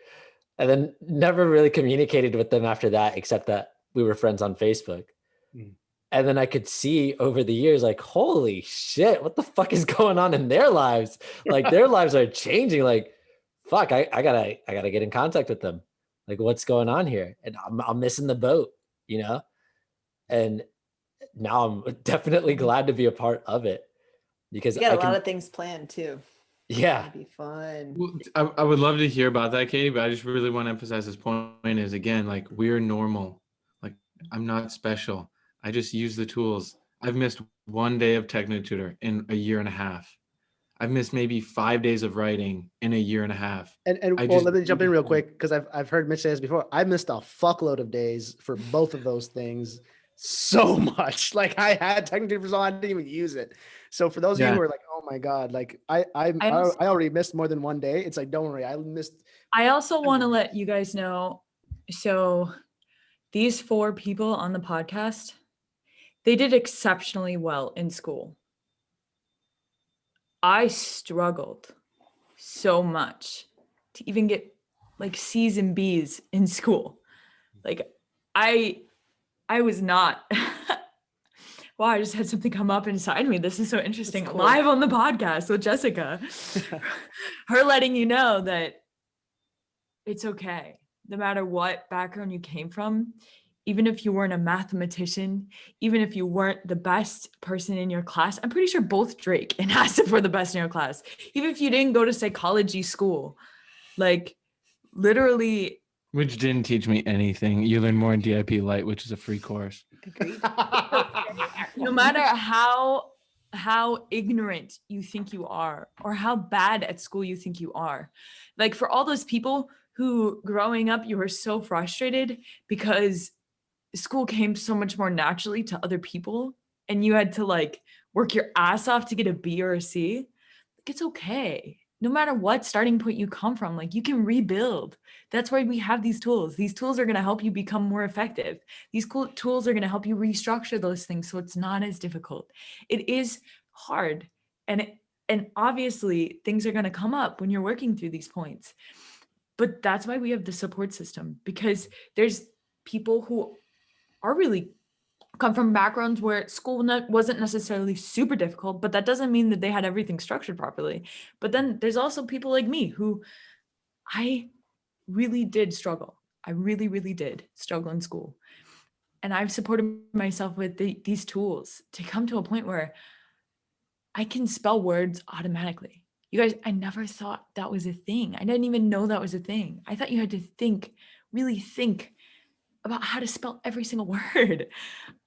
And then never really communicated with them after that, except that we were friends on Facebook. And then I could see over the years, like, holy shit, what the fuck is going on in their lives? Like, their lives are changing. Like, fuck, I gotta get in contact with them. Like, what's going on here? And I'm missing the boat, And now I'm definitely glad to be a part of it because You got I a lot can, of things planned too. yeah, It'll be fun. Well, I would love to hear about that, Katie, but I just really want to emphasize this point is, again, like, we're normal. Like, I'm not special. I just use the tools. I've missed one day of techno tutor in a year and a half. I've missed maybe 5 days of writing in a year and a half. And I well, just let me jump in use real them. quick because I've heard Mitch say this before. I missed a fuckload of days for both of those things, so much. Like I had technical for so I didn't even use it. So for those of you Yeah. who are like, oh my god, like I already missed more than one day. It's like, don't worry, I missed. I also want to let you guys know. So these 4 people on the podcast, they did exceptionally well in school. I struggled so much to even get like C's and B's in school. Like I was not wow, I just had something come up inside me. This is so interesting. cool. Live on the podcast with Jessica. Her letting you know that it's okay. No matter what background you came from, even if you weren't a mathematician, even if you weren't the best person in your class, I'm pretty sure both Drake and Asif were the best in your class. Even if you didn't go to psychology school, like literally. Which didn't teach me anything. You learn more in DIP Light, which is a free course. Agreed. No matter how ignorant you think you are or how bad at school you think you are, like for all those people who growing up you were so frustrated because school came so much more naturally to other people and you had to like work your ass off to get a B or a C, like it's okay. No matter what starting point you come from, like you can rebuild. That's why we have these tools. These tools are going to help you become more effective. These tools are going to help you restructure those things so it's not as difficult. It is hard. And obviously things are going to come up when you're working through these points. But that's why we have the support system, because there's people who are really come from backgrounds where school wasn't necessarily super difficult, but that doesn't mean that they had everything structured properly. But then there's also people like me who I really did struggle. I really, really did struggle in school. And I've supported myself with these tools to come to a point where I can spell words automatically. You guys, I never thought that was a thing. I didn't even know that was a thing. I thought you had to think, really think about how to spell every single word.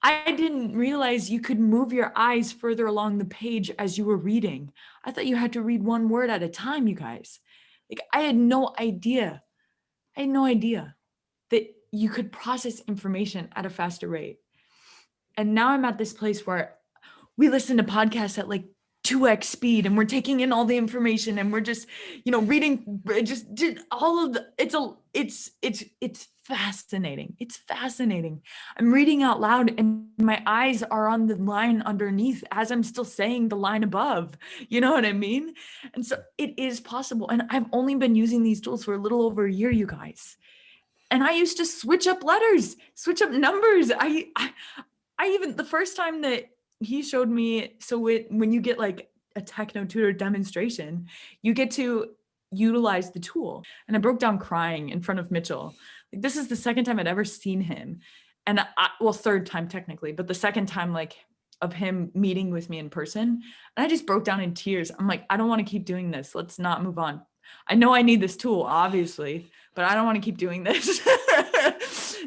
I didn't realize you could move your eyes further along the page as you were reading. I thought you had to read one word at a time, you guys. Like I had no idea. I had no idea that you could process information at a faster rate. And now I'm at this place where we listen to podcasts at like 2x speed and we're taking in all the information and we're just, reading just did all of the, it's fascinating. It's fascinating. I'm reading out loud and my eyes are on the line underneath as I'm still saying the line above. You know what I mean? And so it is possible. And I've only been using these tools for a little over a year, you guys. And I used to switch up letters, switch up numbers. I even, the first time that he showed me, so when you get like a techno tutor demonstration, you get to utilize the tool. And I broke down crying in front of Mitchell. Like this is the second time I'd ever seen him. And third time technically, but the second time like of him meeting with me in person. And I just broke down in tears. I'm like, I don't want to keep doing this. Let's not move on. I know I need this tool, obviously, but I don't want to keep doing this.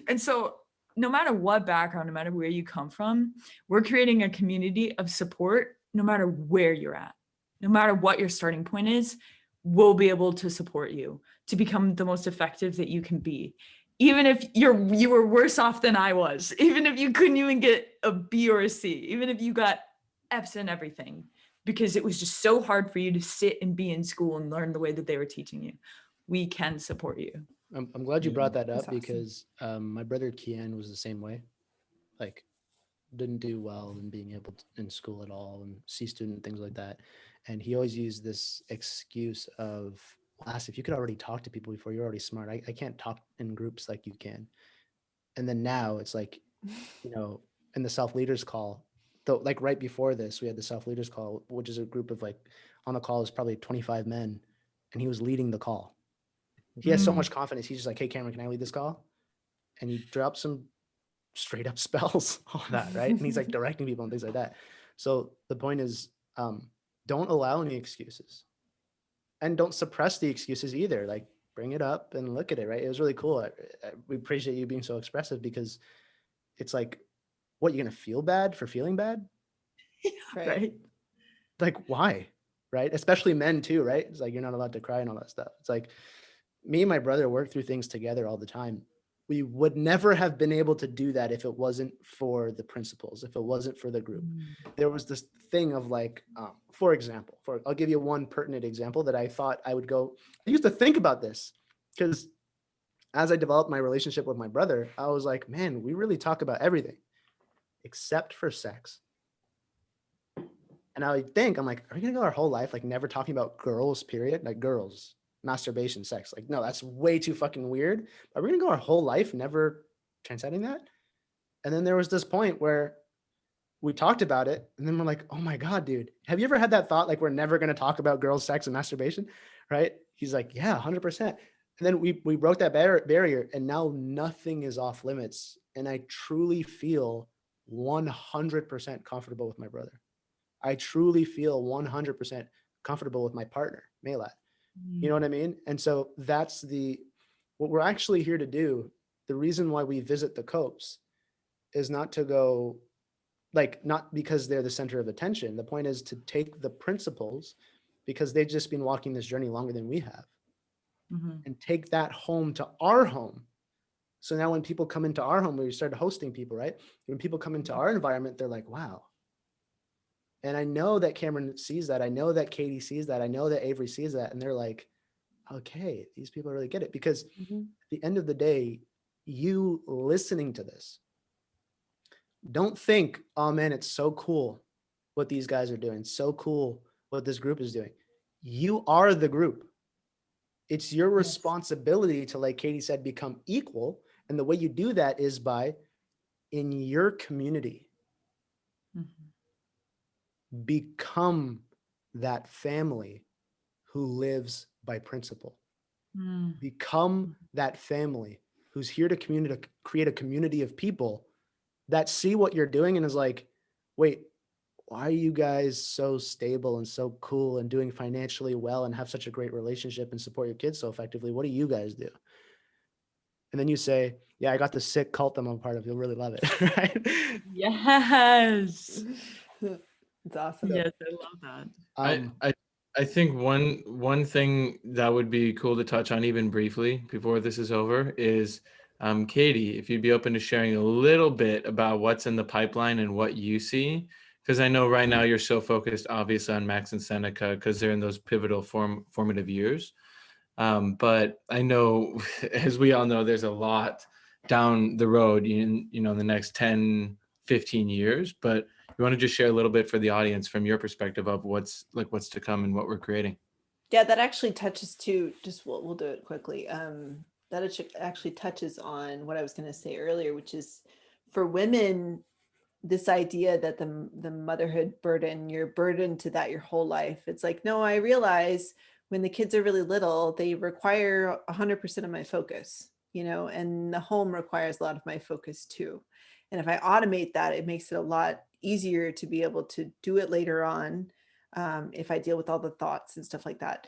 And so no matter what background, no matter where you come from, we're creating a community of support no matter where you're at. No matter what your starting point is, we'll be able to support you to become the most effective that you can be. Even if you were worse off than I was, even if you couldn't even get a B or a C, even if you got F's in everything, because it was just so hard for you to sit and be in school and learn the way that they were teaching you, we can support you. I'm glad you brought that up That's awesome. because my brother Kian was the same way. Like, didn't do well in being able to in school at all and C student, things like that. And he always used this excuse of, well, if you could already talk to people before, you're already smart. I can't talk in groups like you can. And then now it's like, in the self leaders call, though, like right before this, we had the self leaders call, which is a group of like on the call is probably 25 men, and he was leading the call. He has so much confidence. He's just like, hey, Cameron, can I lead this call? And he dropped some straight up spells all that, right? And he's like directing people and things like that. So the point is, don't allow any excuses, and don't suppress the excuses either. Like, bring it up and look at it, right? It was really cool. We appreciate you being so expressive, because it's like, what, you're gonna feel bad for feeling bad? Right. Like, why? Right? Especially men too, right? It's like, you're not allowed to cry and all that stuff. It's like, me and my brother work through things together all the time. We would never have been able to do that if it wasn't for the principles, if it wasn't for the group. There was this thing of like, for example, I'll give you one pertinent example that I thought I would go. I used to think about this, because as I developed my relationship with my brother, I was like, man, we really talk about everything except for sex. And I would think, I'm like, are we gonna go our whole life like never talking about girls, period? Like, girls, masturbation, sex. Like, no, that's way too fucking weird. Are we gonna go our whole life never transcending that? And then there was this point where we talked about it, and then we're like, oh my God, dude, have you ever had that thought, like, we're never gonna talk about girls, sex, and masturbation? Right? He's like, yeah, 100%. And then we broke that barrier, and now nothing is off limits. And I truly feel 100% comfortable with my brother. I truly feel 100% comfortable with my partner, Maylad. You know what I mean? And so that's what we're actually here to do. The reason why we visit the Copes is not to go, like, not because they're the center of attention. The point is to take the principles, because they've just been walking this journey longer than we have, and take that home to our home. So now when people come into our home, we started hosting people, right? When people come into our environment, they're like, wow. And I know that Cameron sees that. I know that Katie sees that. I know that Avery sees that. And they're like, okay, these people really get it. Because at the end of the day, you listening to this, don't think, oh man, it's so cool what these guys are doing. So cool what this group is doing. You are the group. It's your responsibility to, like Katie said, become equal. And the way you do that is by, in your community, become that family who lives by principle. Become that family who's here to create a community of people that see what you're doing and is like, wait, why are you guys so stable and so cool and doing financially well and have such a great relationship and support your kids so effectively? What do you guys do? And then you say, yeah, I got this sick cult I'm a part of. You'll really love it. Right? Yes. It's awesome. Yes, I love that. I think one thing that would be cool to touch on even briefly before this is over is, Katie, if you'd be open to sharing a little bit about what's in the pipeline and what you see, because I know right now you're so focused obviously on Max and Seneca because they're in those pivotal formative years. But I know, as we all know, there's a lot down the road in the next 10, 15 years, but you want to just share a little bit for the audience from your perspective of what's to come and what we're creating. Yeah, that actually touches to we'll do it quickly. That actually touches on what I was going to say earlier, which is for women, this idea that the motherhood burden, you're burdened to that your whole life. It's like, no, I realize when the kids are really little, they require 100% of my focus, and the home requires a lot of my focus too. And if I automate that, it makes it a lot easier to be able to do it later on, if I deal with all the thoughts and stuff like that.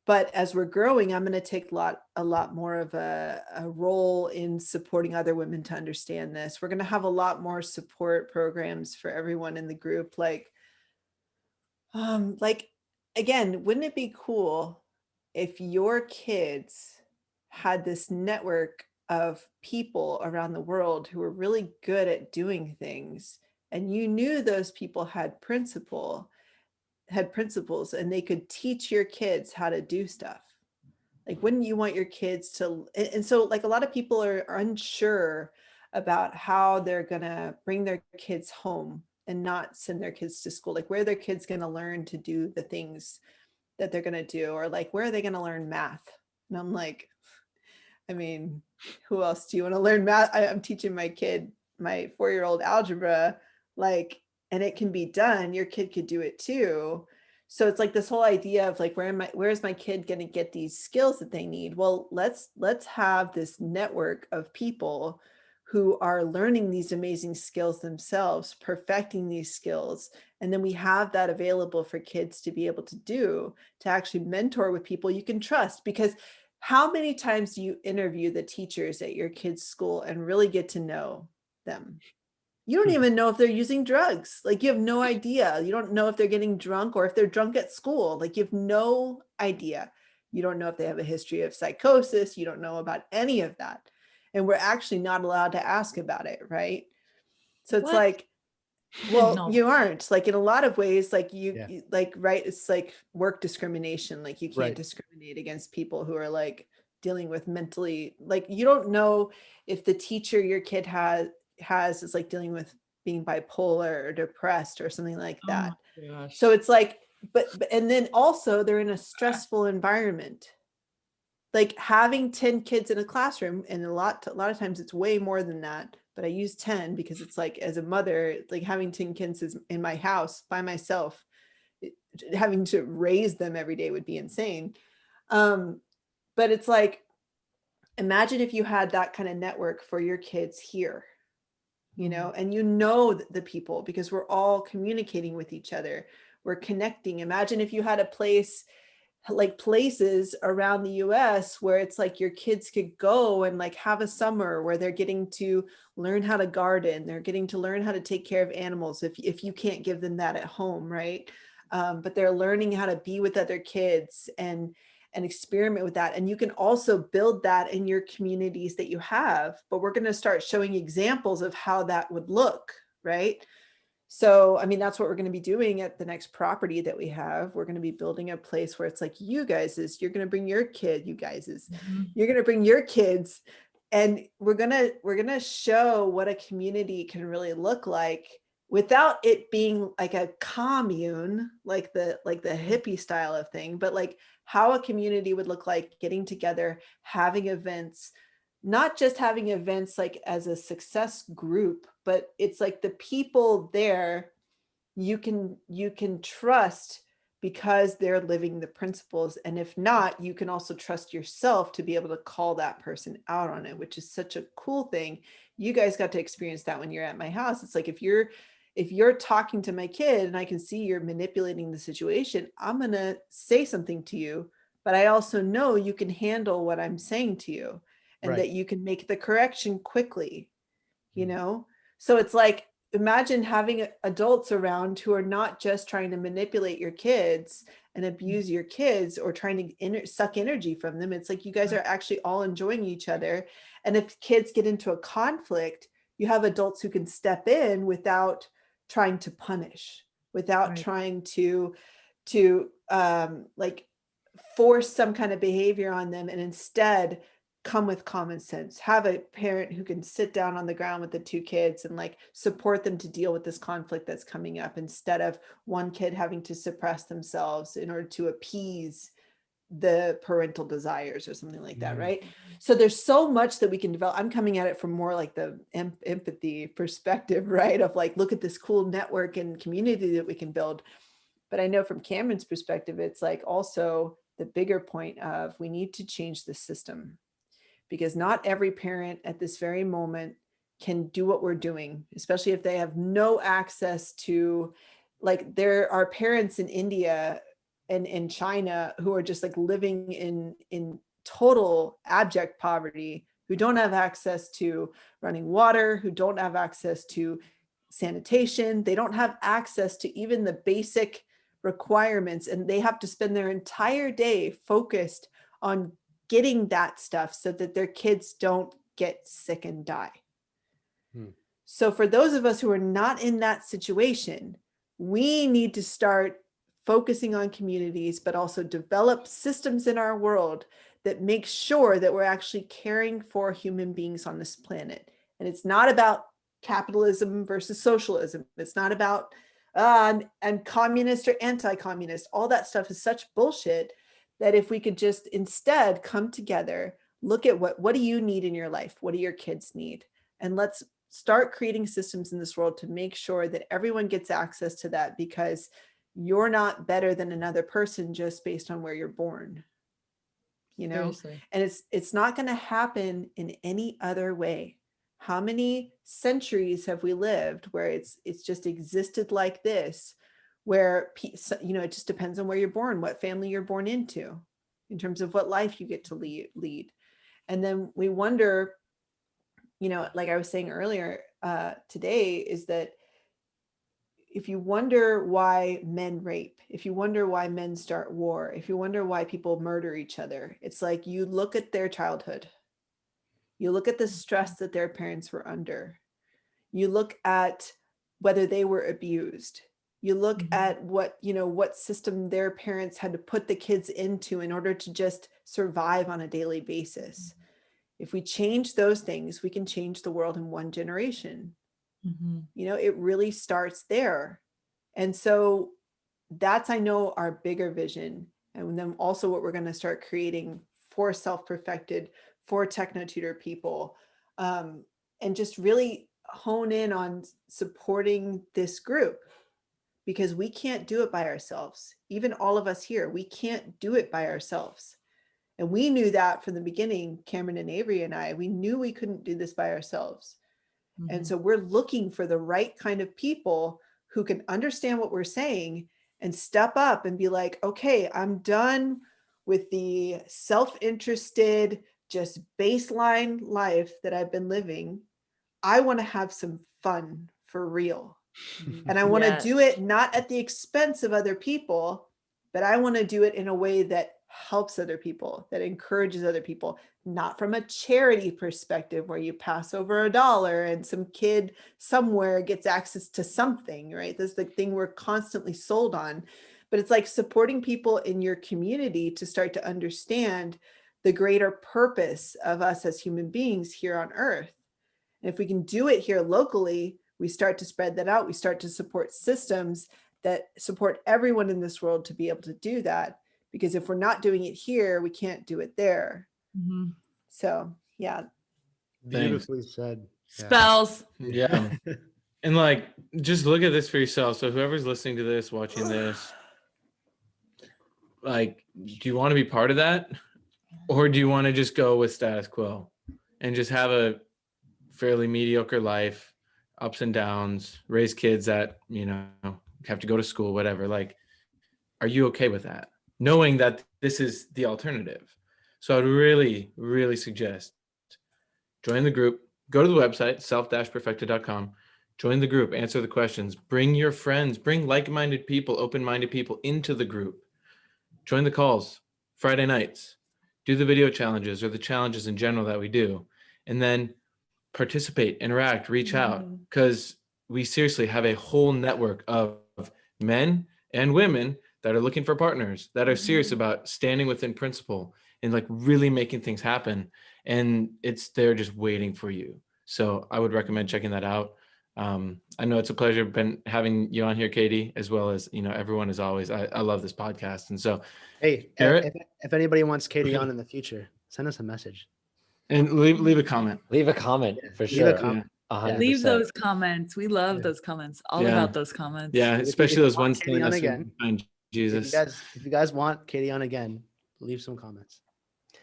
But as we're growing, I'm going to take a lot more of a role in supporting other women to understand this. We're going to have a lot more support programs for everyone in the group. Like again, wouldn't it be cool if your kids had this network of people around the world who were really good at doing things, and you knew those people had principles, and they could teach your kids how to do stuff? Like, wouldn't you want your kids to, and so like a lot of people are unsure about how they're gonna bring their kids home and not send their kids to school, like where their kids gonna learn to do the things that they're gonna do, or like where are they gonna learn math? And I'm like, I mean, who else do you want to learn math? I'm teaching my kid, my 4-year-old, algebra, like, and it can be done. Your kid could do it too. So it's like this whole idea of like, where's my kid going to get these skills that they need? Well, let's have this network of people who are learning these amazing skills themselves, perfecting these skills. And then we have that available for kids to be able to do, to actually mentor with people you can trust. Because how many times do you interview the teachers at your kids' school and really get to know them? You don't even know if they're using drugs. Like, you have no idea. You don't know if they're getting drunk or if they're drunk at school. Like, you have no idea. You don't know if they have a history of psychosis. You don't know about any of that. And we're actually not allowed to ask about it, right? So it's What? like, well, No. you aren't. Like, in a lot of ways, like Yeah. like, right, it's like work discrimination. Like, you can't Right. discriminate against people who are like dealing with mentally, like, you don't know if the teacher your kid has is like dealing with being bipolar or depressed or something like Oh that. my gosh. So it's like, but and then also they're in a stressful environment. Like, having 10 kids in a classroom, and a lot of times it's way more than that, but I use 10 because it's like, as a mother, like having 10 kids is in my house by myself, having to raise them every day would be insane. But it's like, imagine if you had that kind of network for your kids here, you know, and you know the people, because we're all communicating with each other, we're connecting. Imagine if you had a place, like places around the US where it's like your kids could go and like have a summer where they're getting to learn how to garden, they're getting to learn how to take care of animals if you can't give them that at home, right? But they're learning how to be with other kids and experiment with that. And you can also build that in your communities that you have, but we're going to start showing examples of how that would look, right? So, I mean, that's what we're going to be doing at the next property that we have. We're going to be building a place where it's like, you're going to bring your kid, you're going to bring your kids, and we're going to show what a community can really look like without it being like a commune, like the hippie style of thing, but like how a community would look like getting together, having events, not just having events like as a success group, but it's like the people there you can trust because they're living the principles. And if not, you can also trust yourself to be able to call that person out on it, which is such a cool thing. You guys got to experience that when you're at my house. It's like, if you're talking to my kid and I can see you're manipulating the situation, I'm going to say something to you, but I also know you can handle what I'm saying to you, and Right. that you can make the correction quickly, you know? So it's like, imagine having adults around who are not just trying to manipulate your kids and abuse your kids or trying to suck energy from them. It's like, you guys are actually all enjoying each other. And if kids get into a conflict, you have adults who can step in without trying to punish, without Right. trying to like force some kind of behavior on them, and instead come with common sense. Have a parent who can sit down on the ground with the two kids and like support them to deal with this conflict that's coming up, instead of one kid having to suppress themselves in order to appease the parental desires or something like that, right? So there's so much that we can develop. I'm coming at it from more like the empathy perspective, right? Of like, look at this cool network and community that we can build. But I know from Cameron's perspective, it's like also the bigger point of, we need to change the system, because not every parent at this very moment can do what we're doing, especially if they have no access to, like, there are parents in India and in China who are just like living in total abject poverty, who don't have access to running water, who don't have access to sanitation, they don't have access to even the basic requirements, and they have to spend their entire day focused on getting that stuff so that their kids don't get sick and die. So for those of us who are not in that situation, we need to start focusing on communities, but also develop systems in our world that make sure that we're actually caring for human beings on this planet. And it's not about capitalism versus socialism. It's not about and communist or anti-communist. All that stuff is such bullshit, that if we could just instead come together, look at what do you need in your life? What do your kids need? And let's start creating systems in this world to make sure that everyone gets access to that, because you're not better than another person just based on where you're born, you know? Seriously. And it's not going to happen in any other way. How many centuries have we lived where it's just existed like this, where, you know, it just depends on where you're born, what family you're born into, in terms of what life you get to lead. And then we wonder, you know, like I was saying earlier today, is that if you wonder why men rape, if you wonder why men start war, if you wonder why people murder each other, it's like you look at their childhood. You look at the stress that their parents were under. You look at whether they were abused. You look at what, you know, what system their parents had to put the kids into in order to just survive on a daily basis. If we change those things, we can change the world in one generation. You know, it really starts there. And so that's, I know, our bigger vision. And then also what we're going to start creating for self-perfected, for techno-tutor people, and just really hone in on supporting this group, because we can't do it by ourselves. Even all of us here, we can't do it by ourselves. And we knew that from the beginning, Cameron and Avery and I, we knew we couldn't do this by ourselves. And so we're looking for the right kind of people who can understand what we're saying and step up and be like, okay, I'm done with the self-interested, just baseline life that I've been living. I want to have some fun for real. And I want to do it not at the expense of other people, but I want to do it in a way that helps other people, that encourages other people, not from a charity perspective where you pass over $1 and some kid somewhere gets access to something, right? That's the thing we're constantly sold on. But it's like supporting people in your community to start to understand the greater purpose of us as human beings here on Earth. And if we can do it here locally, we start to spread that out. We start to support systems that support everyone in this world to be able to do that. Because if we're not doing it here, we can't do it there. So, yeah. Beautifully said. Spells. Yeah. And like, just look at this for yourself. So whoever's listening to this, watching this, like, do you want to be part of that? Or do you want to just go with status quo and just have a fairly mediocre life, ups and downs, raise kids that, you know, have to go to school, whatever? Like, are you okay with that? Knowing that this is the alternative. So I'd really, really suggest join the group, go to the website, self-perfected.com, join the group, answer the questions, bring your friends, bring like-minded people, open-minded people into the group, join the calls Friday nights, do the video challenges or the challenges in general that we do, and then participate, interact, reach out, because we seriously have a whole network of men and women that are looking for partners, that are serious about standing within principle and like really making things happen. And it's there just waiting for you. So I would recommend checking that out. I know it's a pleasure been having you on here, Katie, as well as, you know, everyone as always. I love this podcast. And so, hey, Garrett, if anybody wants Katie on in the future, send us a message. and leave a comment. Leave a comment for Leave sure. a comment. 100%. Leave those comments. We love those comments. All about those comments. Yeah, especially those ones Katie on again. Find Jesus. If you guys want Katie on again, leave some comments.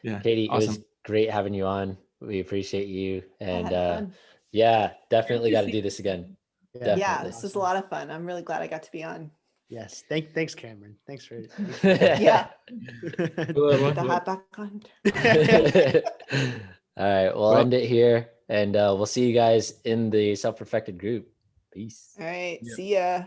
Yeah, Katie, awesome. It was great having you on. We appreciate you. And fun. yeah, definitely got to do this again. Yeah, this is a lot of fun. I'm really glad I got to be on. Yes. Thanks, Cameron. Thanks for Yeah. Put The hat back on. All right, we'll end it here, and we'll see you guys in the self-perfected group. Peace. All right. See ya.